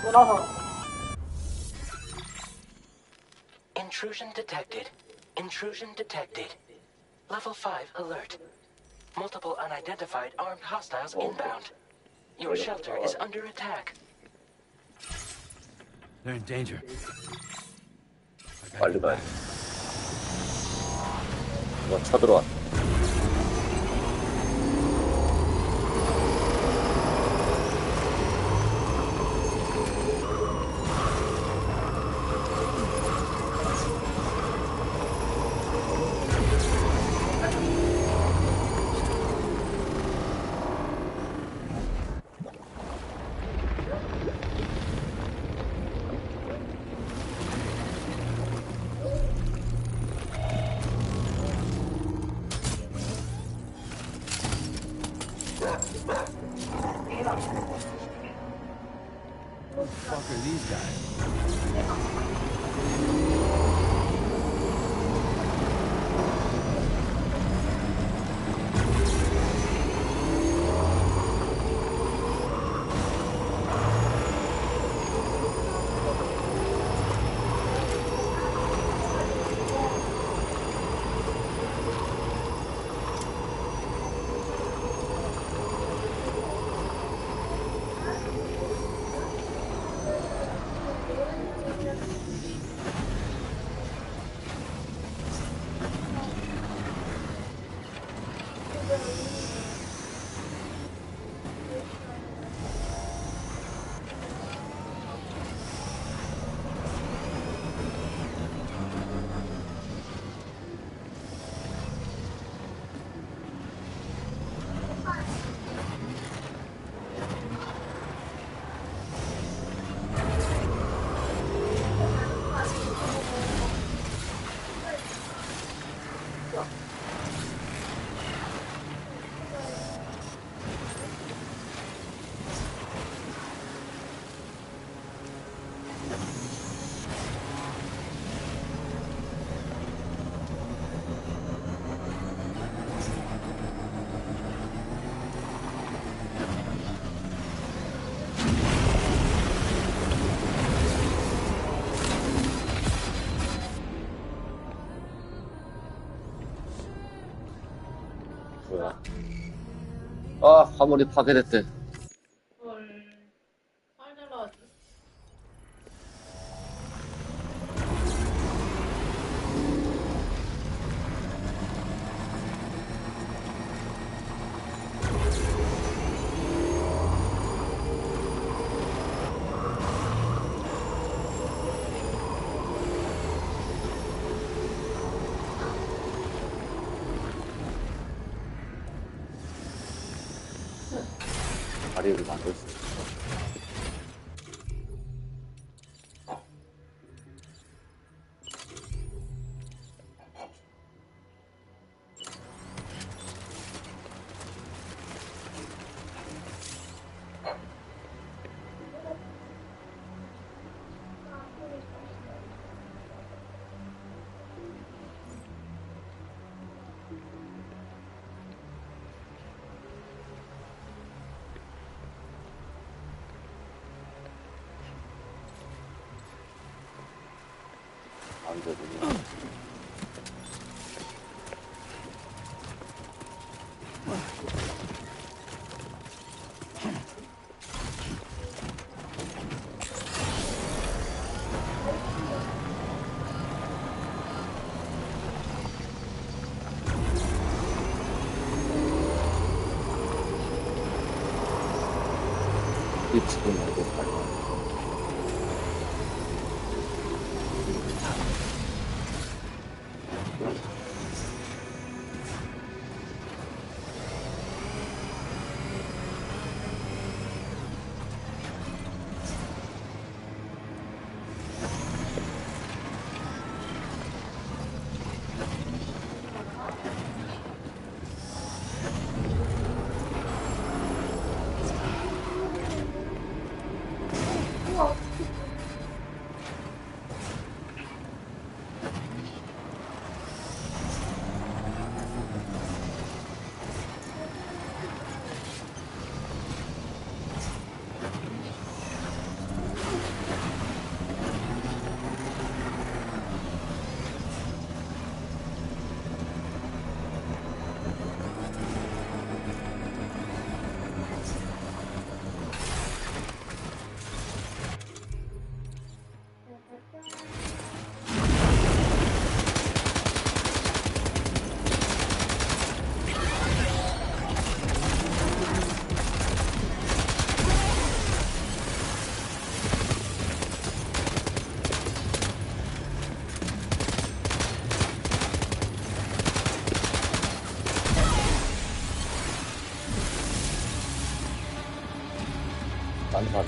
돌아서. Intrusion detected. Intrusion detected. Level 5 alert. Multiple unidentified armed hostiles inbound. Your shelter is under attack. They're in danger. 빨리 가야 돼. 이거 쳐들어왔다. What the fuck are these guys? 뭐야? 아, 화물이 파괴됐대. 자리를 만들 수 있어. 안 되더니. 이 지금 어디 갈까? 만산.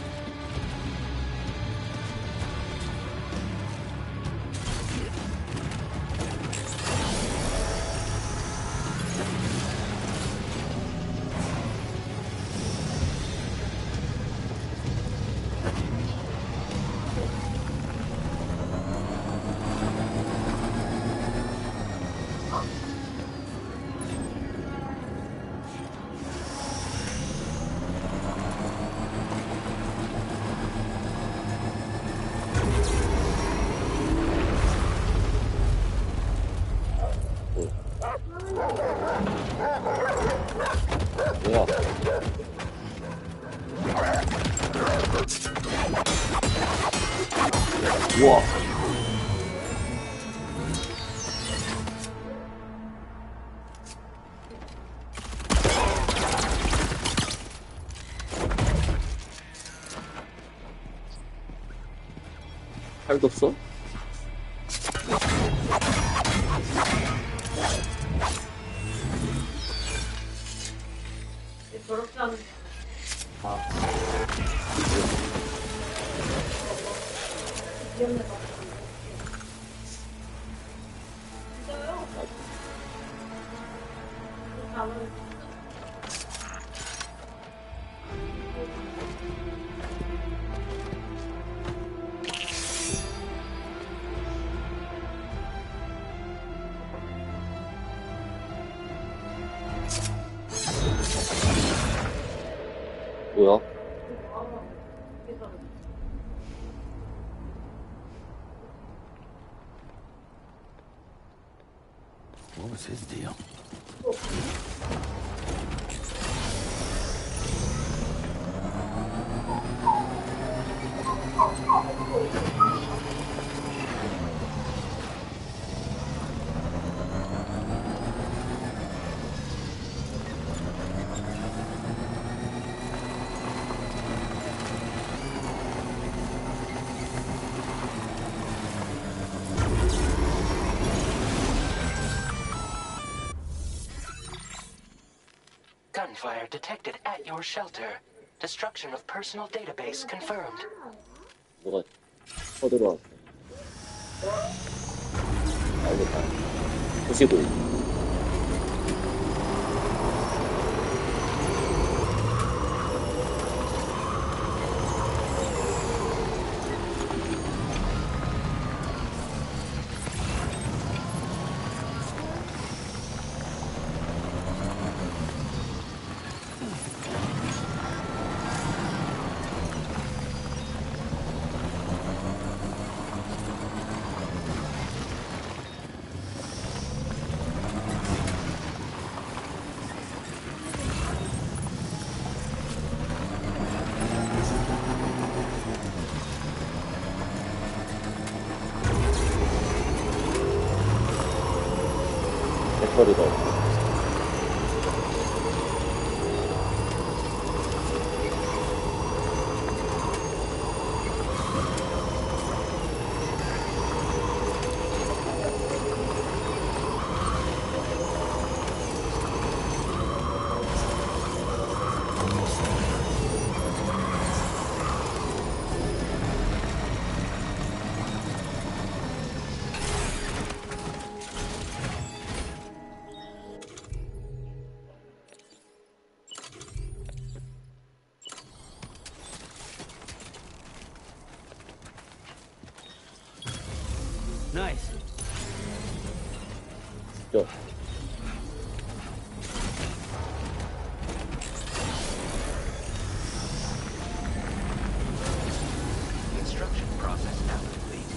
뭐야? 우와. 팔도 써? 저렇게 하는 아. 위험해. 진짜요? 나는 뭐야? What was his deal? Gunfire detected at your shelter. Destruction of personal database confirmed. 뭐가 쳐들어왔어. 알겠다. 95. 배터리가 없어. Nice. Go. Instruction process now complete.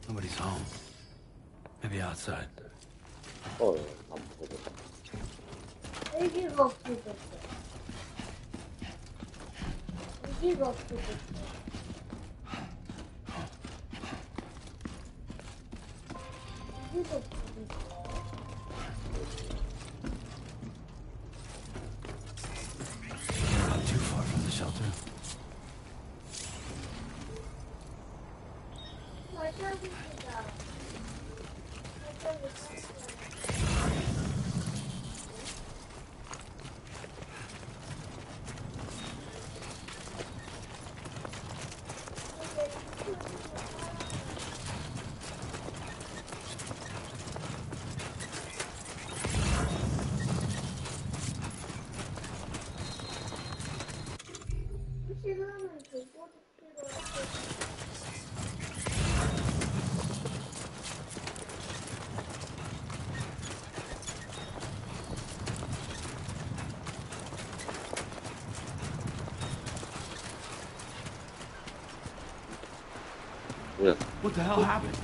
Nobody's home. Maybe outside. 안 보고. 애기가 없어졌어. 애기가 없어졌어. 애기가 없어졌어. Not too far from the shelter. 발자국이다. 발자국. What the hell happened?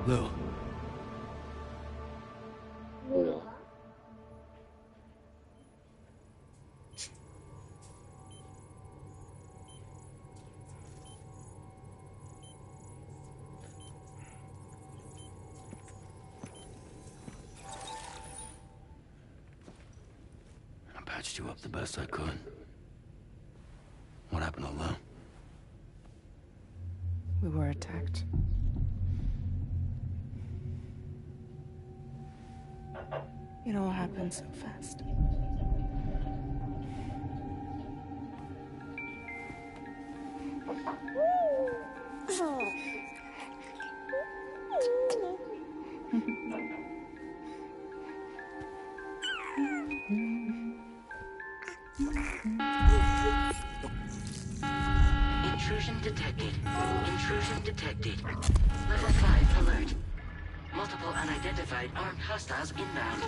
Lou. 뭐야? I patched you up the best I could. What happened to Lou? We were attacked. It all happened so fast. detected. Intrusion detected. Level 5 alert. Multiple unidentified armed hostiles inbound.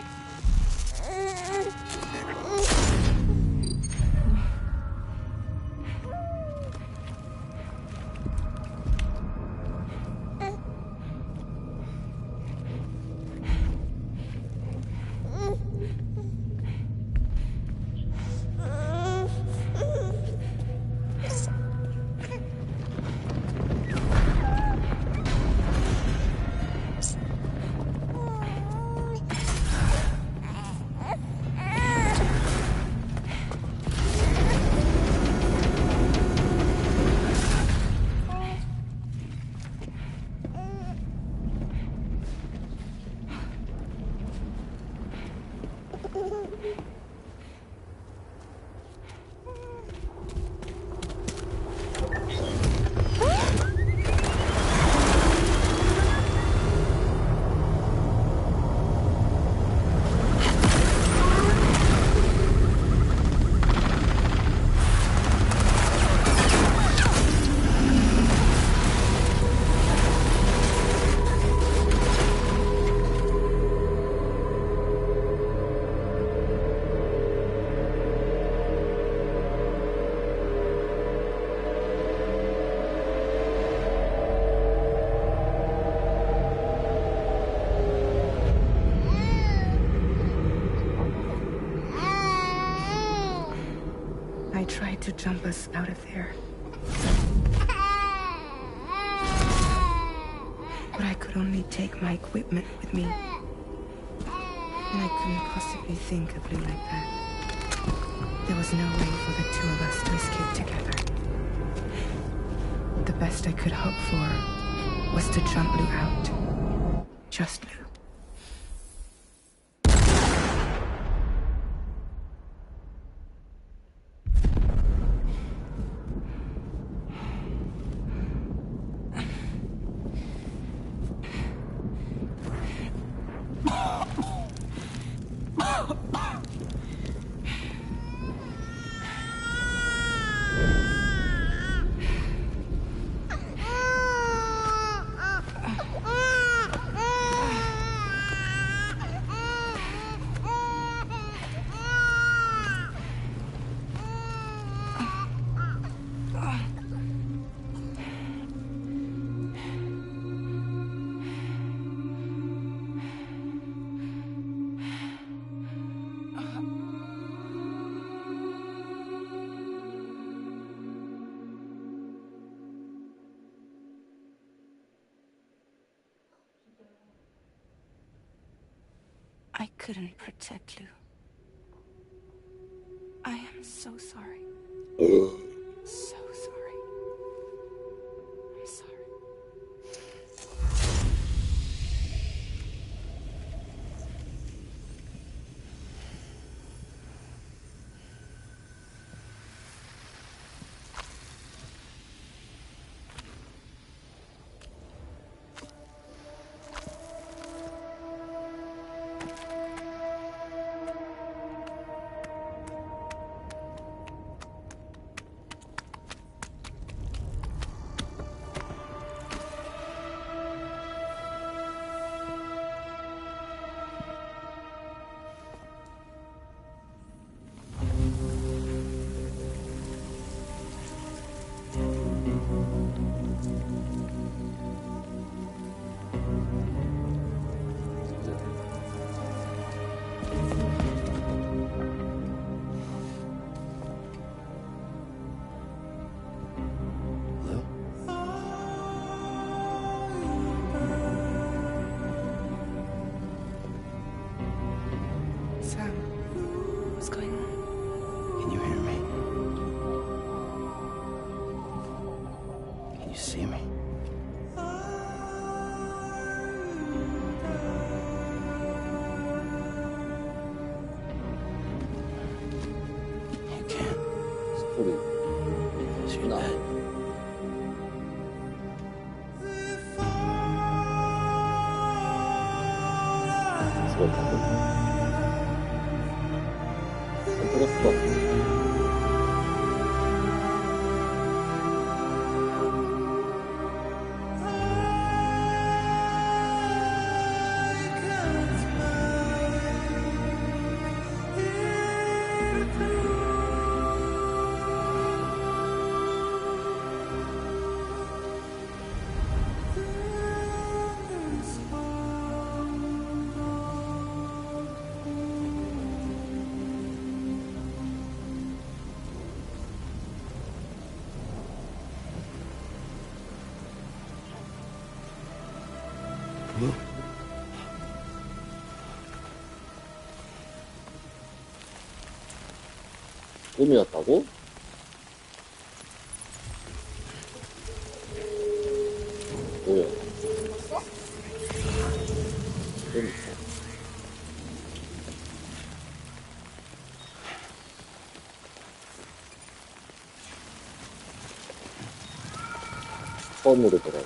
I tried to jump us out of there. But I could only take my equipment with me. And I couldn't possibly think of Lou like that. There was no way for the two of us to escape together. The best I could hope for was to jump Lou out. Just Lou. I couldn't protect Lou. I am so sorry. So sorry. I'm sorry. Sam, what's going on? Can you hear me? Can you see me? You can't. 소리. You're dead. 들었어. 꿈이었다고? 뭐야? 꿈. 처음으로 돌아.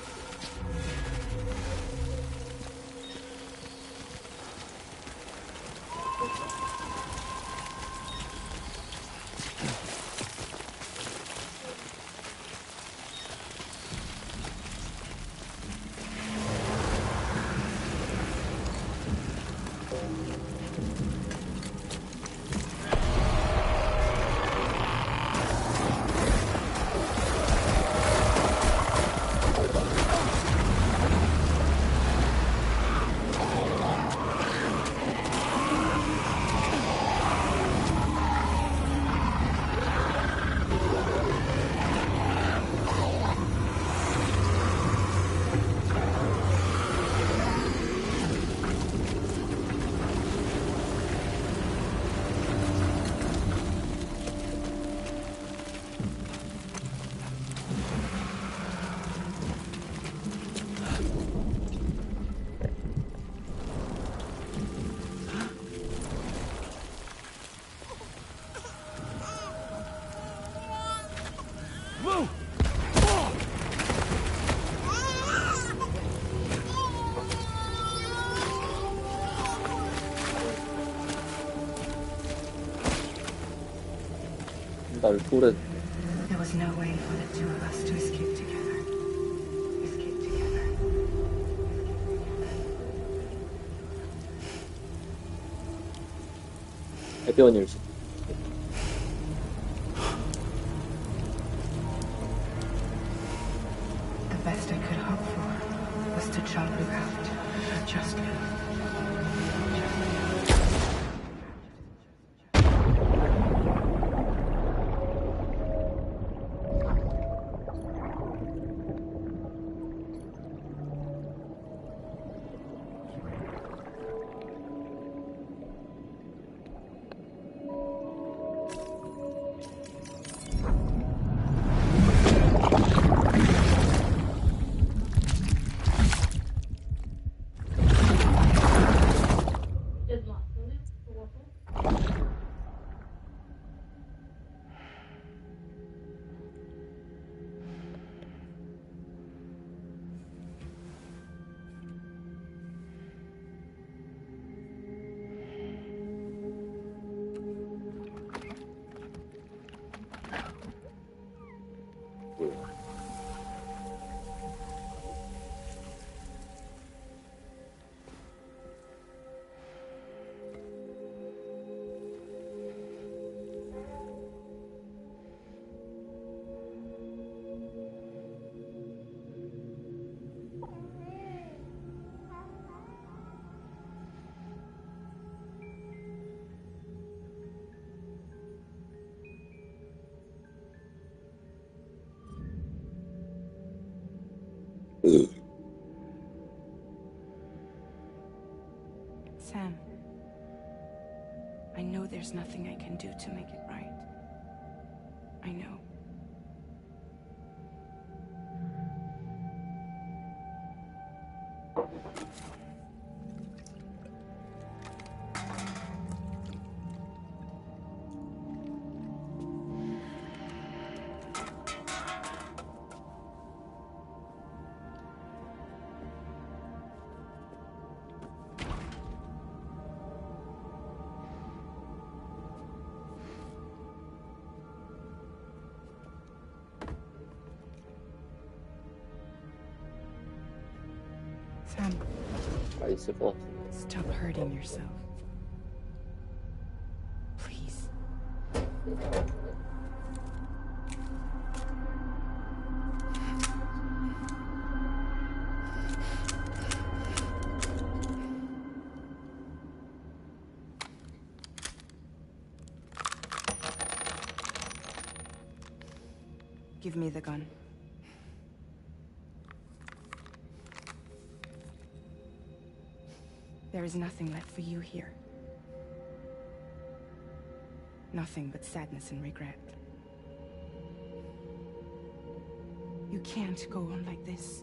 날 토래. There was no way for the two of us to escape together. Escape together. 해변일 수. The best I could hope for was to jump you out. Just you. Sam, I know there's nothing I can do to make it right. I know. Sam, 있을 것 같은데. stop hurting yourself. Please. Give me the gun. There is nothing left for you here. Nothing but sadness and regret. You can't go on like this.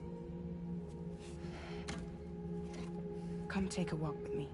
Come take a walk with me.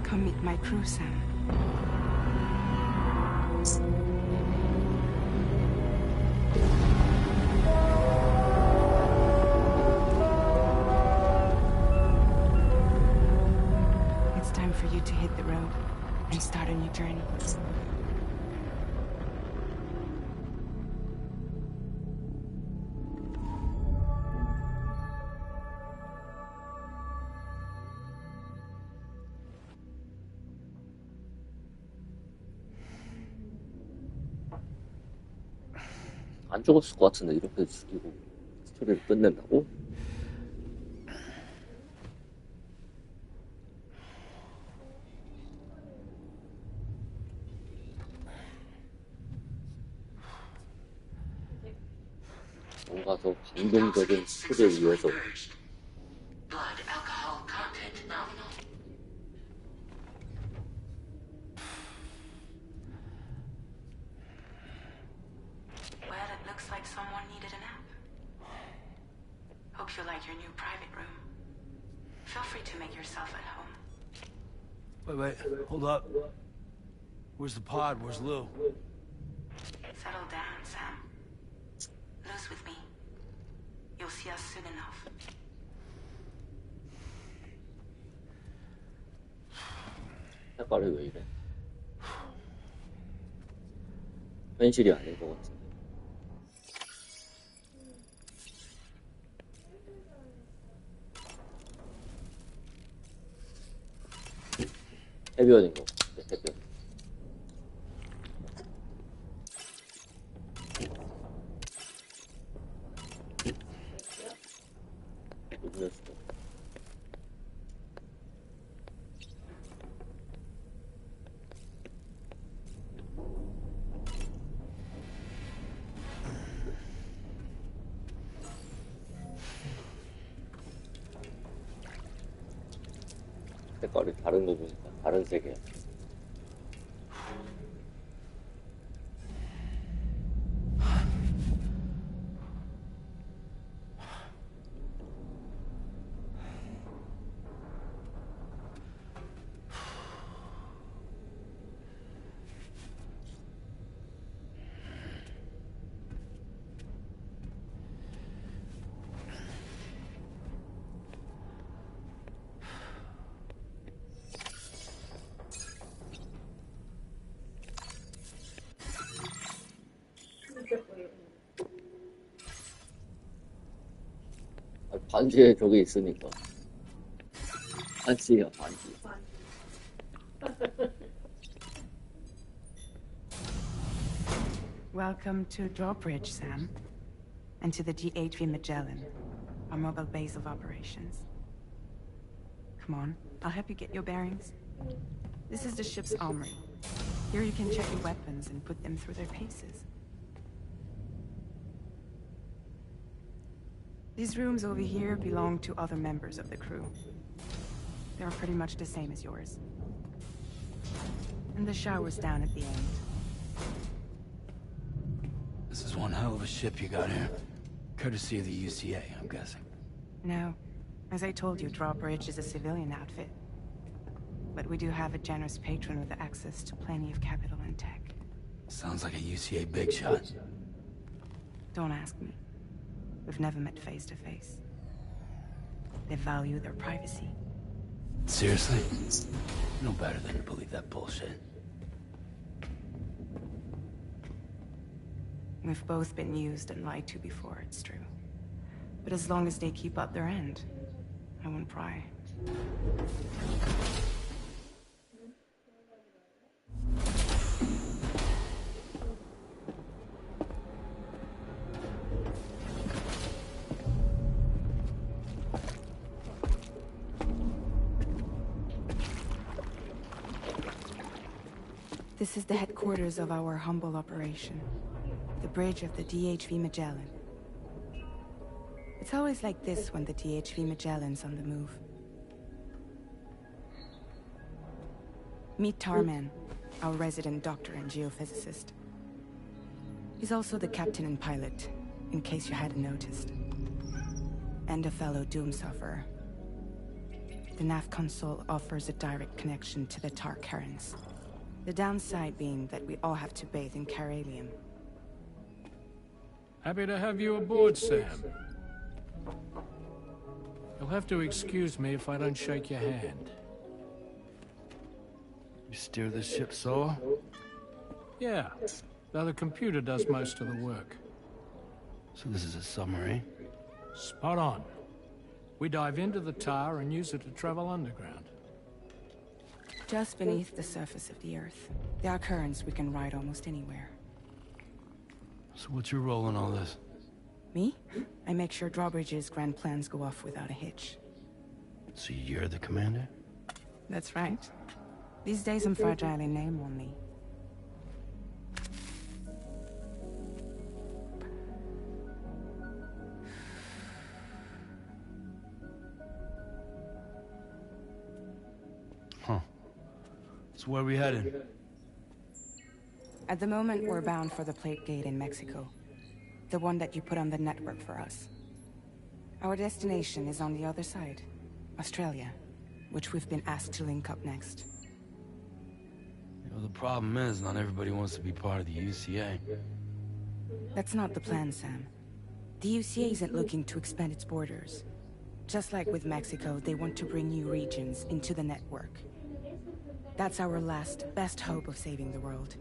Come meet my crew, Sam. It's time for you to hit the road and start a new journey. 안 죽었을 것 같은데 이렇게 죽이고 스토리를 끝낸다고? 뭔가 더 감동적인 스토리를 위해서 Blood alcohol content nominal. Well, it looks like someone needed a nap. Hope you like your new private room. Feel free to make yourself at home. Wait, hold up. Where's the pod? Where's Lou? Settle down, Sam. Lou's with me. You'll see us soon enough. 색깔이 왜 이래? 현실이 아닌 것 같은데. 해변인 것 같은데, 해변. 음료수. 색깔이 다른 거 보니까 다른 색이야. 반지에 저게 있으니까. 반지야, 반지. Welcome to Drawbridge, Sam. And to the GHV Magellan, our mobile base of operations. Come on, I'll help you get your bearings. This is the ship's armory. Here you can check your weapons and put them through their paces. These rooms over here belong to other members of the crew. They're pretty much the same as yours. And the shower's down at the end. This is one hell of a ship you got here. Courtesy of the UCA, I'm guessing. No. As I told you, Drawbridge is a civilian outfit. But we do have a generous patron with access to plenty of capital and tech. Sounds like a UCA big shot. Don't ask me. We've never met face to face. They value their privacy. Seriously? No better than to believe that bullshit. We've both been used and lied to before, it's true. But as long as they keep up their end, I won't pry. This is the headquarters of our humble operation. The bridge of the DHV Magellan. It's always like this when the DHV Magellan's on the move. Meet Tarman, our resident doctor and geophysicist. He's also the captain and pilot, in case you hadn't noticed. And a fellow doom sufferer. The nav console offers a direct connection to the Tar currents. The downside being that we all have to bathe in caralium. Happy to have you aboard, Sam. You'll have to excuse me if I don't shake your hand. You steer this ship solo? Yeah, though the computer does most of the work. So this is a submarine? Spot on. We dive into the Tar and use it to travel underground. Just beneath the surface of the Earth. There are currents we can ride almost anywhere. So what's your role in all this? Me? I make sure Drawbridge's grand plans go off without a hitch. So you're the commander? That's right. These days I'm fragile in name only. Huh. So where are we headed? At the moment, we're bound for the Plate Gate in Mexico. The one that you put on the network for us. Our destination is on the other side, Australia, which we've been asked to link up next. You know, the problem is, not everybody wants to be part of the UCA. That's not the plan, Sam. The UCA isn't looking to expand its borders. Just like with Mexico, they want to bring new regions into the network. That's our last, best hope of saving the world.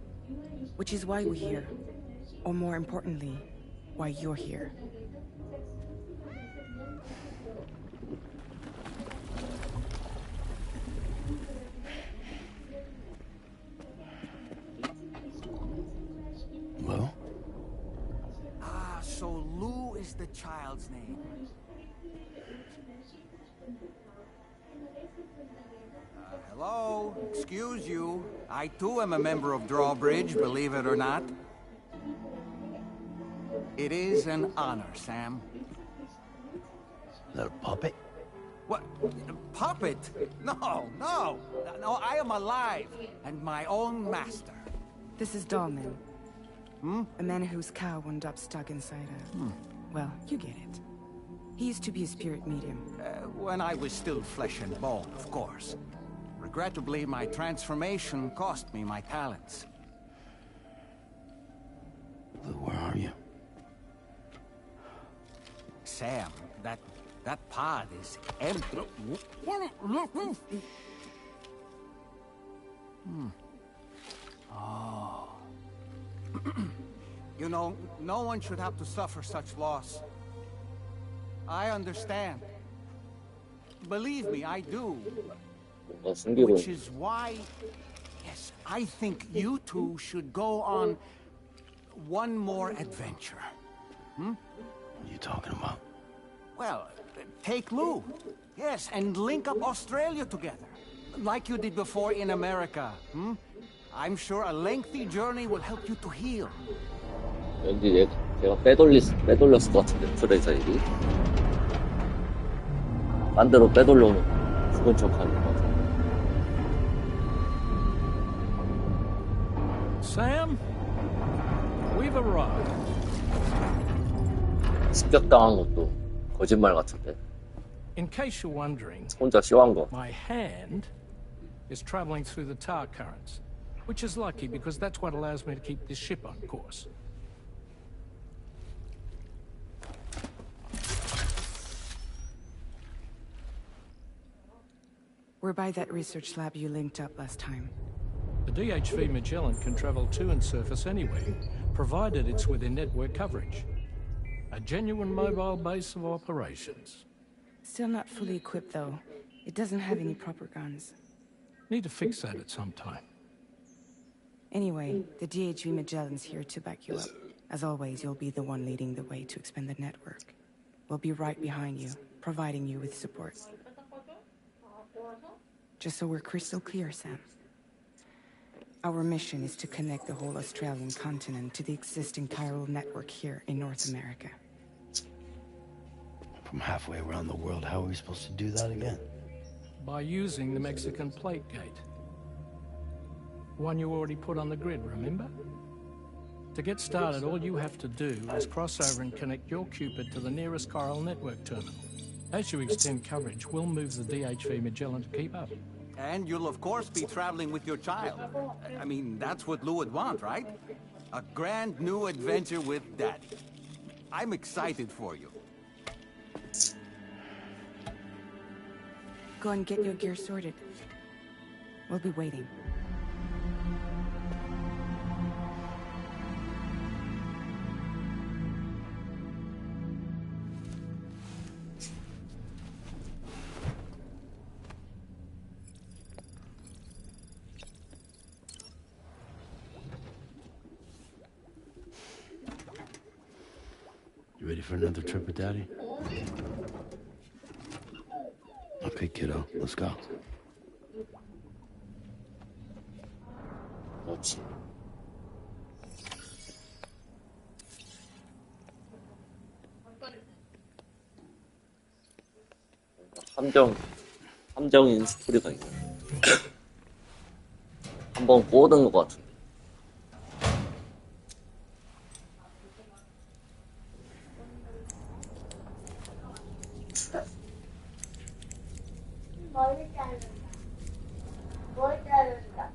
Which is why we're here. Or more importantly, why you're here. Well? Ah, so Lou is the child's name. Hello? Excuse you. I too am a member of Drawbridge, believe it or not. It is an honor, Sam. Is that a puppet? What? Puppet? No, no. No, I am alive and my own master. This is Dahlman. A man whose cow wound up stuck inside a... Well, you get it. He used to be a spirit medium. When I was still flesh and bone, of course. Regrettably, my transformation cost me my talents. Lou, where are you? Sam, that pod is empty. Oh. You know, no one should have to suffer such loss. I understand. Believe me, I do. Which is why, yes, I think you two should go on one more adventure. What are you talking about? Well, take Lou. Yes, and link up Australia together. Like you did before in America. I'm sure a lengthy journey will help you to heal. 왠지 제가 빼돌렸을 것 같은데, 트레이서 일이. 반대로 빼돌려오면 죽은 척하는 것 같아. Sam, we've arrived. 습격당한 것도 거짓말 같은데. In case you're wondering, 혼자 쇼한 거. my hand is traveling through the tar currents. Which is lucky, because that's what allows me to keep this ship on course. We're by that research lab you linked up last time. The DHV Magellan can travel to and surface anywhere, provided it's within network coverage. A genuine mobile base of operations. Still not fully equipped, though. It doesn't have any proper guns. Need to fix that at some time. Anyway, the DHV Magellan's here to back you up. As always, you'll be the one leading the way to expand the network. We'll be right behind you, providing you with support. Just so we're crystal clear, Sam. Our mission is to connect the whole Australian continent to the existing chiral network here in North America. From halfway around the world, how are we supposed to do that again? By using the Mexican plate gate. One you already put on the grid, remember? To get started, all you have to do is cross over and connect your Cupid to the nearest chiral network terminal. As you extend coverage, we'll move the DHV Magellan to keep up. And you'll of course be traveling with your child. I mean, that's what Lou would want, right? A grand new adventure with Daddy. I'm excited for you. Go and get your gear sorted. We'll be waiting. You ready for another trip with Daddy? Okay, kiddo, let's go. 그렇지. 함정인 스토리가 있네. 한번 꼬든 것 같은데. 뭘 자른다. 뭘 자른다.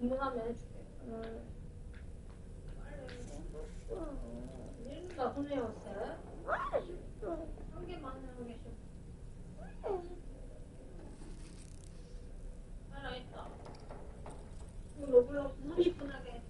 이거하면 해줄게. 이름도 손에 왔어요? 한 개만 하고 계셔. 살아있다. 로블록스 30분 하게.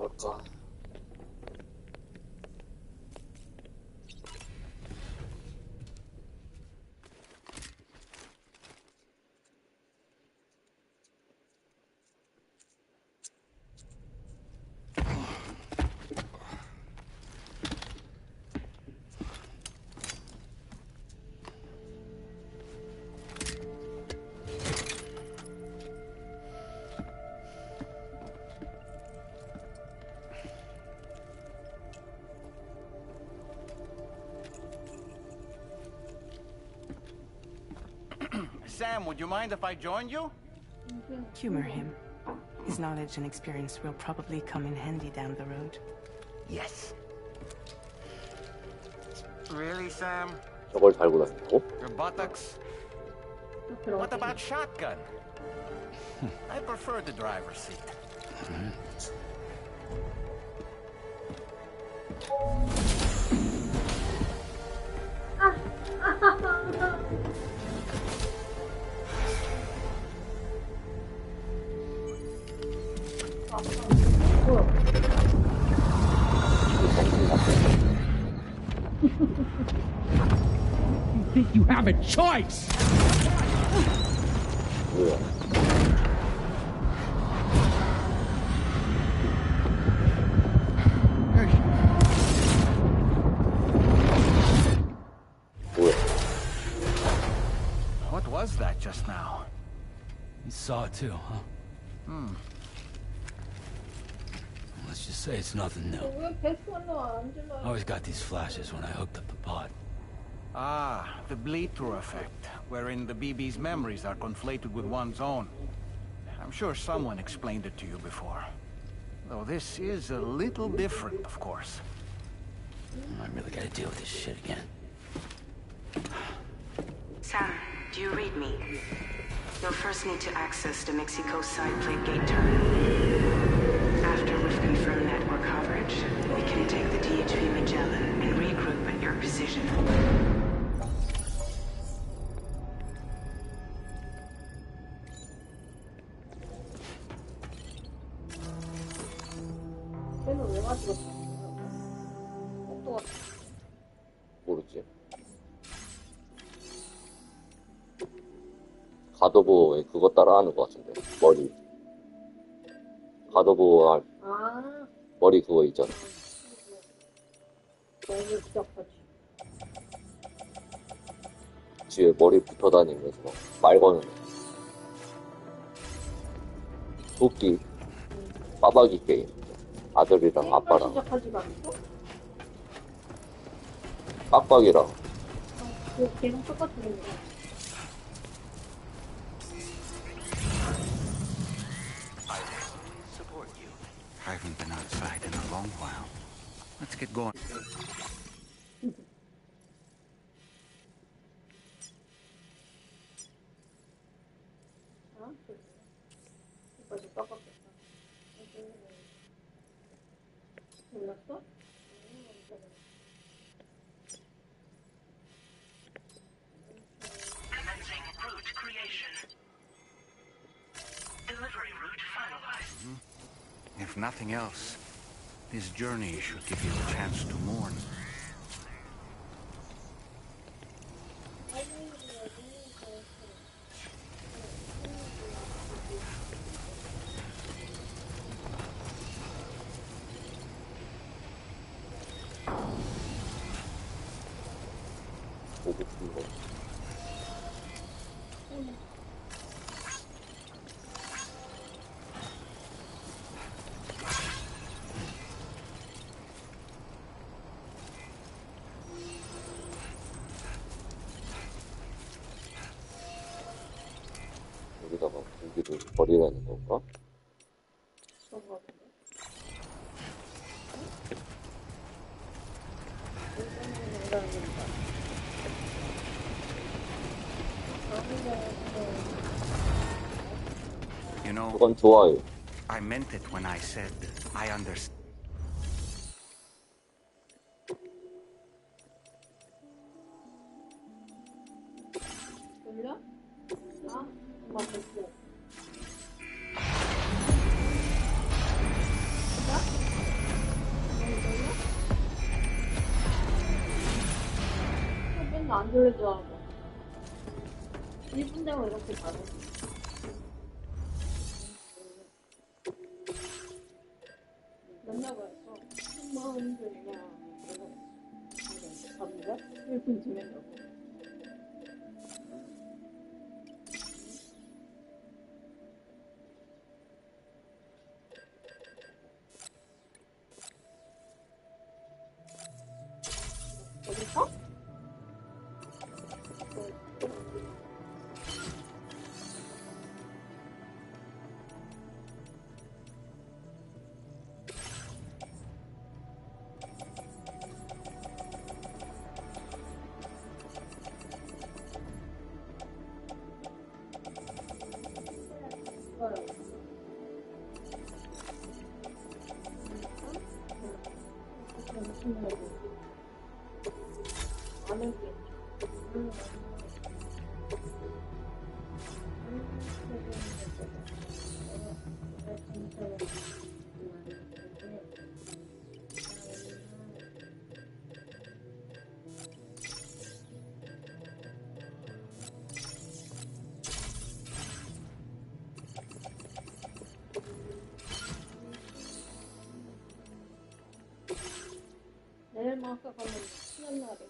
가볼까? Sam, would you mind if I joined you? Humor him. His knowledge and experience will probably come in handy down the road. Yes. Really, Sam? 저걸 달고 다닌다고? Your buttocks? What about shotgun? I prefer the driver's seat. You think you have a choice? 뭐야? 뭐야? What was that just now? You saw it too, huh? Let's just say it's nothing new. I always got these flashes when I hooked up the pod. Ah, the bleed-through effect, wherein the BB's memories are conflated with one's own. I'm sure someone explained it to you before. Though this is a little different, of course. I really gotta deal with this shit again. Sam, do you read me? You'll first need to access the Mexico side plate gate terminal. After we've confirmed network coverage, we can take the DHV Magellan and regroup at your position. 모르지. 가도보에 그거 따라하는 것 같은데. 머리. 가도보 할 머리 그거 있잖아. 뒤에 머리 붙어 다니면서 막 말 거는 애. 도끼. 빠박이 게임. 아들이랑 아빠랑. 빡빡이랑. 걔랑 똑같은 건가? I haven't been outside in a long while. Let's get going. Commencing route creation. Delivery route finalized. If nothing else, this journey should give you a chance to mourn. 보고 싶은 거. 여기다가 고기를 버리라는 건가? You know, 그건 좋아요. I meant it when I said I understand. 맨날 안 돌려주라고. 1분 되면 이렇게 잘해. 몇냐고 했어? 10만 되냐? 봤는데? 1분 뒤에냐고. 어딨어? 내일만 아까 가면 쉬는 날이야.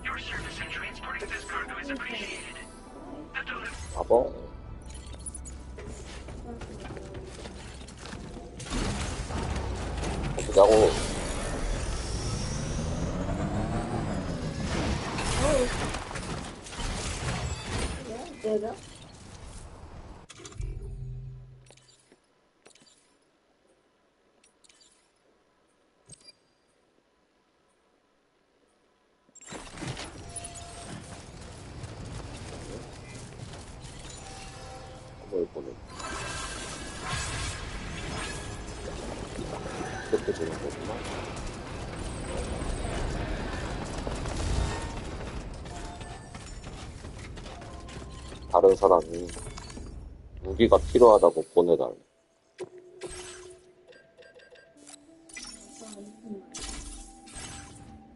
Your service in transporting this cargo is appreciated. 봐봐. 보자고. 내가? 뭘 보내. 그렇게 되는 거구나. 다른 사람이 무기가 필요하다고 보내달래.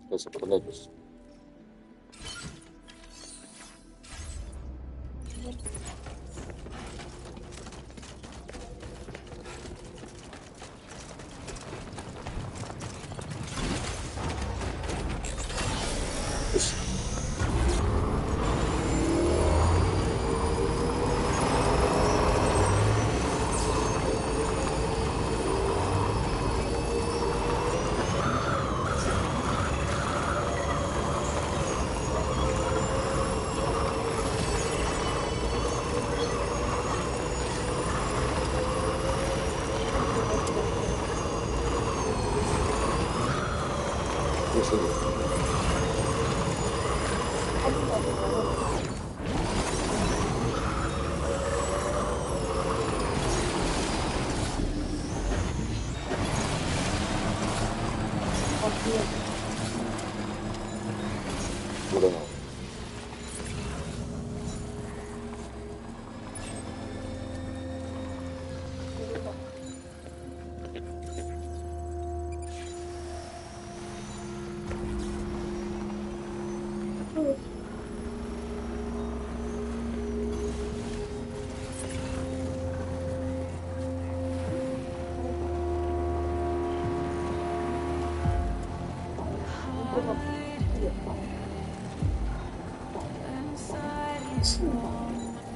그래서 보내줬어. 노래 나와.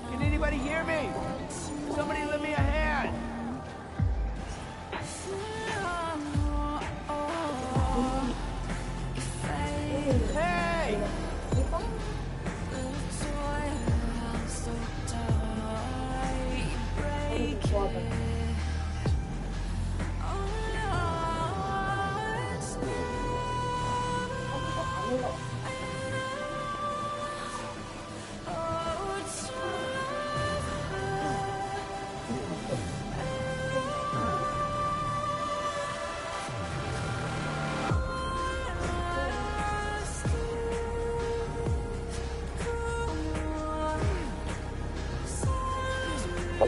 Can anybody hear me? Somebody lend me a hand. Hey!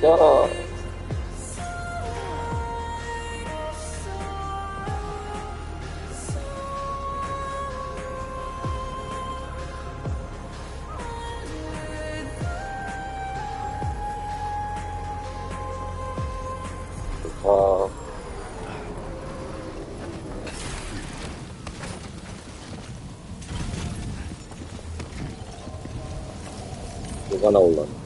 맞아. 누가 나올라나?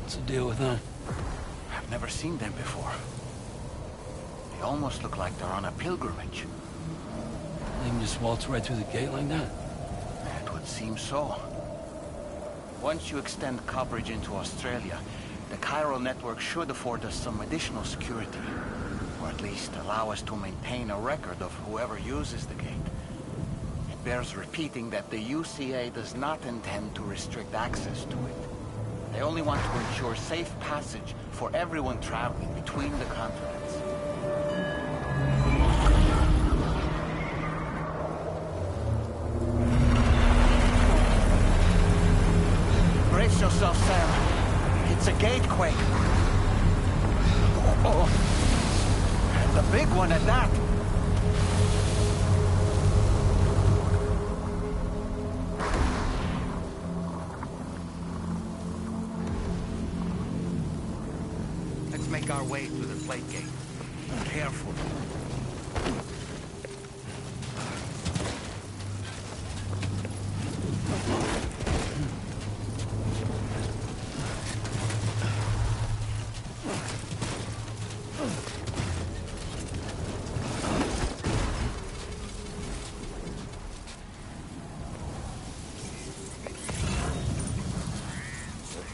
What's the deal with them? I've never seen them before. They almost look like they're on a pilgrimage. They can just waltz right through the gate like that? It would seem so. Once you extend coverage into Australia, the chiral network should afford us some additional security. Or at least allow us to maintain a record of whoever uses the gate. It bears repeating that the UCA does not intend to restrict access to it. They only want to ensure safe passage for everyone traveling between the continents. Brace yourself, Sam. It's a gatequake. Oh. And a big one at that. Make our way through the plate gate. Careful.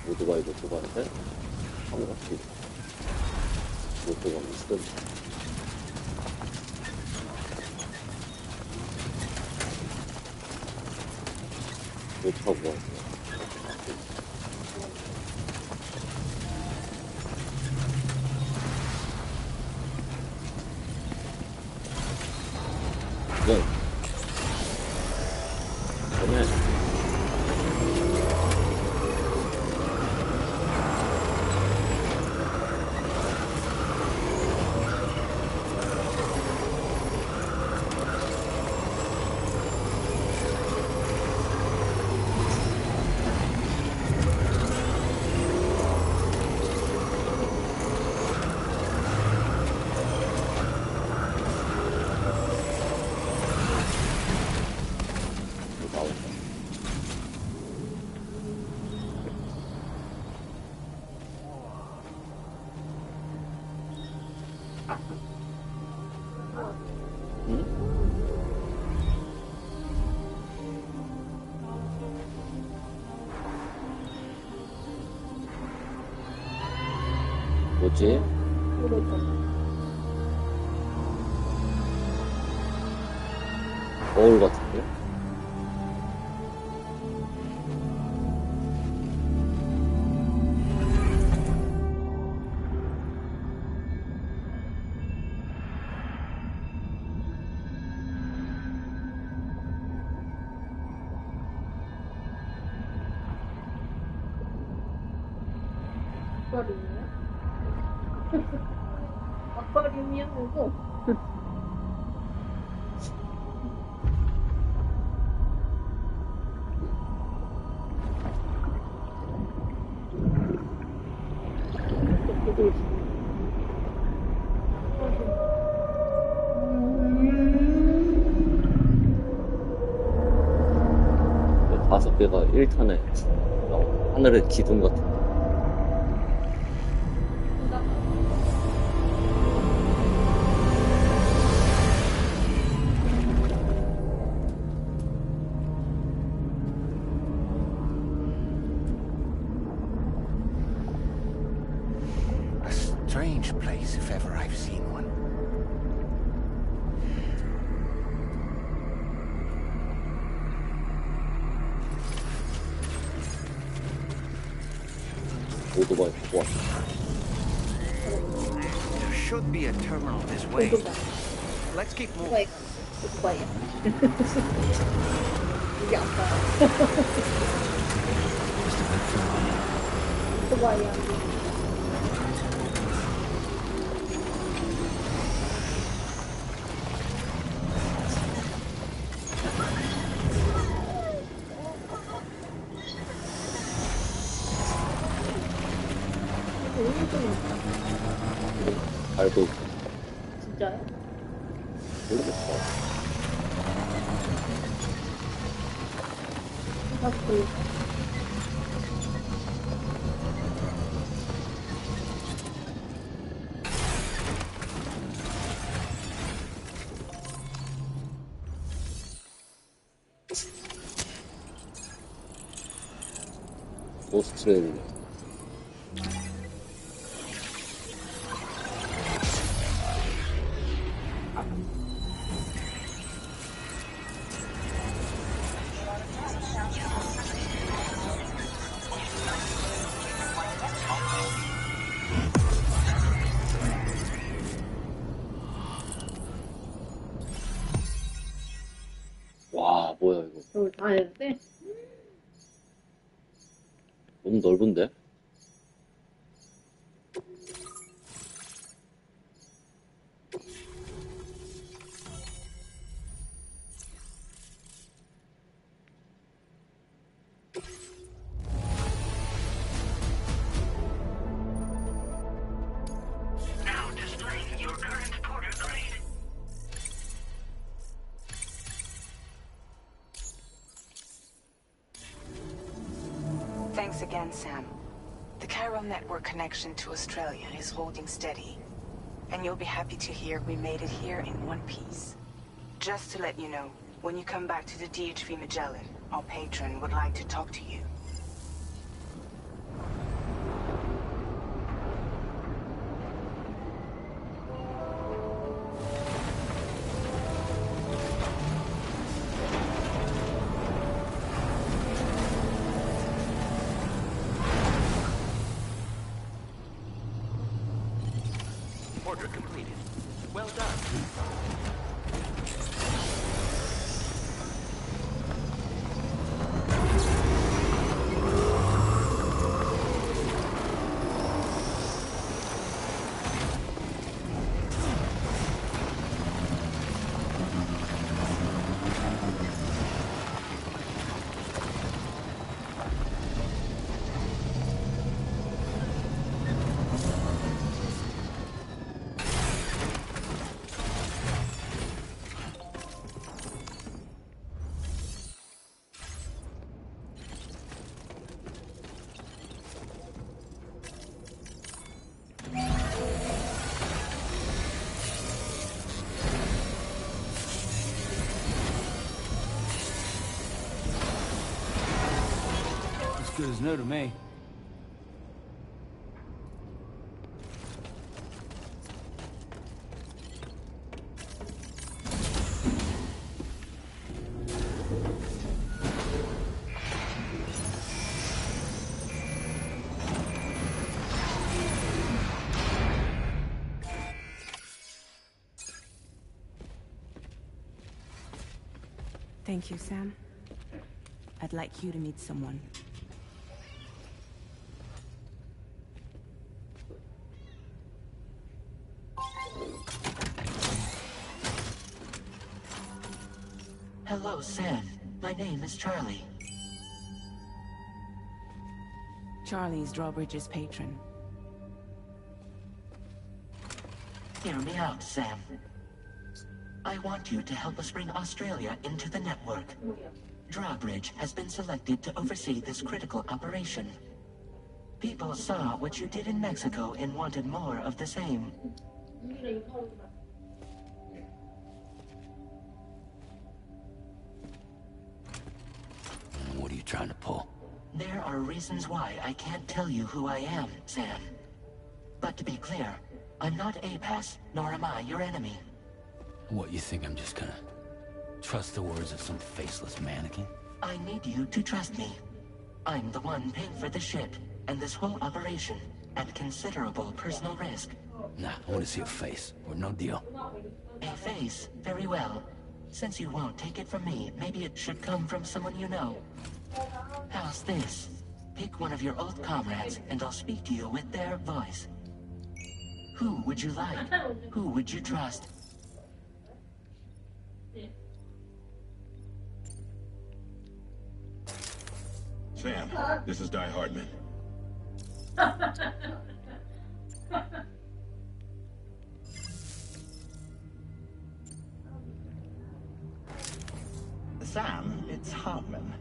오토바이 오토바이인데 아무렇지. 오토바이 있던. 오토바이. 네. 그러면. 뭐지? 거울 같은데? 아쿠아리움이야 그거? 5개가 1탄에 하늘의 기둥 같은. A strange place if ever I've seen one. 오토바이 보고 왔어. There should be a terminal this way. Let's keep moving. 오토바이야? 이게 아까 오토바이야. 알고 있어. 진짜요? 모르겠어. 오스트레일리아. 와, 뭐야 이거. 저걸 다 했는데? 너무 넓은데? Now displaying your current porter grade. Thanks again, Sam. The chiral network connection to Australia is holding steady. And you'll be happy to hear we made it here in one piece. Just to let you know, when you come back to the DHV Magellan, our patron would like to talk to you. Order completed. Well done. Good as new to me. Thank you, Sam. I'd like you to meet someone. Hello, Sam. My name is Charlie. Charlie's Drawbridge's patron. Hear me out, Sam. I want you to help us bring Australia into the network. Drawbridge has been selected to oversee this critical operation. People saw what you did in Mexico and wanted more of the same. What are you trying to pull? There are reasons why I can't tell you who I am, Sam. But to be clear, I'm not APAS, nor am I your enemy. What, you think I'm just gonna trust the words of some faceless mannequin? I need you to trust me. I'm the one paying for the ship, and this whole operation, at considerable personal risk. Nah, I want to see a face, or no deal. A face? Very well. Since you won't take it from me, maybe it should come from someone you know. How's this? Pick one of your old comrades, and I'll speak to you with their voice. Who would you like? Who would you trust? Sam, this is Die Hardman. Sam, it's Hardman.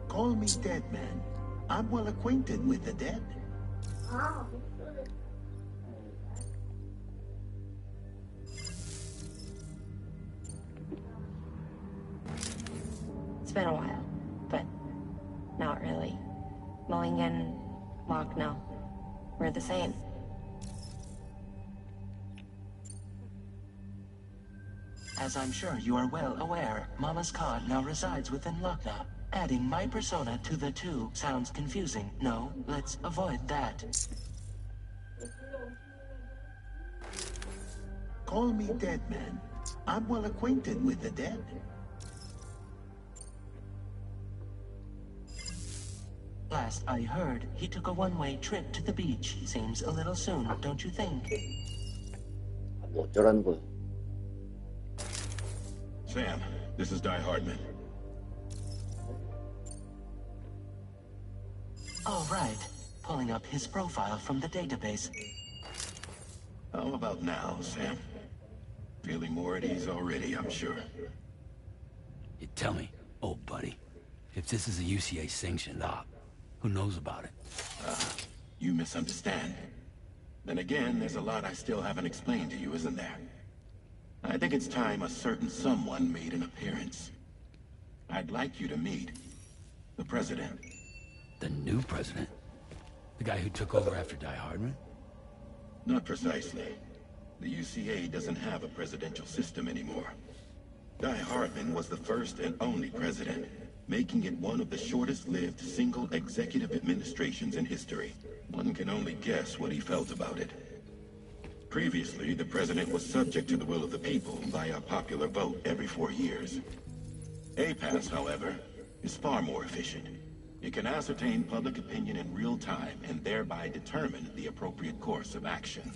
Call me Dead Man. I'm well acquainted with the dead. It's been a while, but not really. Mulligan, Locke, no. We're the same. As I'm sure you are well aware, Mama's car now resides within Lochna. Adding my persona to the two sounds confusing. No, let's avoid that. Call me Dead Man. I'm well acquainted with the dead. Last I heard, he took a one-way trip to the beach. Seems a little soon, don't you think? 뭐 어쩌라는 거야? Sam, this is Die Hardman. All right. Pulling up his profile from the database. How about now, Sam? Feeling more at ease already, I'm sure. You tell me, old buddy, if this is a UCA-sanctioned op, who knows about it? You misunderstand. Then again, there's a lot I still haven't explained to you, isn't there? I think it's time a certain someone made an appearance. I'd like you to meet the President. The new president? The guy who took over after Die Hardman? Not precisely. The UCA doesn't have a presidential system anymore. Die Hardman was the first and only president, making it one of the shortest-lived single executive administrations in history. One can only guess what he felt about it. Previously, the president was subject to the will of the people via popular vote every 4 years. APAS, however, is far more efficient. It can ascertain public opinion in real time and thereby determine the appropriate course of action.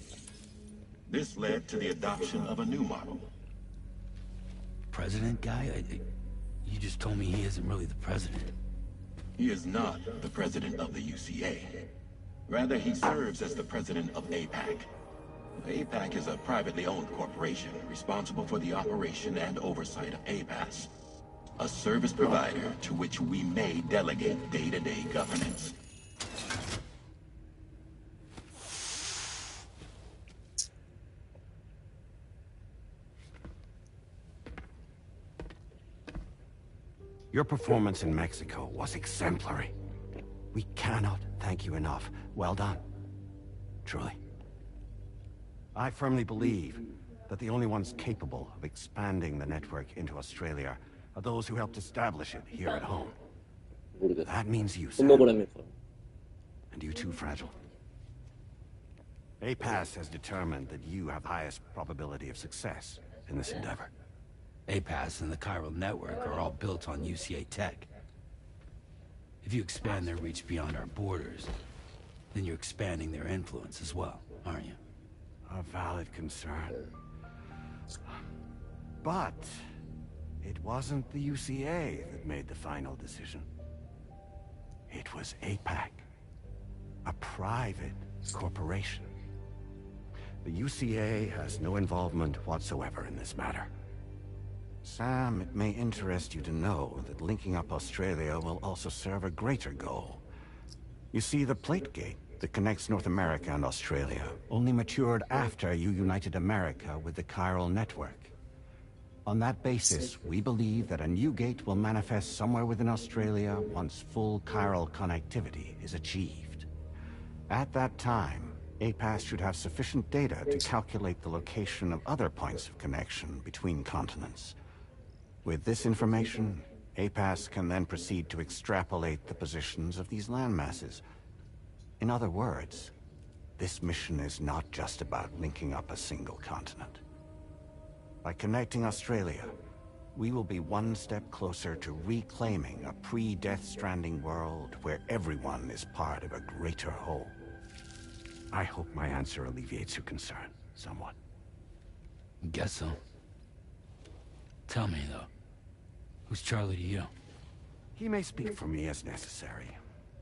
This led to the adoption of a new model. President guy? You just told me he isn't really the president. He is not the president of the UCA. Rather, he serves as the president of APAC. APAC is a privately owned corporation responsible for the operation and oversight of APAS, a service provider to which we may delegate day-to-day governance. Your performance in Mexico was exemplary. We cannot thank you enough. Well done. Truly. I firmly believe that the only ones capable of expanding the network into Australia are those who helped establish it here at home. That means you, Sam. And you too, Fragile. APAS has determined that you have the highest probability of success in this endeavor. APAS and the chiral network are all built on UCA tech. If you expand their reach beyond our borders, then you're expanding their influence as well, aren't you? A valid concern. But it wasn't the UCA that made the final decision. It was APAC, a private corporation. The UCA has no involvement whatsoever in this matter. Sam, it may interest you to know that linking up Australia will also serve a greater goal. You see, the plate gate that connects North America and Australia only matured after you united America with the chiral network. On that basis, we believe that a new gate will manifest somewhere within Australia once full chiral connectivity is achieved. At that time, APAS should have sufficient data to calculate the location of other points of connection between continents. With this information, APAS can then proceed to extrapolate the positions of these landmasses. In other words, this mission is not just about linking up a single continent. By connecting Australia, we will be one step closer to reclaiming a pre-Death Stranding world where everyone is part of a greater whole. I hope my answer alleviates your concern somewhat. Guess so. Tell me, though, who's Charlie to you? He may speak for me as necessary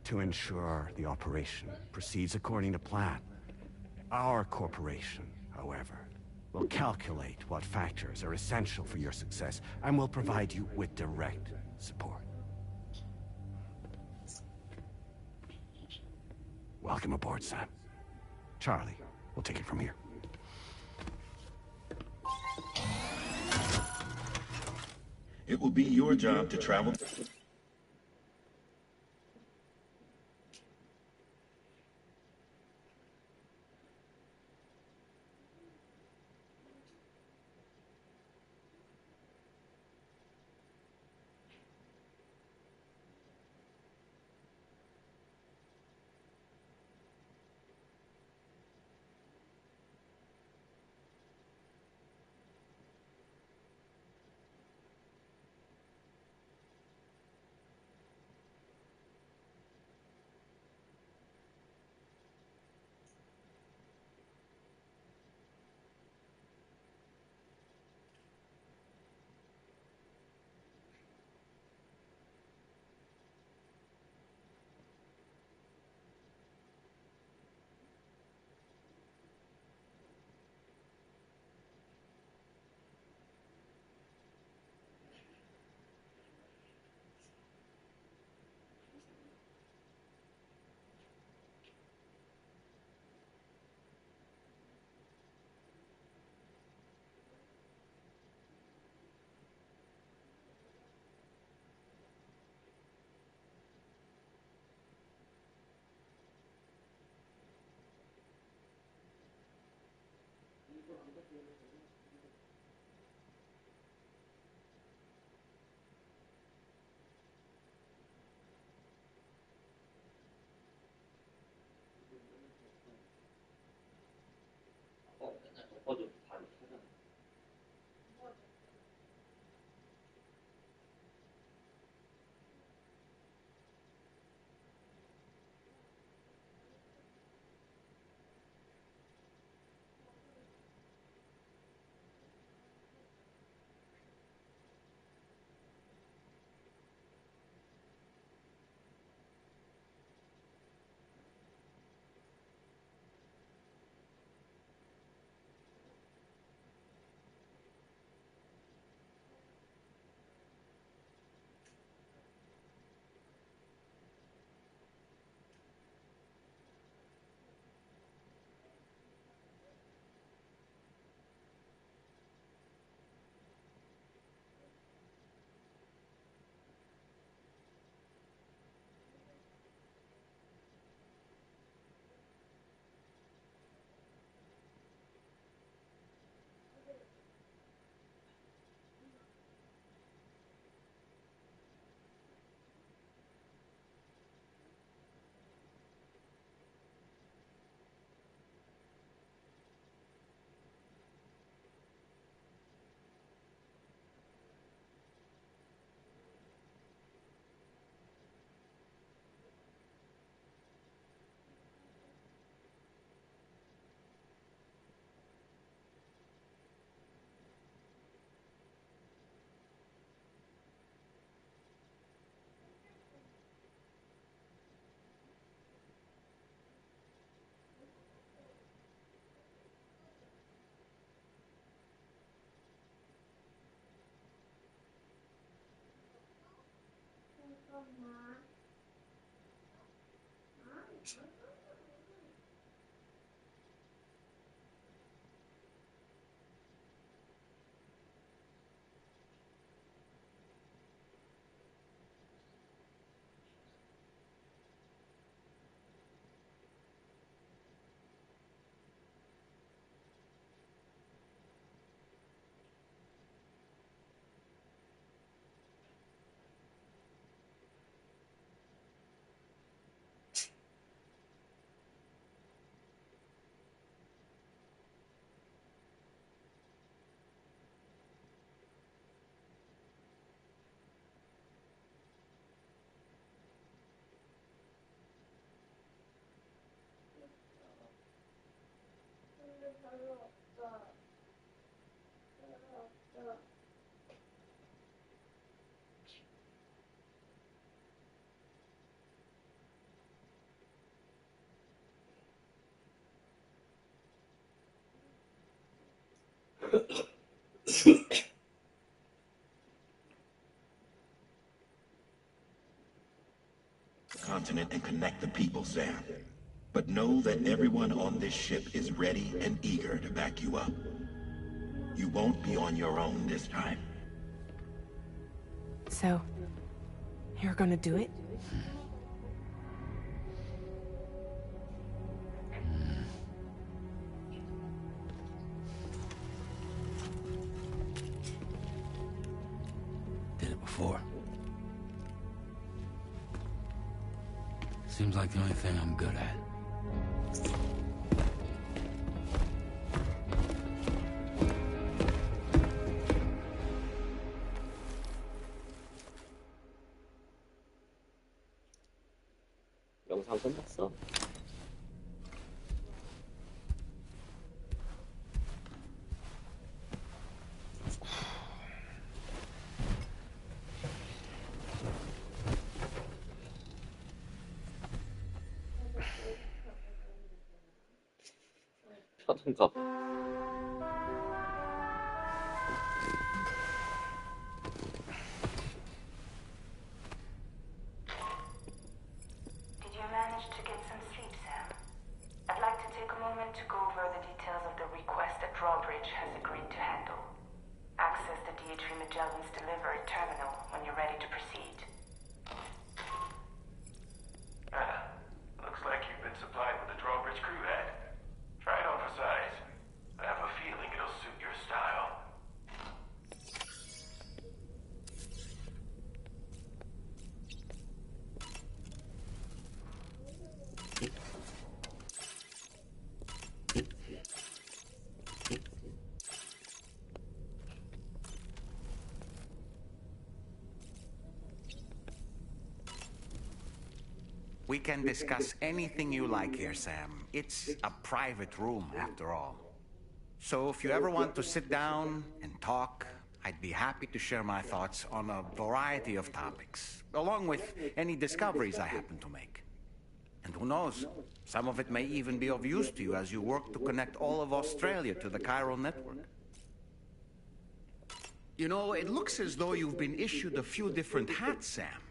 to ensure the operation proceeds according to plan. Our corporation, however, will calculate what factors are essential for your success and will provide you with direct support. Welcome aboard, Sam. Charlie, we'll take it from here. It will be your job to travel. Continent and connect the people, Sam. But know that everyone on this ship is ready and eager to back you up. You won't be on your own this time. So, you're gonna do it? Did it before. Seems like the only thing I'm good at. 영상 끝났어. 편한가 봐. Did you manage to get some sleep, Sam? I'd like to take a moment to go over the details of the request that Drawbridge has agreed to handle. Access the DHV Magellan's delivery terminal when you're ready to proceed. Looks like you've been supplied with a Drawbridge crew head. Try it on for size. I have a feeling it'll suit your style. We can discuss anything you like here, Sam. It's a private room, after all. So if you ever want to sit down and talk, I'd be happy to share my thoughts on a variety of topics, along with any discoveries I happen to make. And who knows, some of it may even be of use to you as you work to connect all of Australia to the chiral network. You know, it looks as though you've been issued a few different hats, Sam.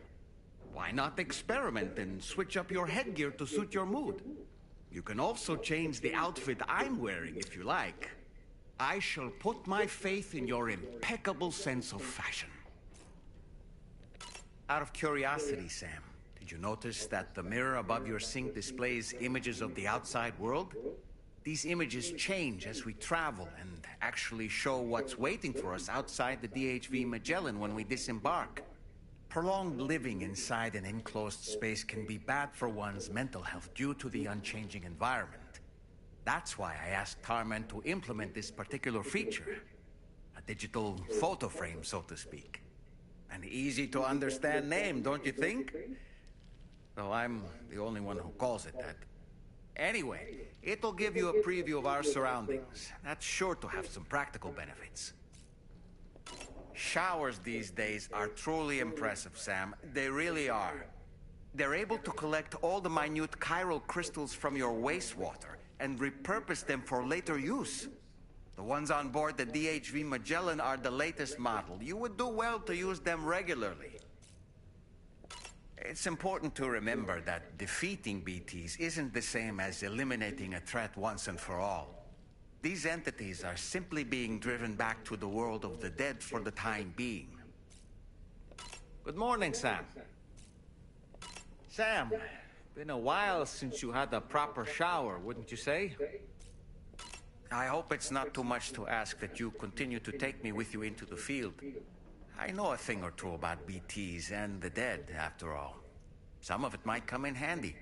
Why not experiment and switch up your headgear to suit your mood? You can also change the outfit I'm wearing if you like. I shall put my faith in your impeccable sense of fashion. Out of curiosity, Sam, did you notice that the mirror above your sink displays images of the outside world? These images change as we travel and actually show what's waiting for us outside the DHV Magellan when we disembark. Prolonged living inside an enclosed space can be bad for one's mental health due to the unchanging environment. That's why I asked Tarman to implement this particular feature. A digital photo frame, so to speak. An easy-to-understand name, don't you think? Though I'm the only one who calls it that. Anyway, it'll give you a preview of our surroundings. That's sure to have some practical benefits. Showers these days are truly impressive, Sam. They really are. They're able to collect all the minute chiral crystals from your wastewater and repurpose them for later use. The ones on board the DHV Magellan are the latest model. You would do well to use them regularly. It's important to remember that defeating BTs isn't the same as eliminating a threat once and for all. These entities are simply being driven back to the world of the dead for the time being. Good morning, Sam. Sam, been a while since you had a proper shower, wouldn't you say? I hope it's not too much to ask that you continue to take me with you into the field. I know a thing or two about BTs and the dead, after all. Some of it might come in handy.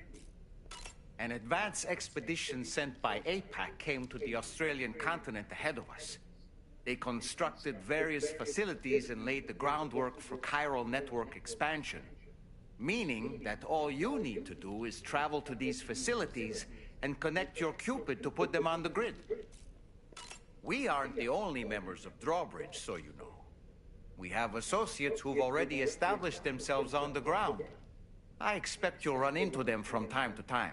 An advance expedition sent by APAC came to the Australian continent ahead of us. They constructed various facilities and laid the groundwork for chiral network expansion. Meaning that all you need to do is travel to these facilities and connect your Cupid to put them on the grid. We aren't the only members of Drawbridge, so you know. We have associates who've already established themselves on the ground. I expect you'll run into them from time to time.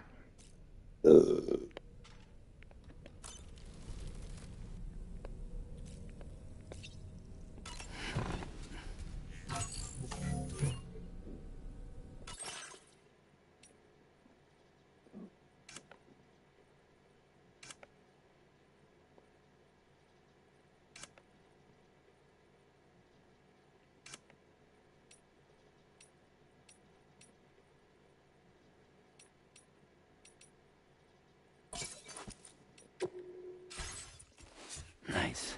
Nice.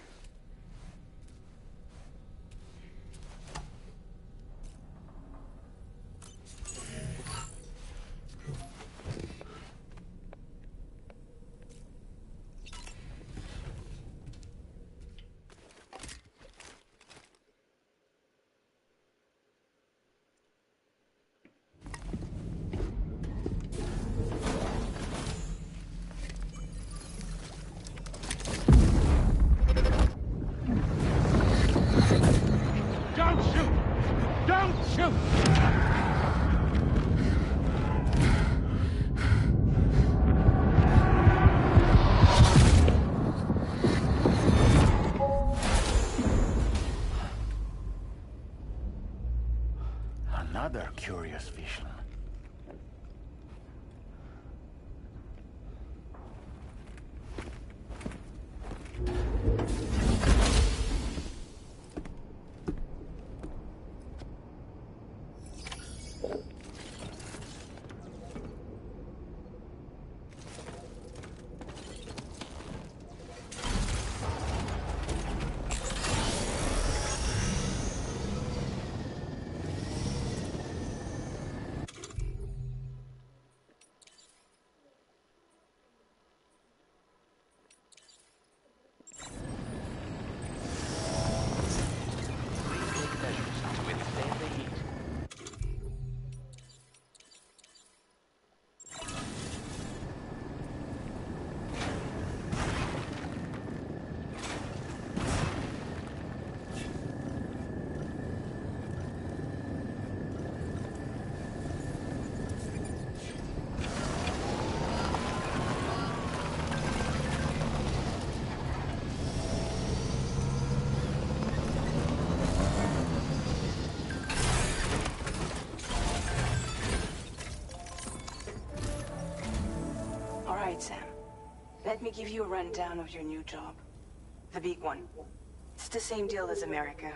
Another curious vision. Sam. Let me give you a rundown of your new job. The big one. It's the same deal as America.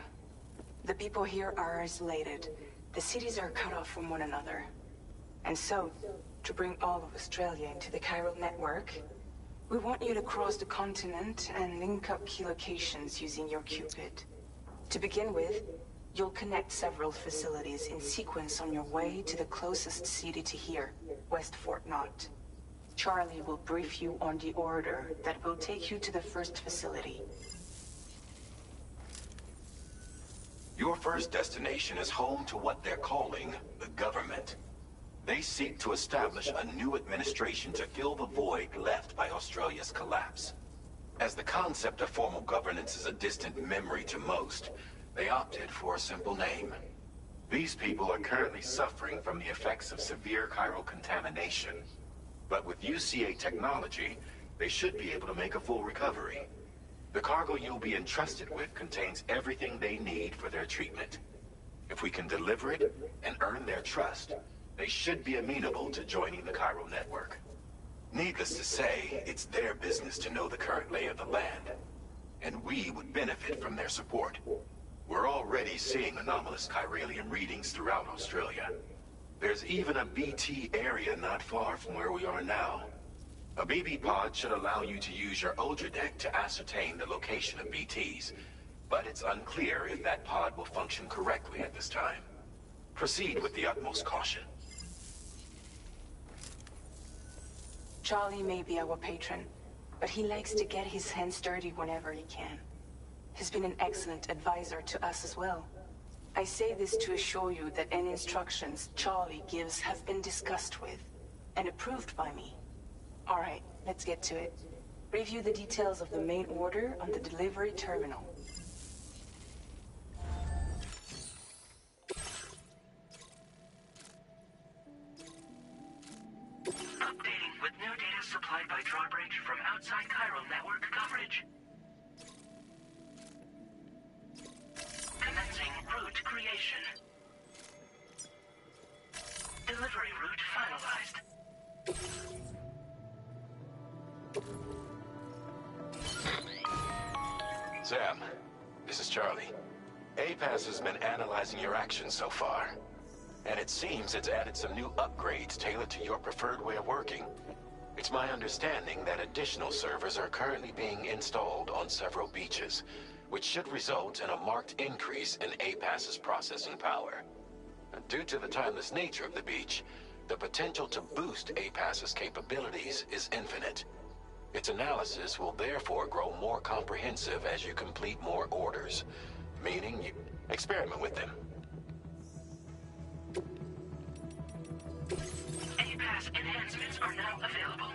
The people here are isolated. The cities are cut off from one another. And so, to bring all of Australia into the chiral network, we want you to cross the continent and link up key locations using your Cupid. To begin with, you'll connect several facilities in sequence on your way to the closest city to here, West Fort Knott. Charlie will brief you on the order that will take you to the first facility. Your first destination is home to what they're calling the government. They seek to establish a new administration to fill the void left by Australia's collapse. As the concept of formal governance is a distant memory to most, they opted for a simple name. These people are currently suffering from the effects of severe chiral contamination. But with UCA technology, they should be able to make a full recovery. The cargo you'll be entrusted with contains everything they need for their treatment. If we can deliver it and earn their trust, they should be amenable to joining the chiral network. Needless to say, it's their business to know the current lay of the land, and we would benefit from their support. We're already seeing anomalous chiralium readings throughout Australia. There's even a BT area not far from where we are now. A BB pod should allow you to use your Ultra deck to ascertain the location of BTs, but it's unclear if that pod will function correctly at this time. Proceed with the utmost caution. Charlie may be our patron, but he likes to get his hands dirty whenever he can. He's been an excellent advisor to us as well. I say this to assure you that any instructions Charlie gives have been discussed with and approved by me. All right, let's get to it. Review the details of the main order on the delivery terminal. Updating with new data supplied by drawbridge from outside chiral network coverage. Commencing route creation. Delivery route finalized. Sam, this is Charlie. APAS has been analyzing your actions so far, and it seems it's added some new upgrades tailored to your preferred way of working. It's my understanding that additional servers are currently being installed on several beaches, which should result in a marked increase in APAS's processing power. Due to the timeless nature of the beach, the potential to boost APAS's capabilities is infinite. Its analysis will therefore grow more comprehensive as you complete more orders, meaning you experiment with them. APAS enhancements are now available.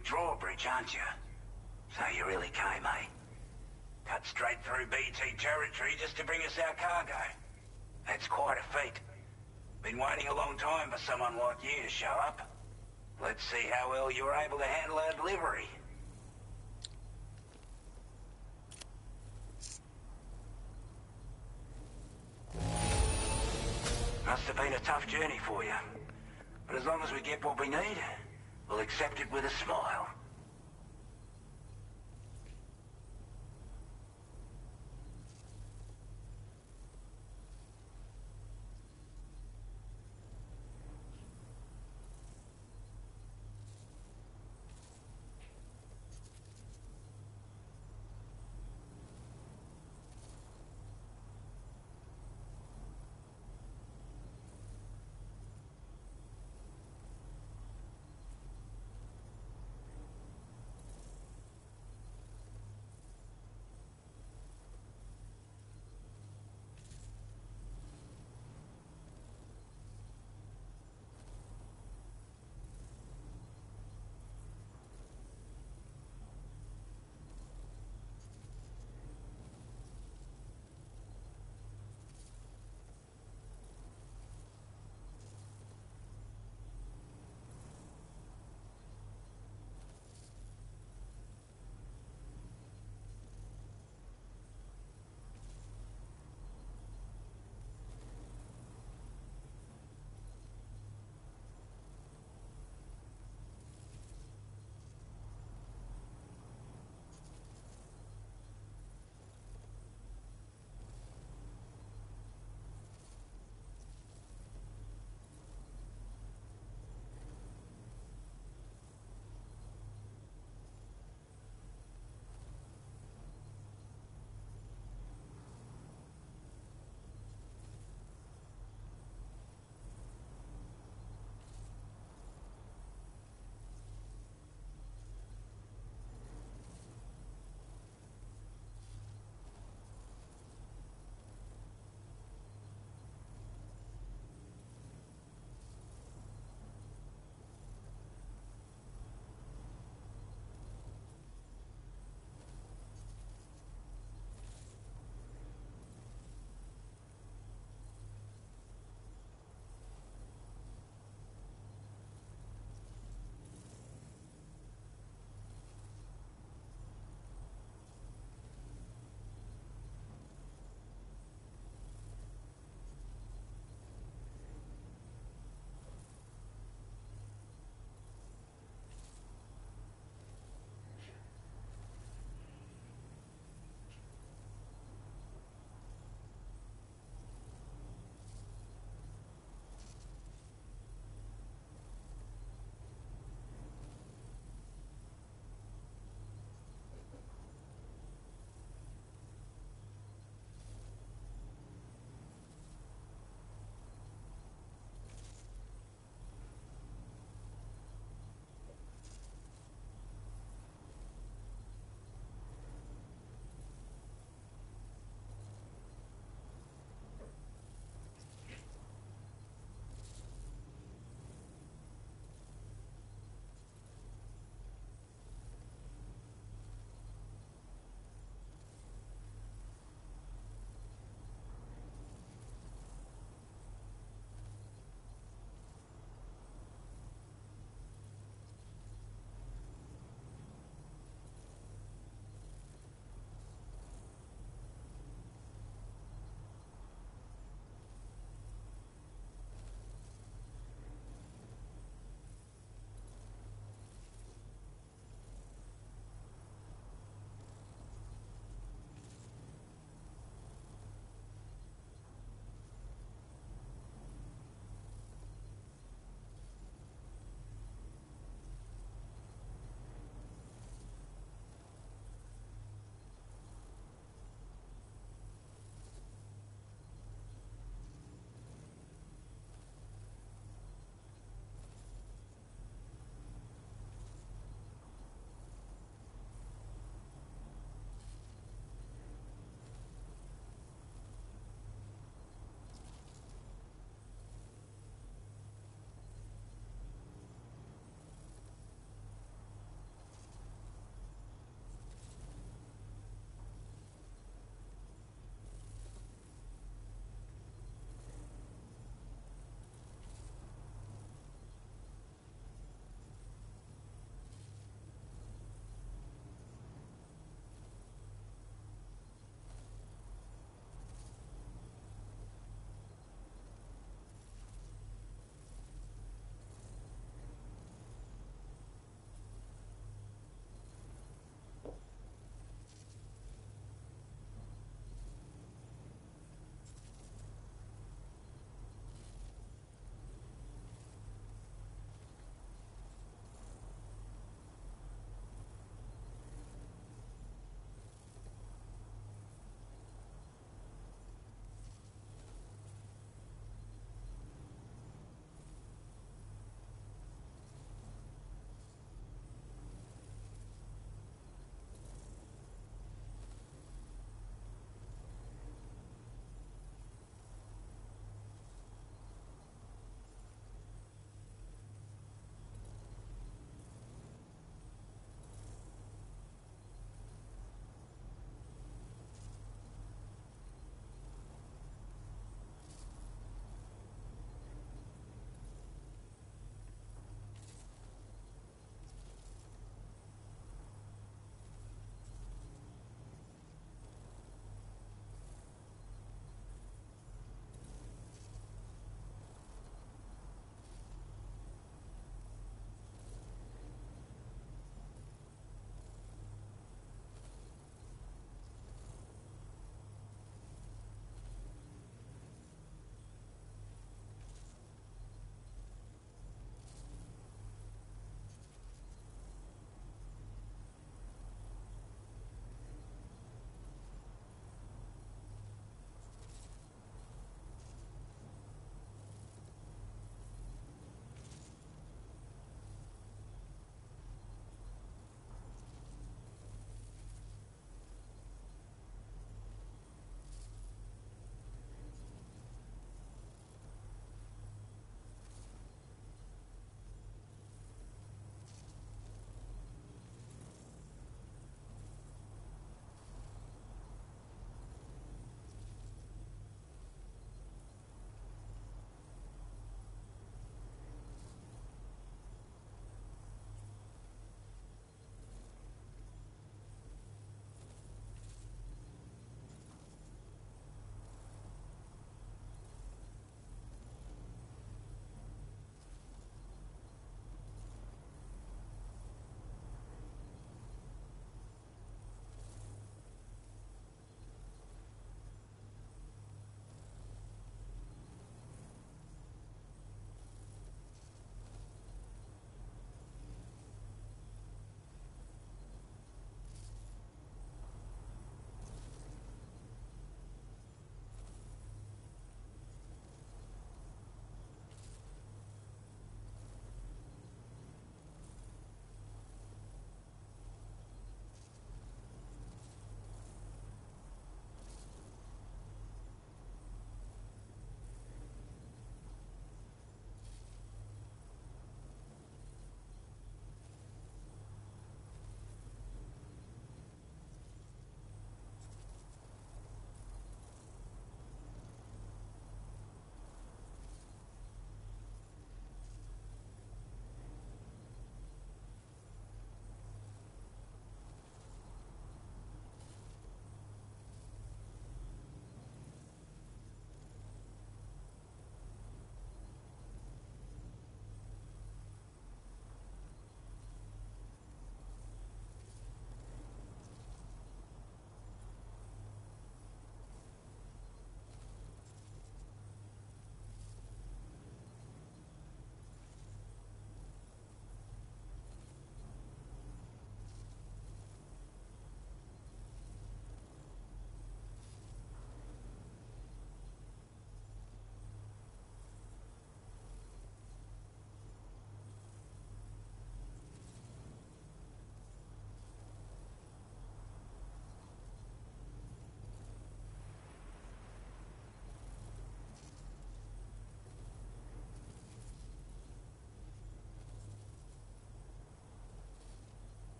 quick drawbridge, aren't you? So you really came, eh? Cut straight through BT territory just to bring us our cargo. That's quite a feat. Been waiting a long time for someone like you to show up. Let's see how well you're able to handle our delivery. Must have been a tough journey for you. But as long as we get what we need, we'll accept it with a smile.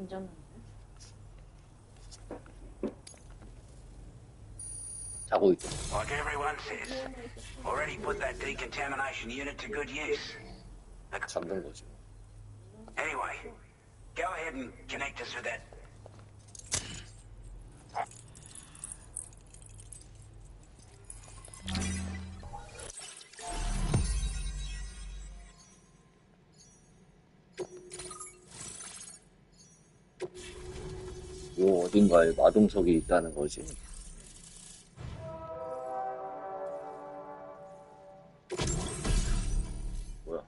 괜찮은데? 자고 있죠. Like everyone says, already put that decontamination unit to good use. 잠든 거지. Anyway, go ahead and connect us with that. 요 어딘가에 마동석이 있다는 거지. 뭐야?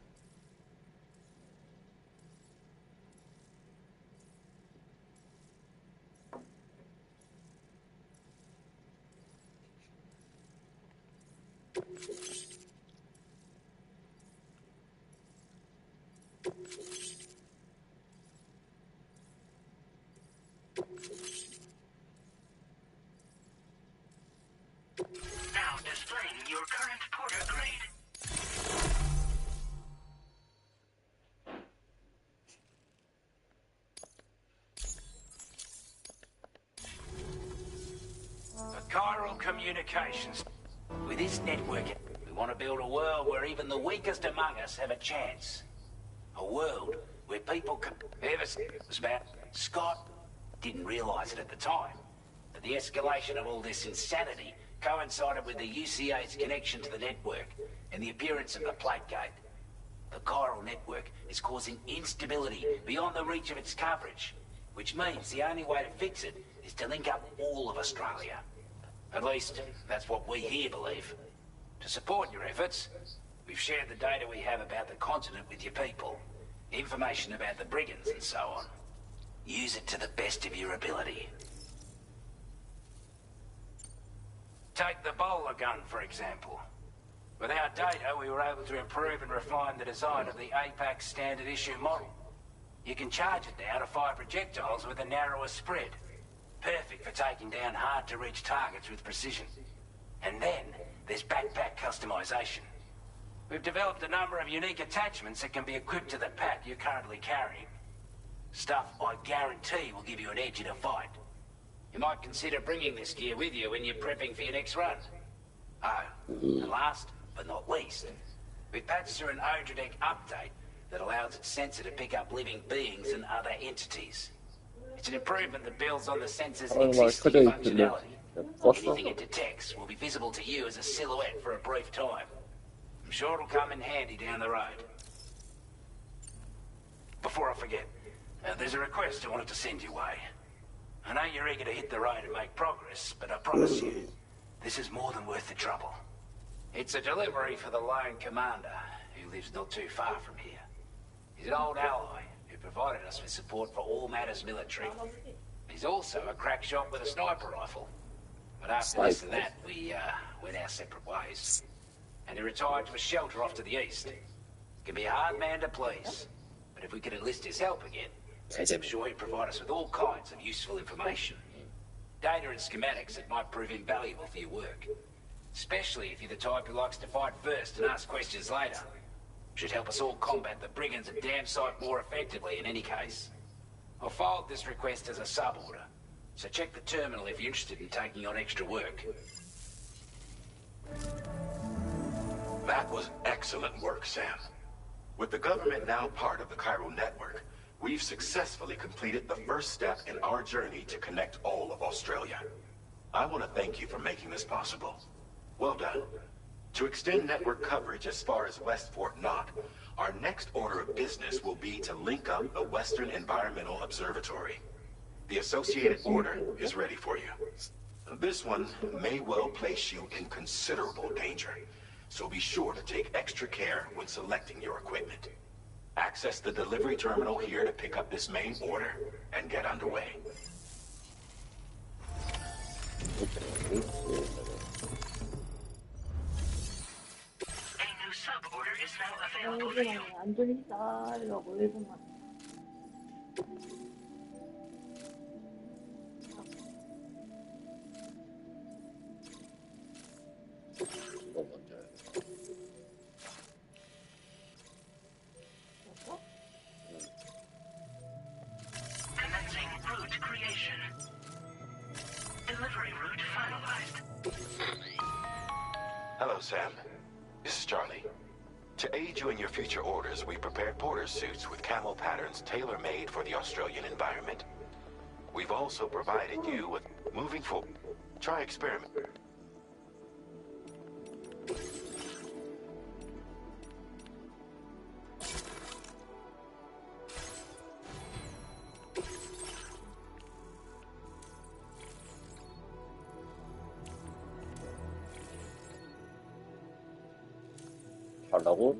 Now displaying your current porter grade. For chiral communications. With this network, we want to build a world where even the weakest among us have a chance. A world where people can... Ever since it was about Scott didn't realise it at the time, but the escalation of all this insanity coincided with the UCA's connection to the network and the appearance of the plate gate. The chiral network is causing instability beyond the reach of its coverage, which means the only way to fix it is to link up all of Australia. At least, that's what we here believe. To support your efforts, we've shared the data we have about the continent with your people, information about the brigands and so on. Use it to the best of your ability. Take the bowler gun, for example. With our data, we were able to improve and refine the design of the APAC standard issue model. You can charge it now to fire projectiles with a narrower spread. Perfect for taking down hard-to-reach targets with precision. And then, there's backpack customization. We've developed a number of unique attachments that can be equipped to the pack you're currently carrying. Stuff I guarantee will give you an edge in a fight. You might consider bringing this gear with you when you're prepping for your next run. Oh, and last but not least, we patched through an Odradec update that allows its sensor to pick up living beings and other entities. It's an improvement that builds on the sensor's existing functionality. Anything it detects will be visible to you as a silhouette for a brief time. I'm sure it'll come in handy down the road. Before I forget, there's a request I wanted to send your way. I know you're eager to hit the road and make progress, but I promise you, this is more than worth the trouble. It's a delivery for the lone commander, who lives not too far from here. He's an old ally who provided us with support for all matters military. He's also a crack shot with a sniper rifle. But after this and that, we went our separate ways. And he retired to a shelter off to the east. He can be a hard man to please, but if we could enlist his help again, I'm sure he'd provide us with all kinds of useful information. Data and schematics that might prove invaluable for your work. Especially if you're the type who likes to fight first and ask questions later. Should help us all combat the brigands a damn sight more effectively in any case. I'll filed this request as a sub-order, so check the terminal if you're interested in taking on extra work. That was excellent work, Sam. With the government now part of the chiral network, we've successfully completed the first step in our journey to connect all of Australia. I want to thank you for making this possible. Well done. To extend network coverage as far as West Fort Knott, our next order of business will be to link up the Western Environmental Observatory. The associated order is ready for you. This one may well place you in considerable danger, so be sure to take extra care when selecting your equipment. Access the delivery terminal here to pick up this main order and get underway. A new sub-order is now available for you. 안 들린다. 이러고 1분만. Commencing Sam. This is Charlie. To aid you in your future orders, we prepared porter suits with camo patterns tailor-made for the Australian environment. We've also provided you with moving forward. Try experiment. 달라고?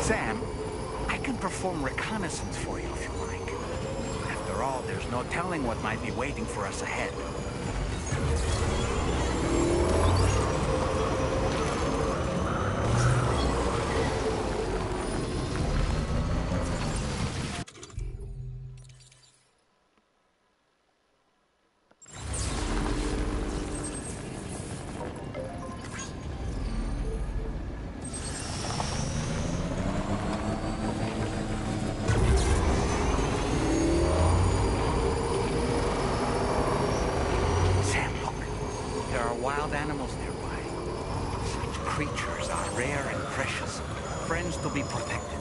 Sam, I can perform reconnaissance for you if you like. After all, there's no telling what might be waiting for us ahead. Wild animals nearby. Such creatures are rare and precious, friends to be protected.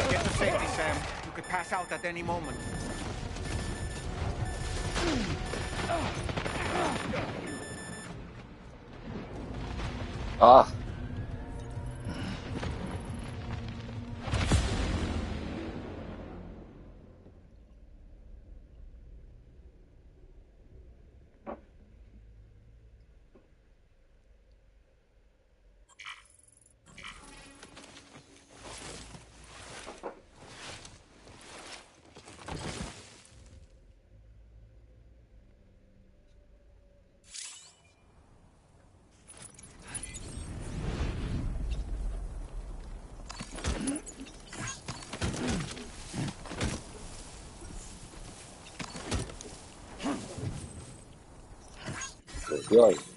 Get to safety, Sam. You could pass out at any moment. 아. 어디야?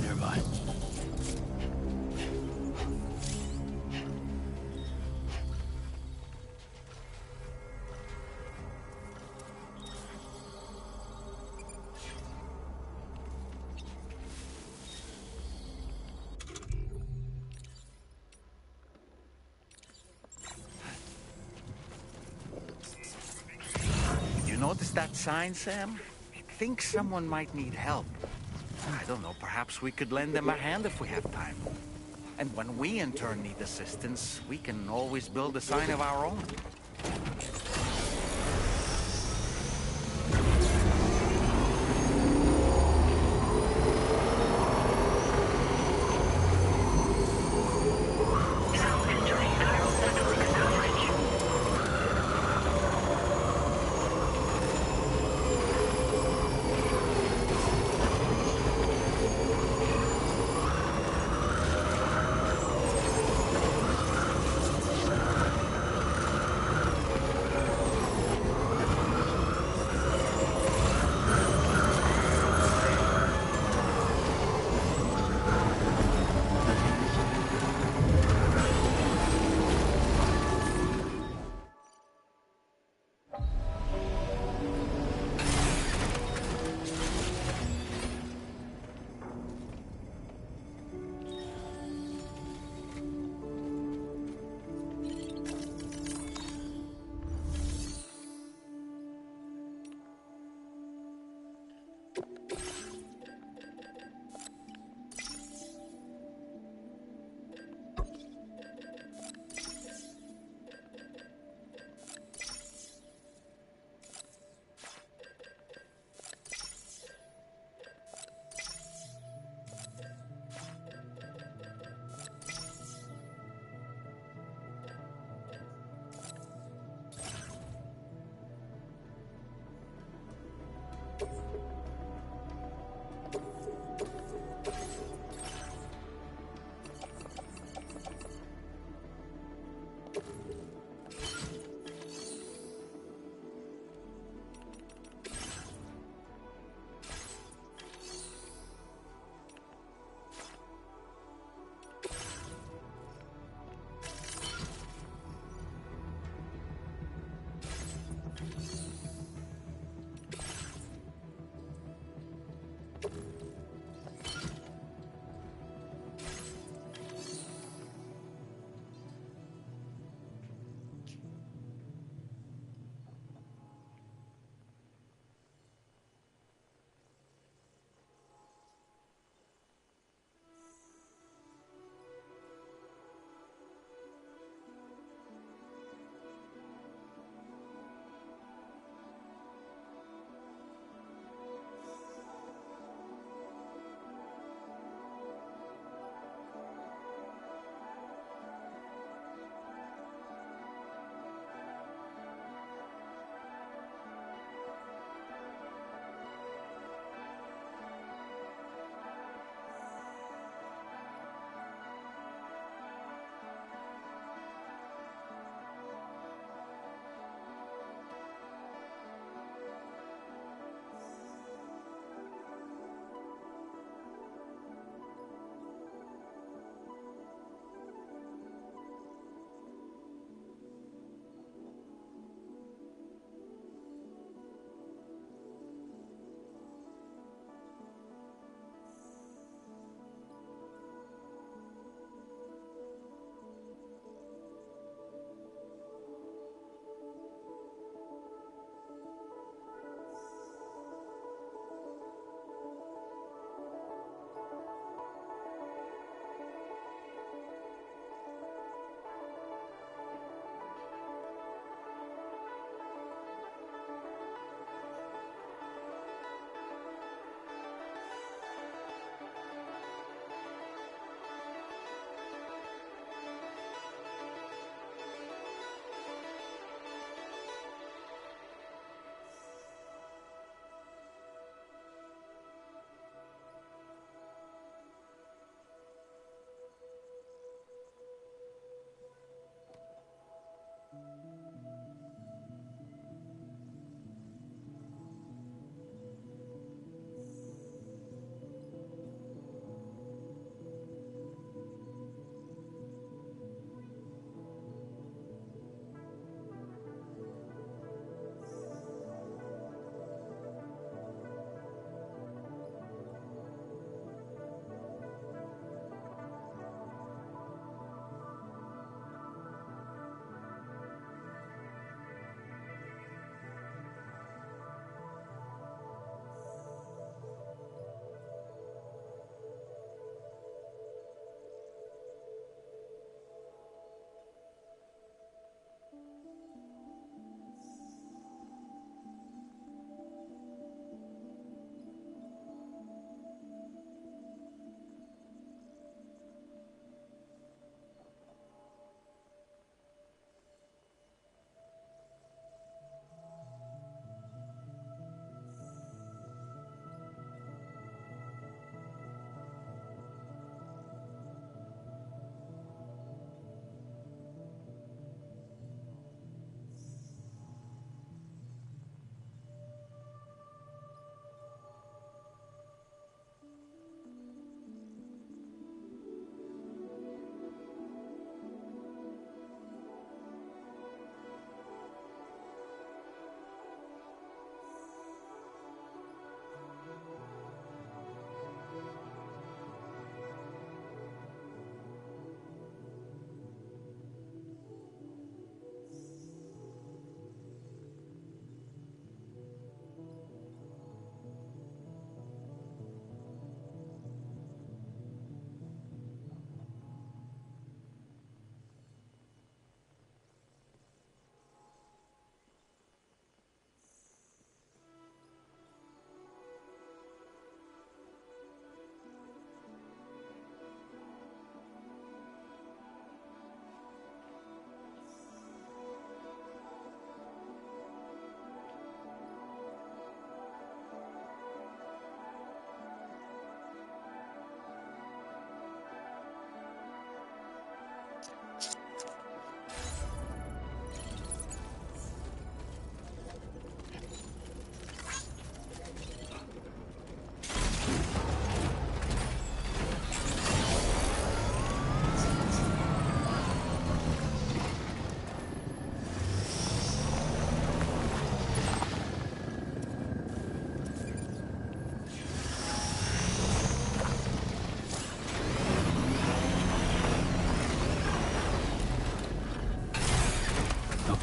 Nearby. You notice that sign, Sam? It thinks someone might need help. I don't know, perhaps we could lend them a hand if we have time. And when we in turn need assistance, we can always build a sign of our own.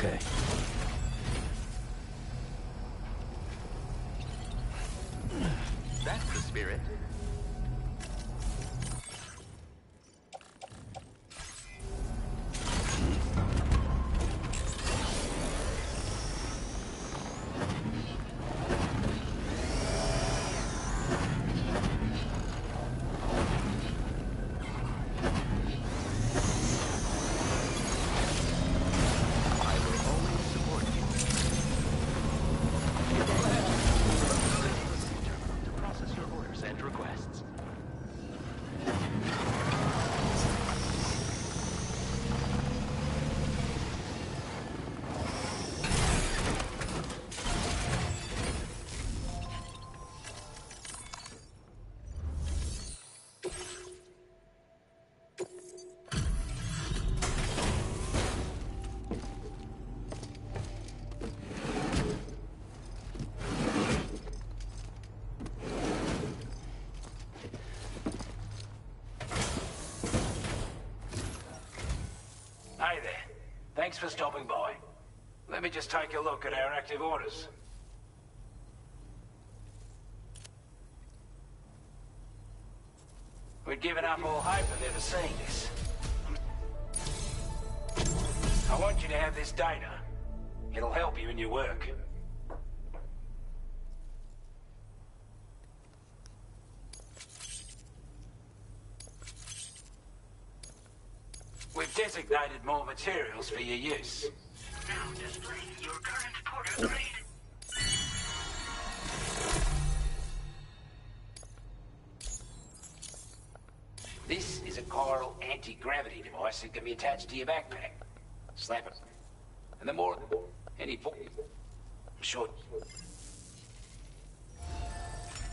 Okay. That's the spirit. Hey there. Thanks for stopping by. Let me just take a look at our active orders. We'd given up all hope of ever seeing this. I want you to have this data. It'll help you in your work. We've designated more materials for your use. Now display your current porter grade. This is a chiral anti-gravity device that can be attached to your backpack. Slap it. And the more, any I'm sure.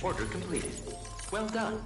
Order completed. Well done.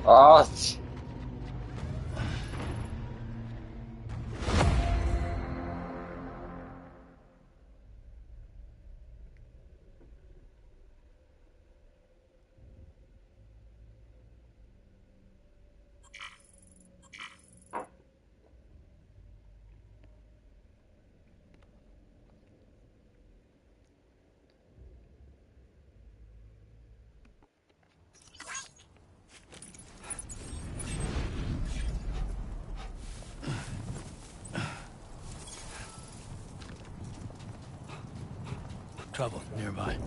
아, 씨. Trouble nearby.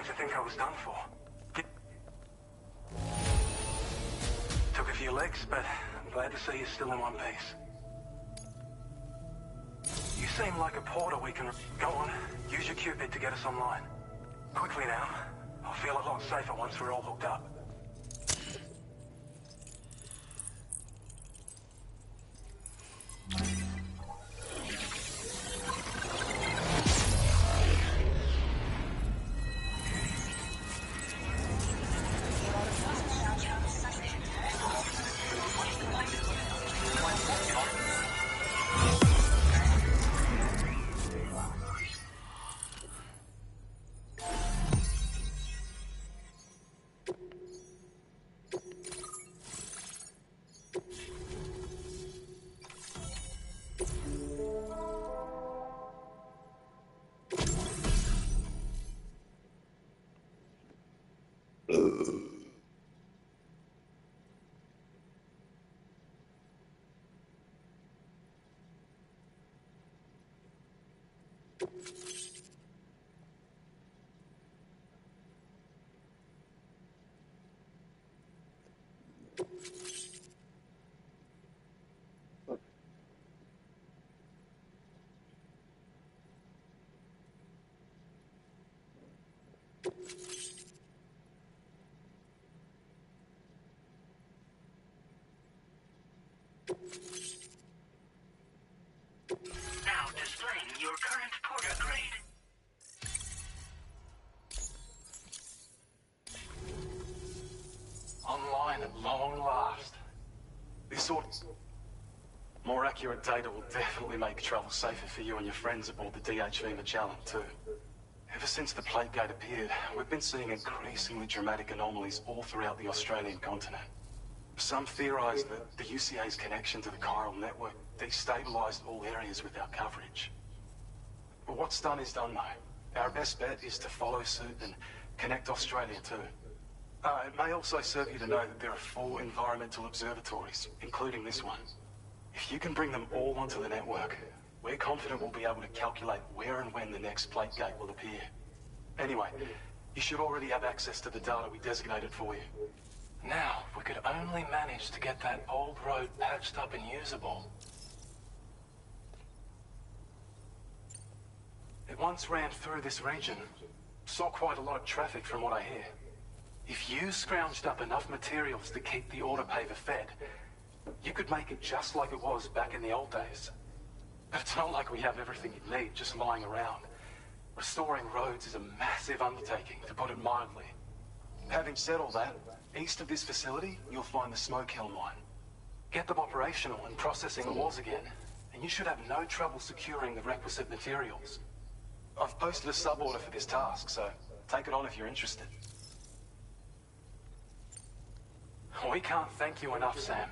to think I was done for. Took a few licks, but I'm glad to see you're still in one piece. You seem like a porter we can... Go on, use your Cupid to get us online. Quickly now. I'll feel a lot safer once we're all hooked up. Now displaying your current porter grade. Online at long last. This sort of... More accurate data will definitely make travel safer for you and your friends aboard the DHV Magellan, too. Ever since the Plate Gate appeared, we've been seeing increasingly dramatic anomalies all throughout the Australian continent. Some theorize that the UCA's connection to the chiral network destabilized all areas with our coverage. But what's done is done, though. Our best bet is to follow suit and connect Australia, too. It may also serve you to know that there are 4 environmental observatories, including this one. If you can bring them all onto the network, we're confident we'll be able to calculate where and when the next Plate Gate will appear. Anyway, you should already have access to the data we designated for you. Now, if we could only manage to get that old road patched up and usable. It once ran through this region. Saw quite a lot of traffic from what I hear. If you scrounged up enough materials to keep the autopaver fed, you could make it just like it was back in the old days. But it's not like we have everything you need just lying around. Restoring roads is a massive undertaking, to put it mildly. Having said all that, east of this facility, you'll find the Smoke Hill mine. Get them operational and processing ores again, and you should have no trouble securing the requisite materials. I've posted a sub-order for this task, so take it on if you're interested. We can't thank you enough, Sam.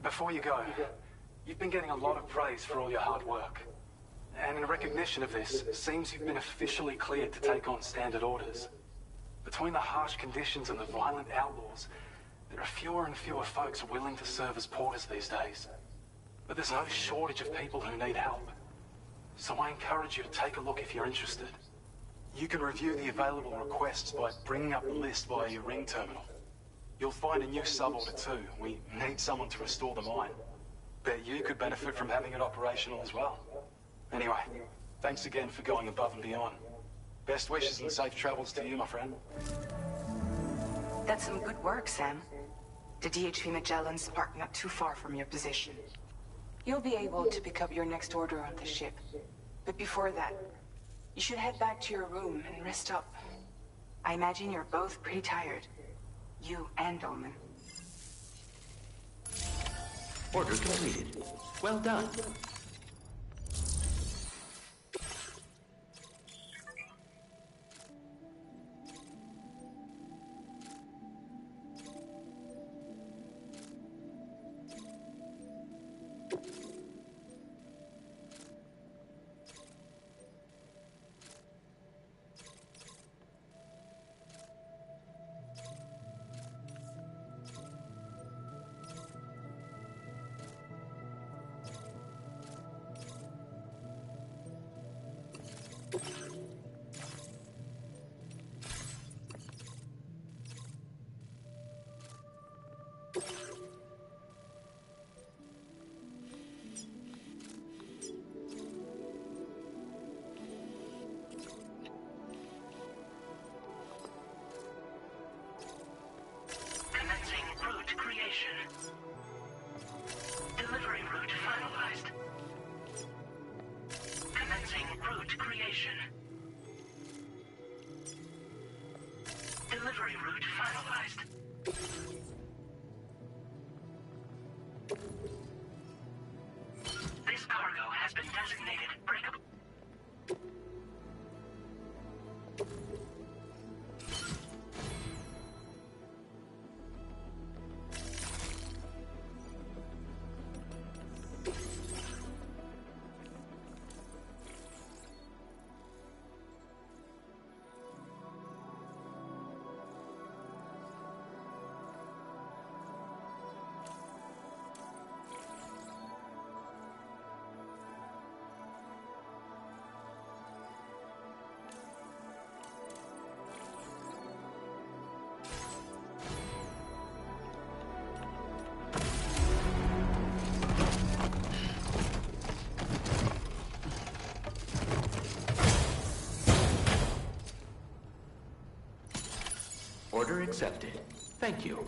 Before you go, you've been getting a lot of praise for all your hard work. And in recognition of this, it seems you've been officially cleared to take on standard orders. Between the harsh conditions and the violent outlaws, there are fewer and fewer folks willing to serve as porters these days. But there's no shortage of people who need help. So I encourage you to take a look if you're interested. You can review the available requests by bringing up the list via your ring terminal. You'll find a new sub-order too. We need someone to restore the mine. Bet you could benefit from having it operational as well. Anyway, thanks again for going above and beyond. Best wishes and safe travels to you, my friend. That's some good work, Sam. The DHV Magellan's parked not too far from your position. You'll be able to pick up your next order on the ship. But before that, you should head back to your room and rest up. I imagine you're both pretty tired. You and Dolman. Order completed. Well done. delivery route finalized. This cargo has been designated breakable. Order accepted. Thank you.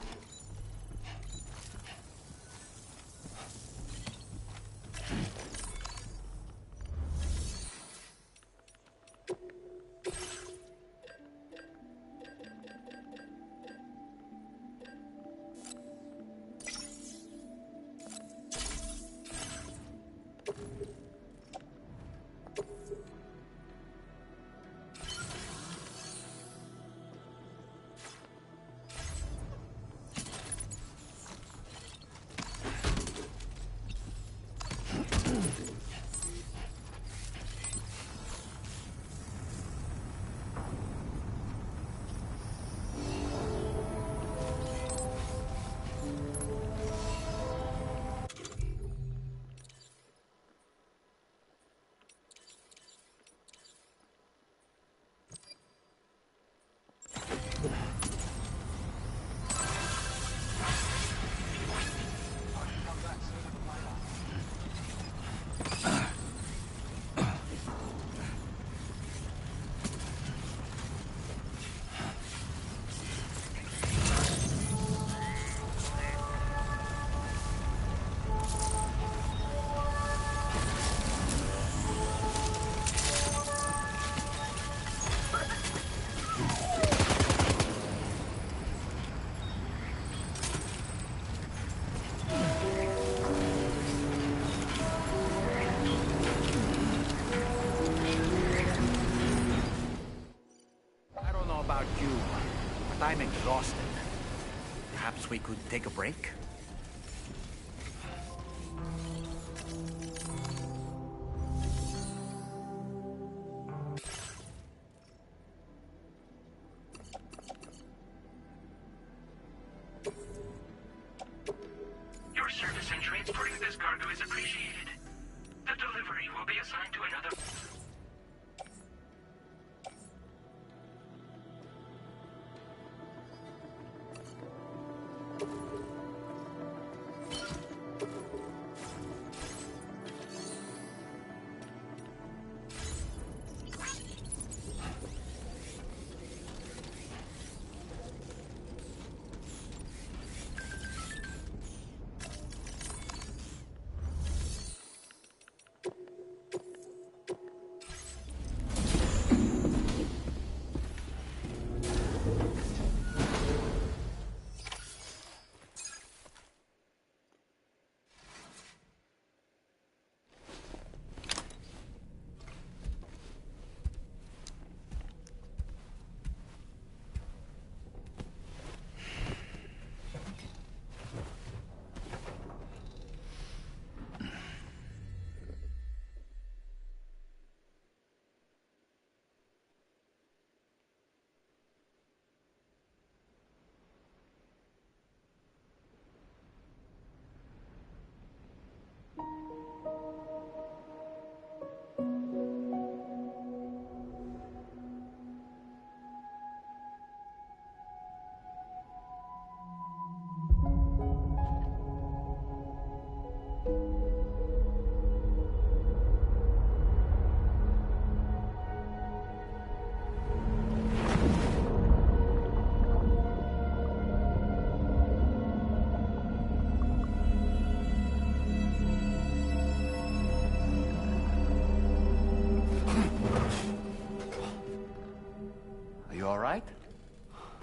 I'm exhausted. Perhaps we could take a break? Your service in transporting this cargo is appreciated. The delivery will be assigned to another...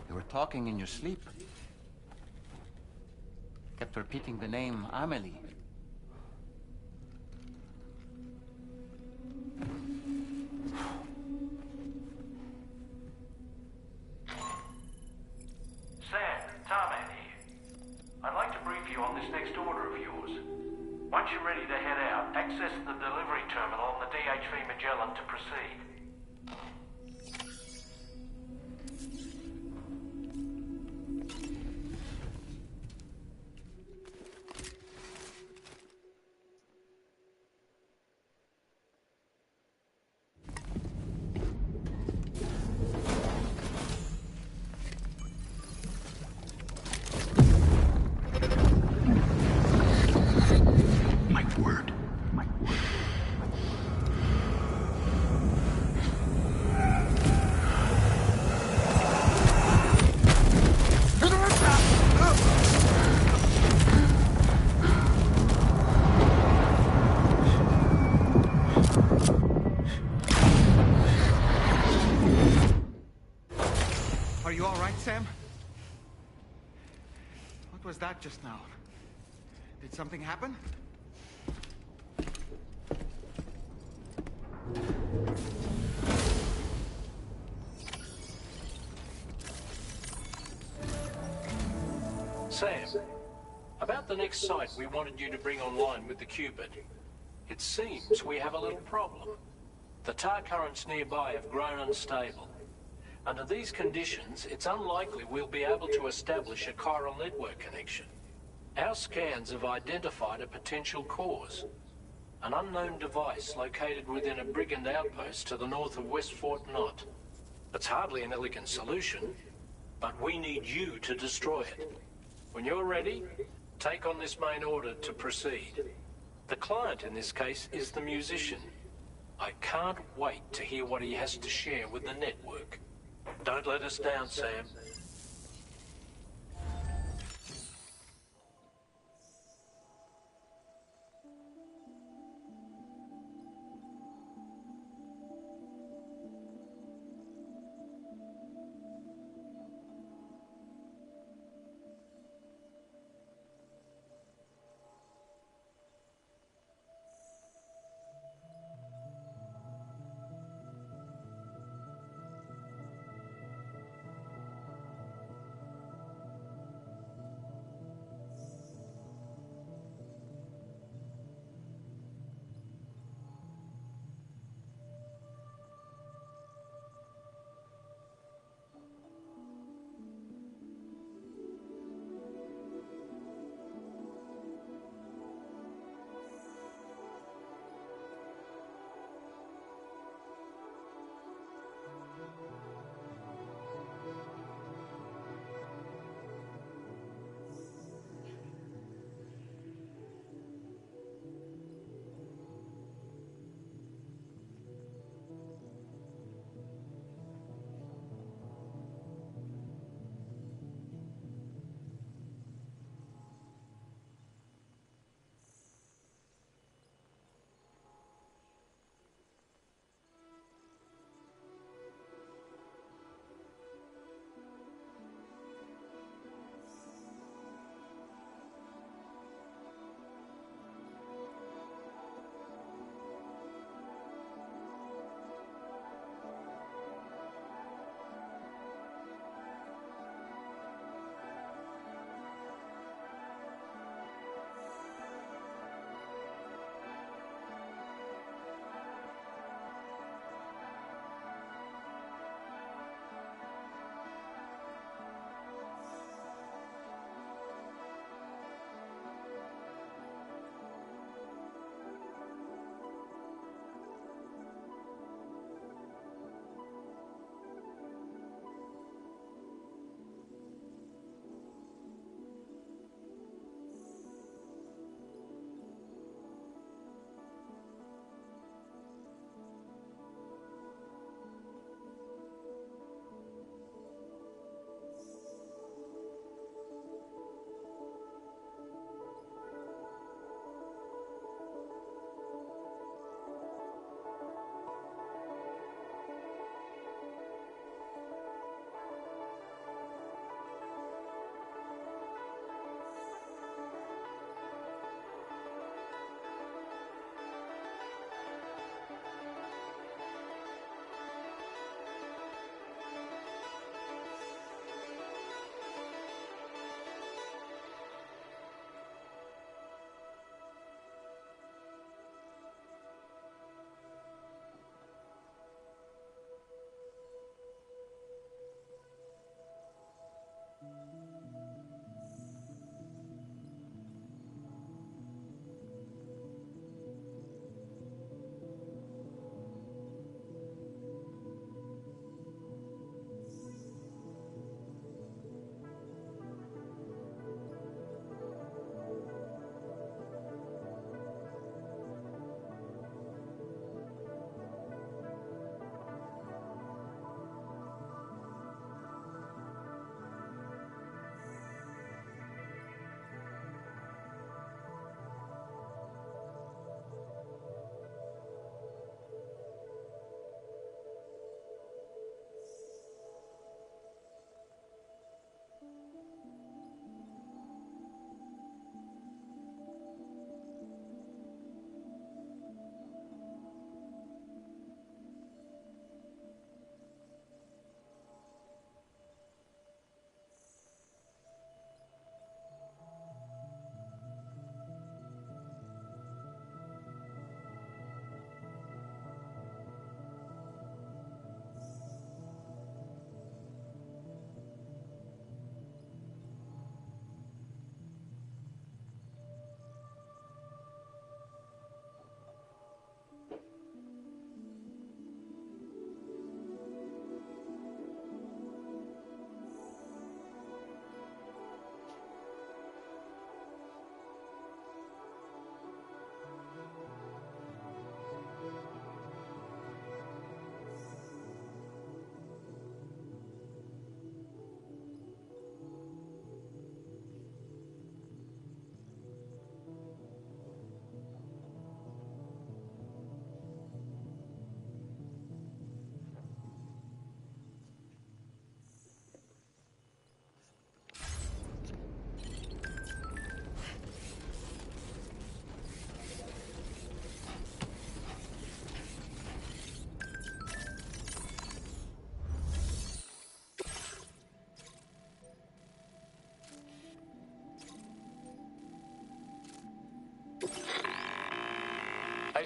You were talking in your sleep. Kept repeating the name Amelie. Sam, Tarman here. I'd like to brief you on this next order of yours. Once you're ready to head out, access the delivery terminal on the DHV Magellan to proceed. Are you all right, Sam? What was that just now? Did something happen? Sam, about the next site we wanted you to bring online with the Cupid. It seems we have a little problem. The tar currents nearby have grown unstable. Under these conditions, it's unlikely we'll be able to establish a chiral network connection. Our scans have identified a potential cause. An unknown device located within a brigand outpost to the north of West Fort Knott. It's hardly an elegant solution, but we need you to destroy it. When you're ready, take on this main order to proceed. The client in this case is the musician. I can't wait to hear what he has to share with the network. Don't let us down, Sam.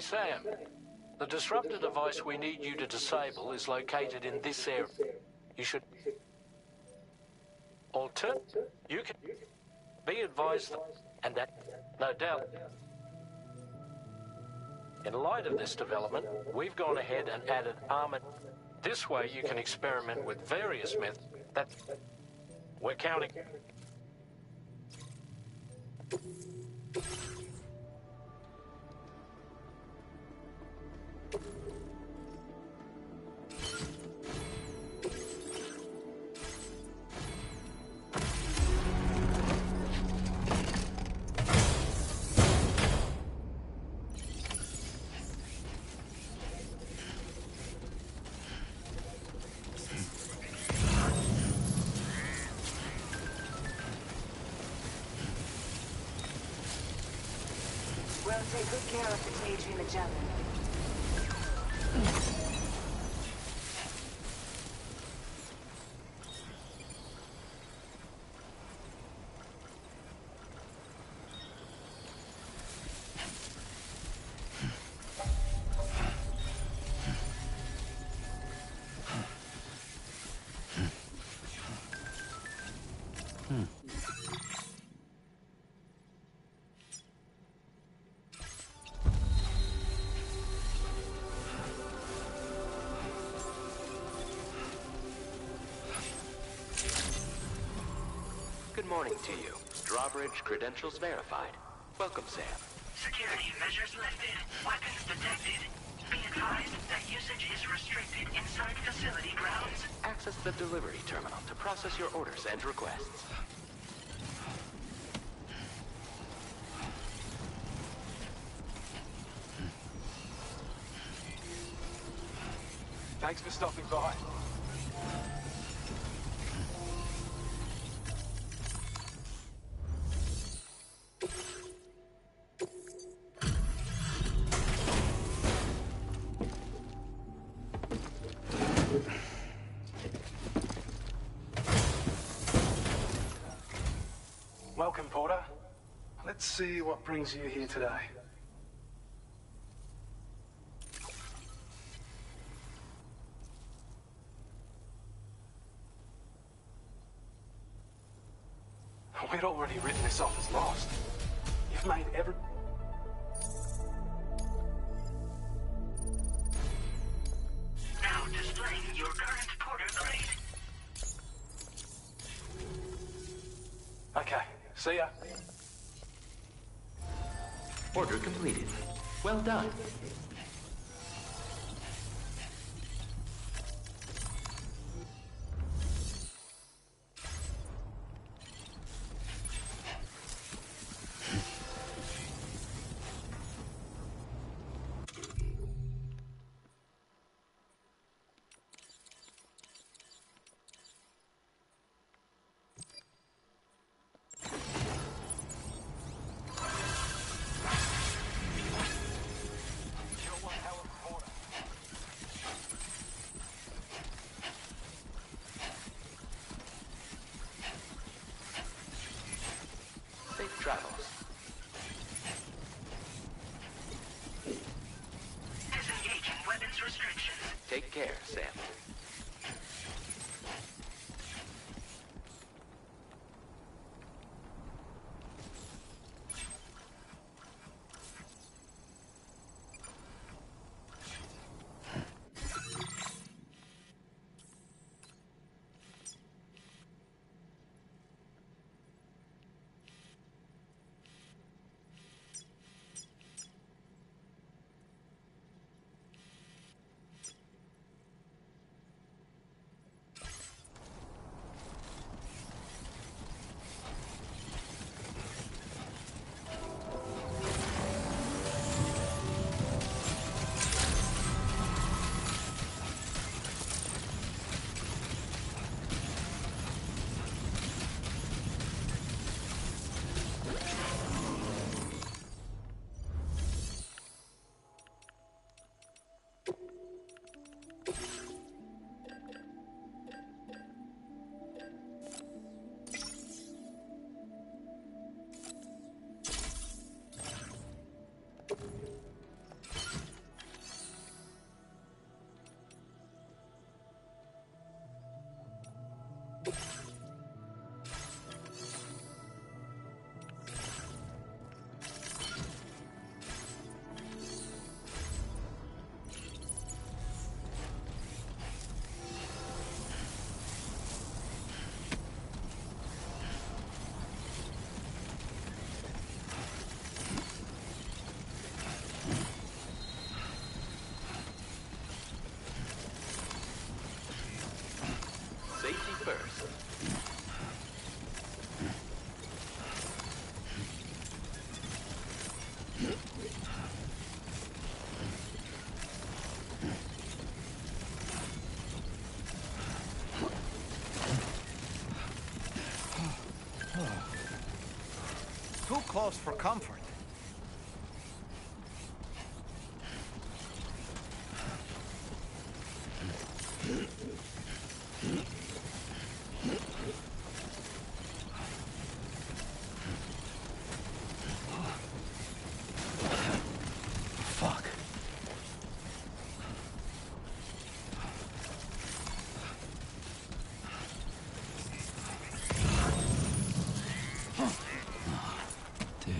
Sam. The disruptor device we need you to disable is located in this area. You should... You can... Be advised and that, no doubt... In light of this development, we've gone ahead and added armored... This way you can experiment with various methods that... We're counting... We'll take good care of the DHV Magellan. Good morning to you. Drawbridge credentials verified. Welcome, Sam. Security measures lifted. Weapons detected. Be advised that usage is restricted inside facility grounds. Access the delivery terminal to process your orders and requests. Thanks for stopping by. Welcome, Porter. Let's see what brings you here today. We'd already written this off as lost. You've made every... Now displaying your current Porter grade. Okay, see ya. Order completed. Well done. close for comfort. Fuck. Dude.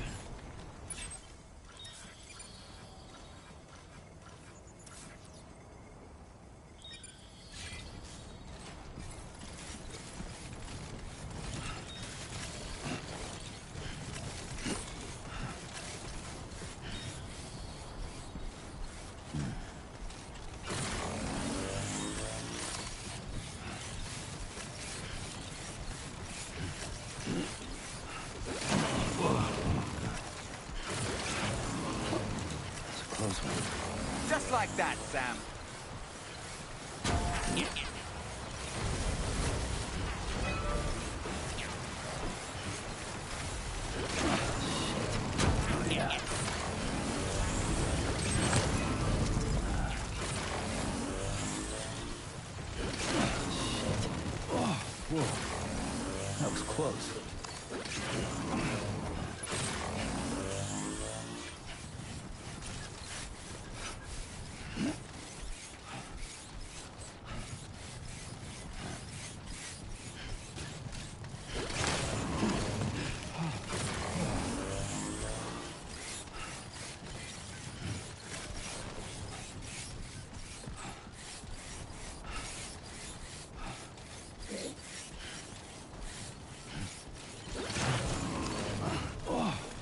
Just like that, Sam. Whoa. That was close.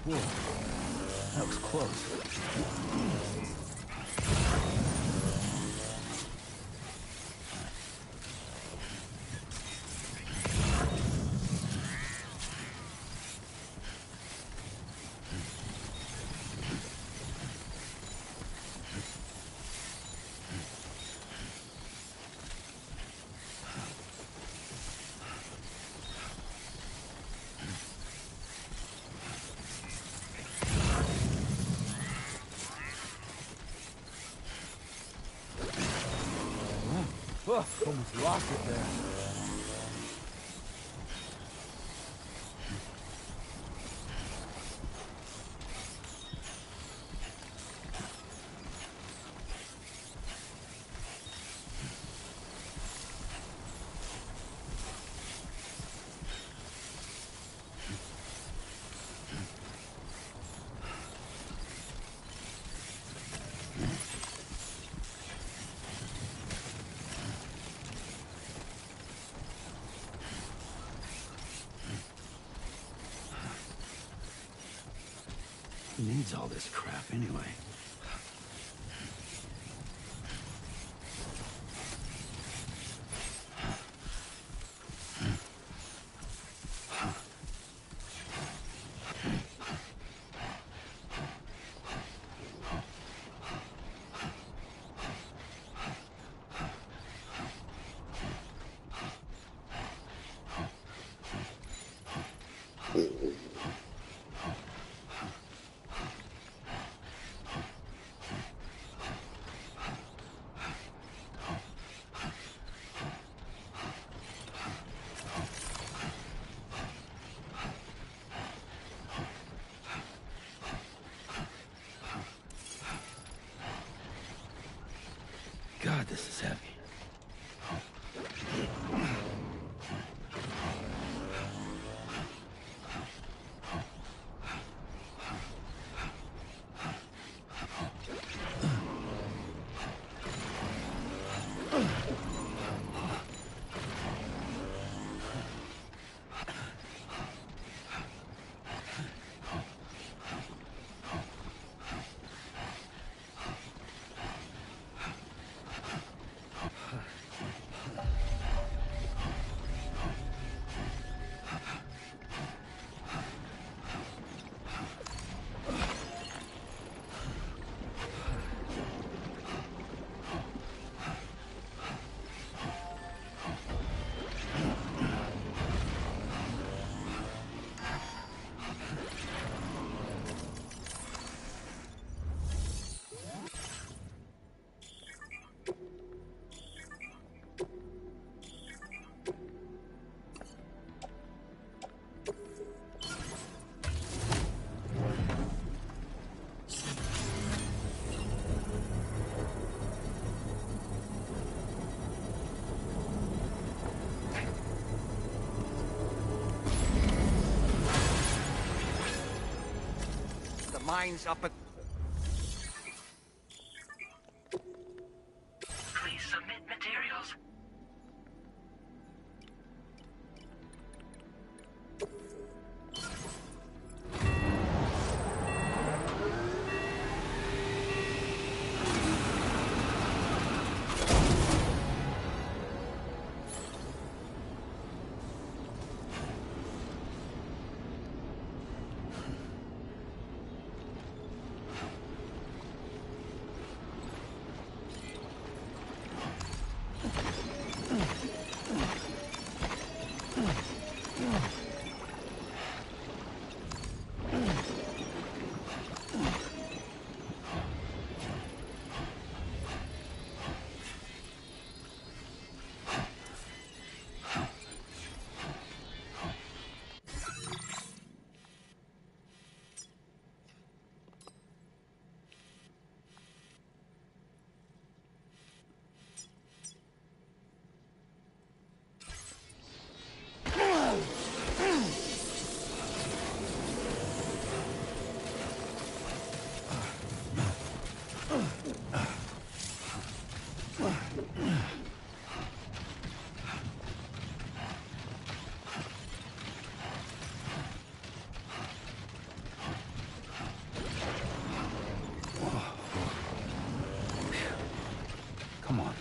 Whoa. That was close. Oh, almost lost it there. Who needs all this crap anyway? God, this is heavy. mines up at... Please submit materials. Come on.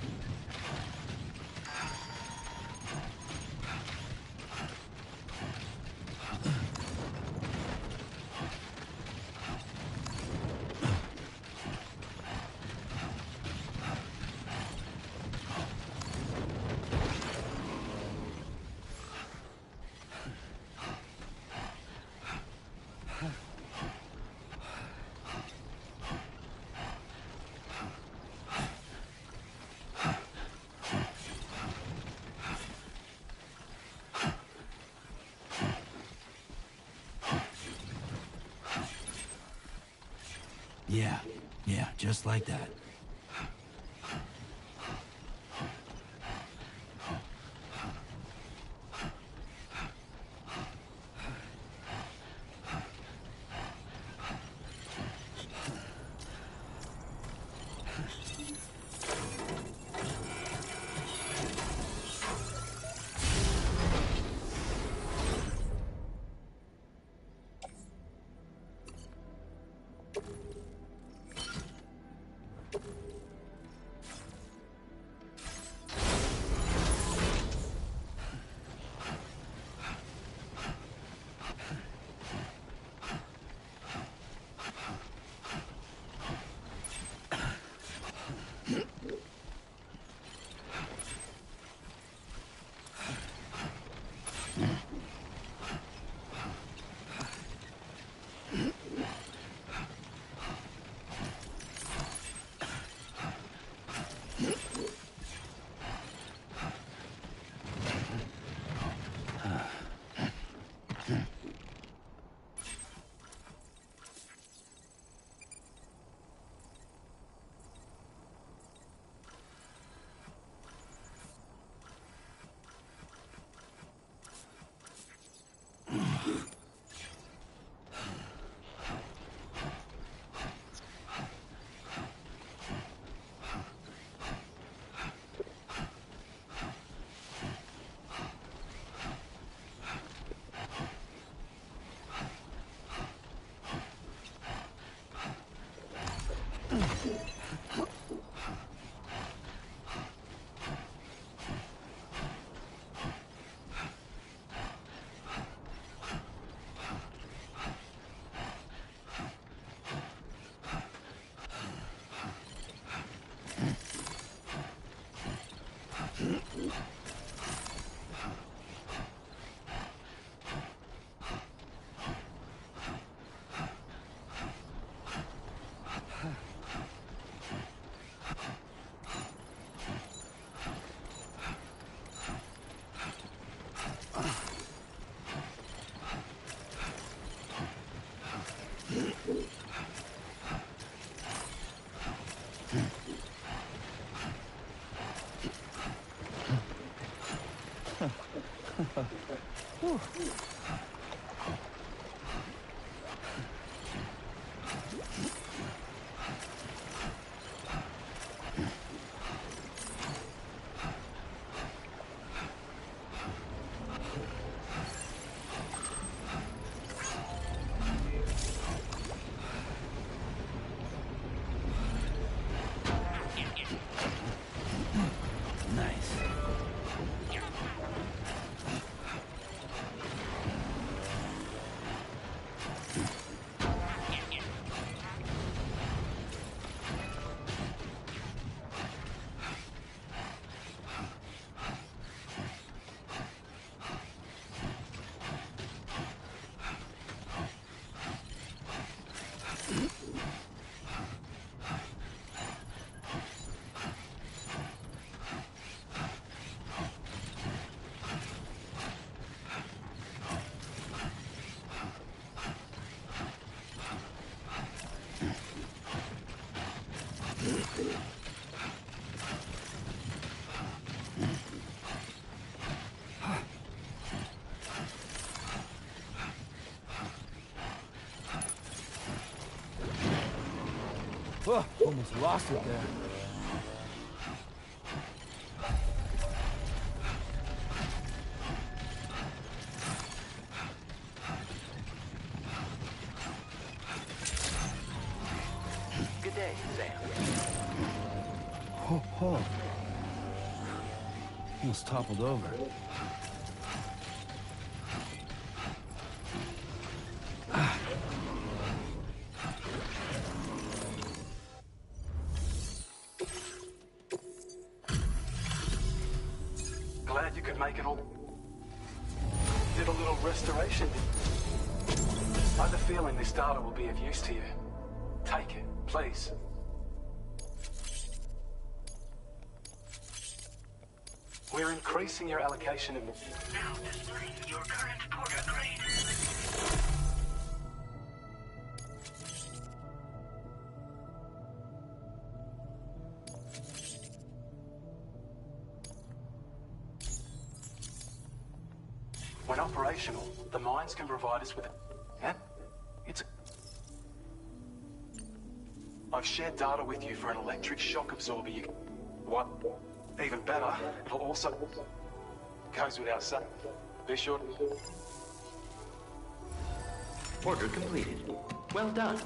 Yeah, just like that. Oh, almost lost it there. Good day, Sam. Oh, oh. Almost toppled over. Glad you could make it all. Did a little restoration. I have a feeling this data will be of use to you. Take it, please. We're increasing your allocation of... Now displaying your current Porter grade. When operational, the mines can provide us with a... Yeah? It's a... I've shared data with you for an electric shock absorber you can... What? Even better, it'll also... Goes without saying. Be sure to... Order completed. Well done.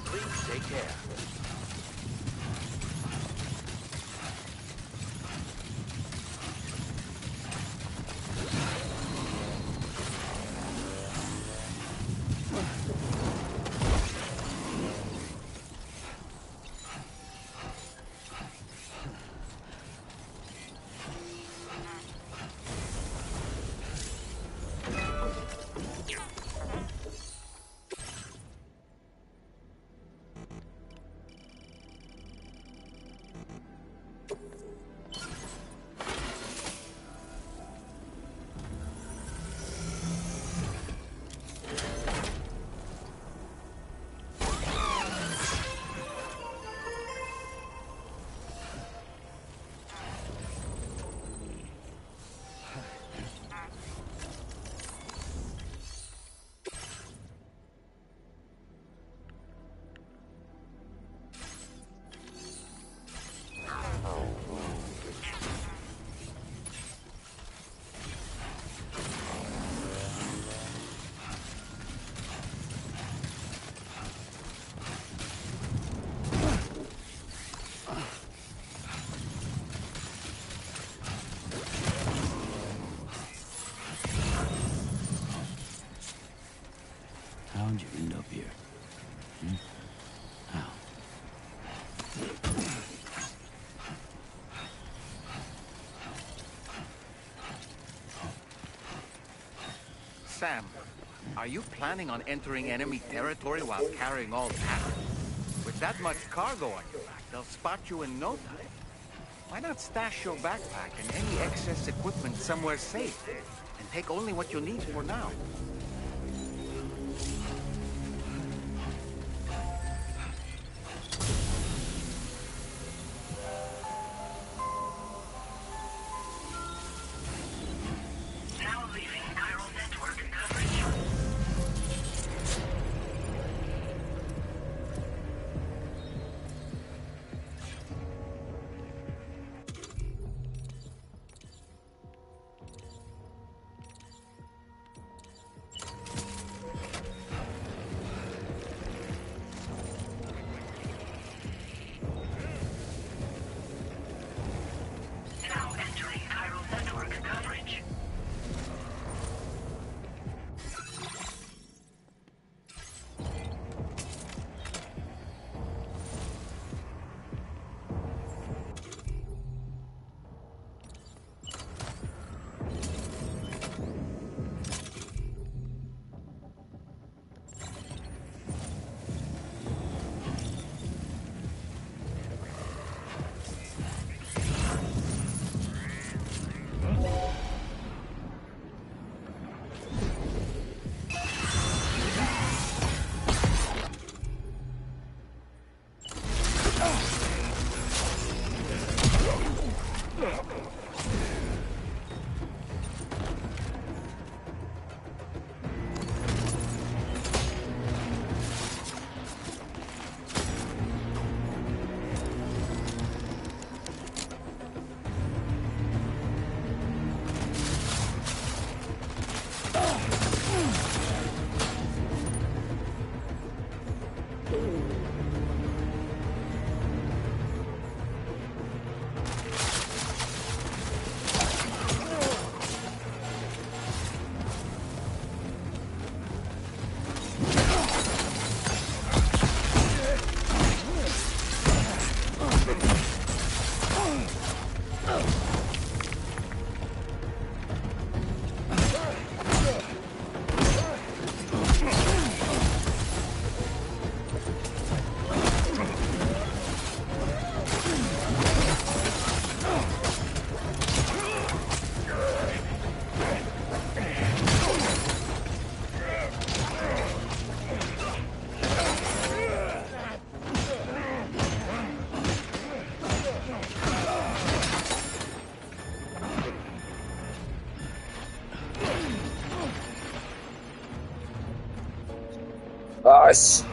Please take care. How'd you end up here? Hmm? How? Sam, are you planning on entering enemy territory while carrying all that? With that much cargo on your back, they'll spot you in no time. Why not stash your backpack and any excess equipment somewhere safe, and take only what you need for now? Now leaving chiral network coverage. 아씨.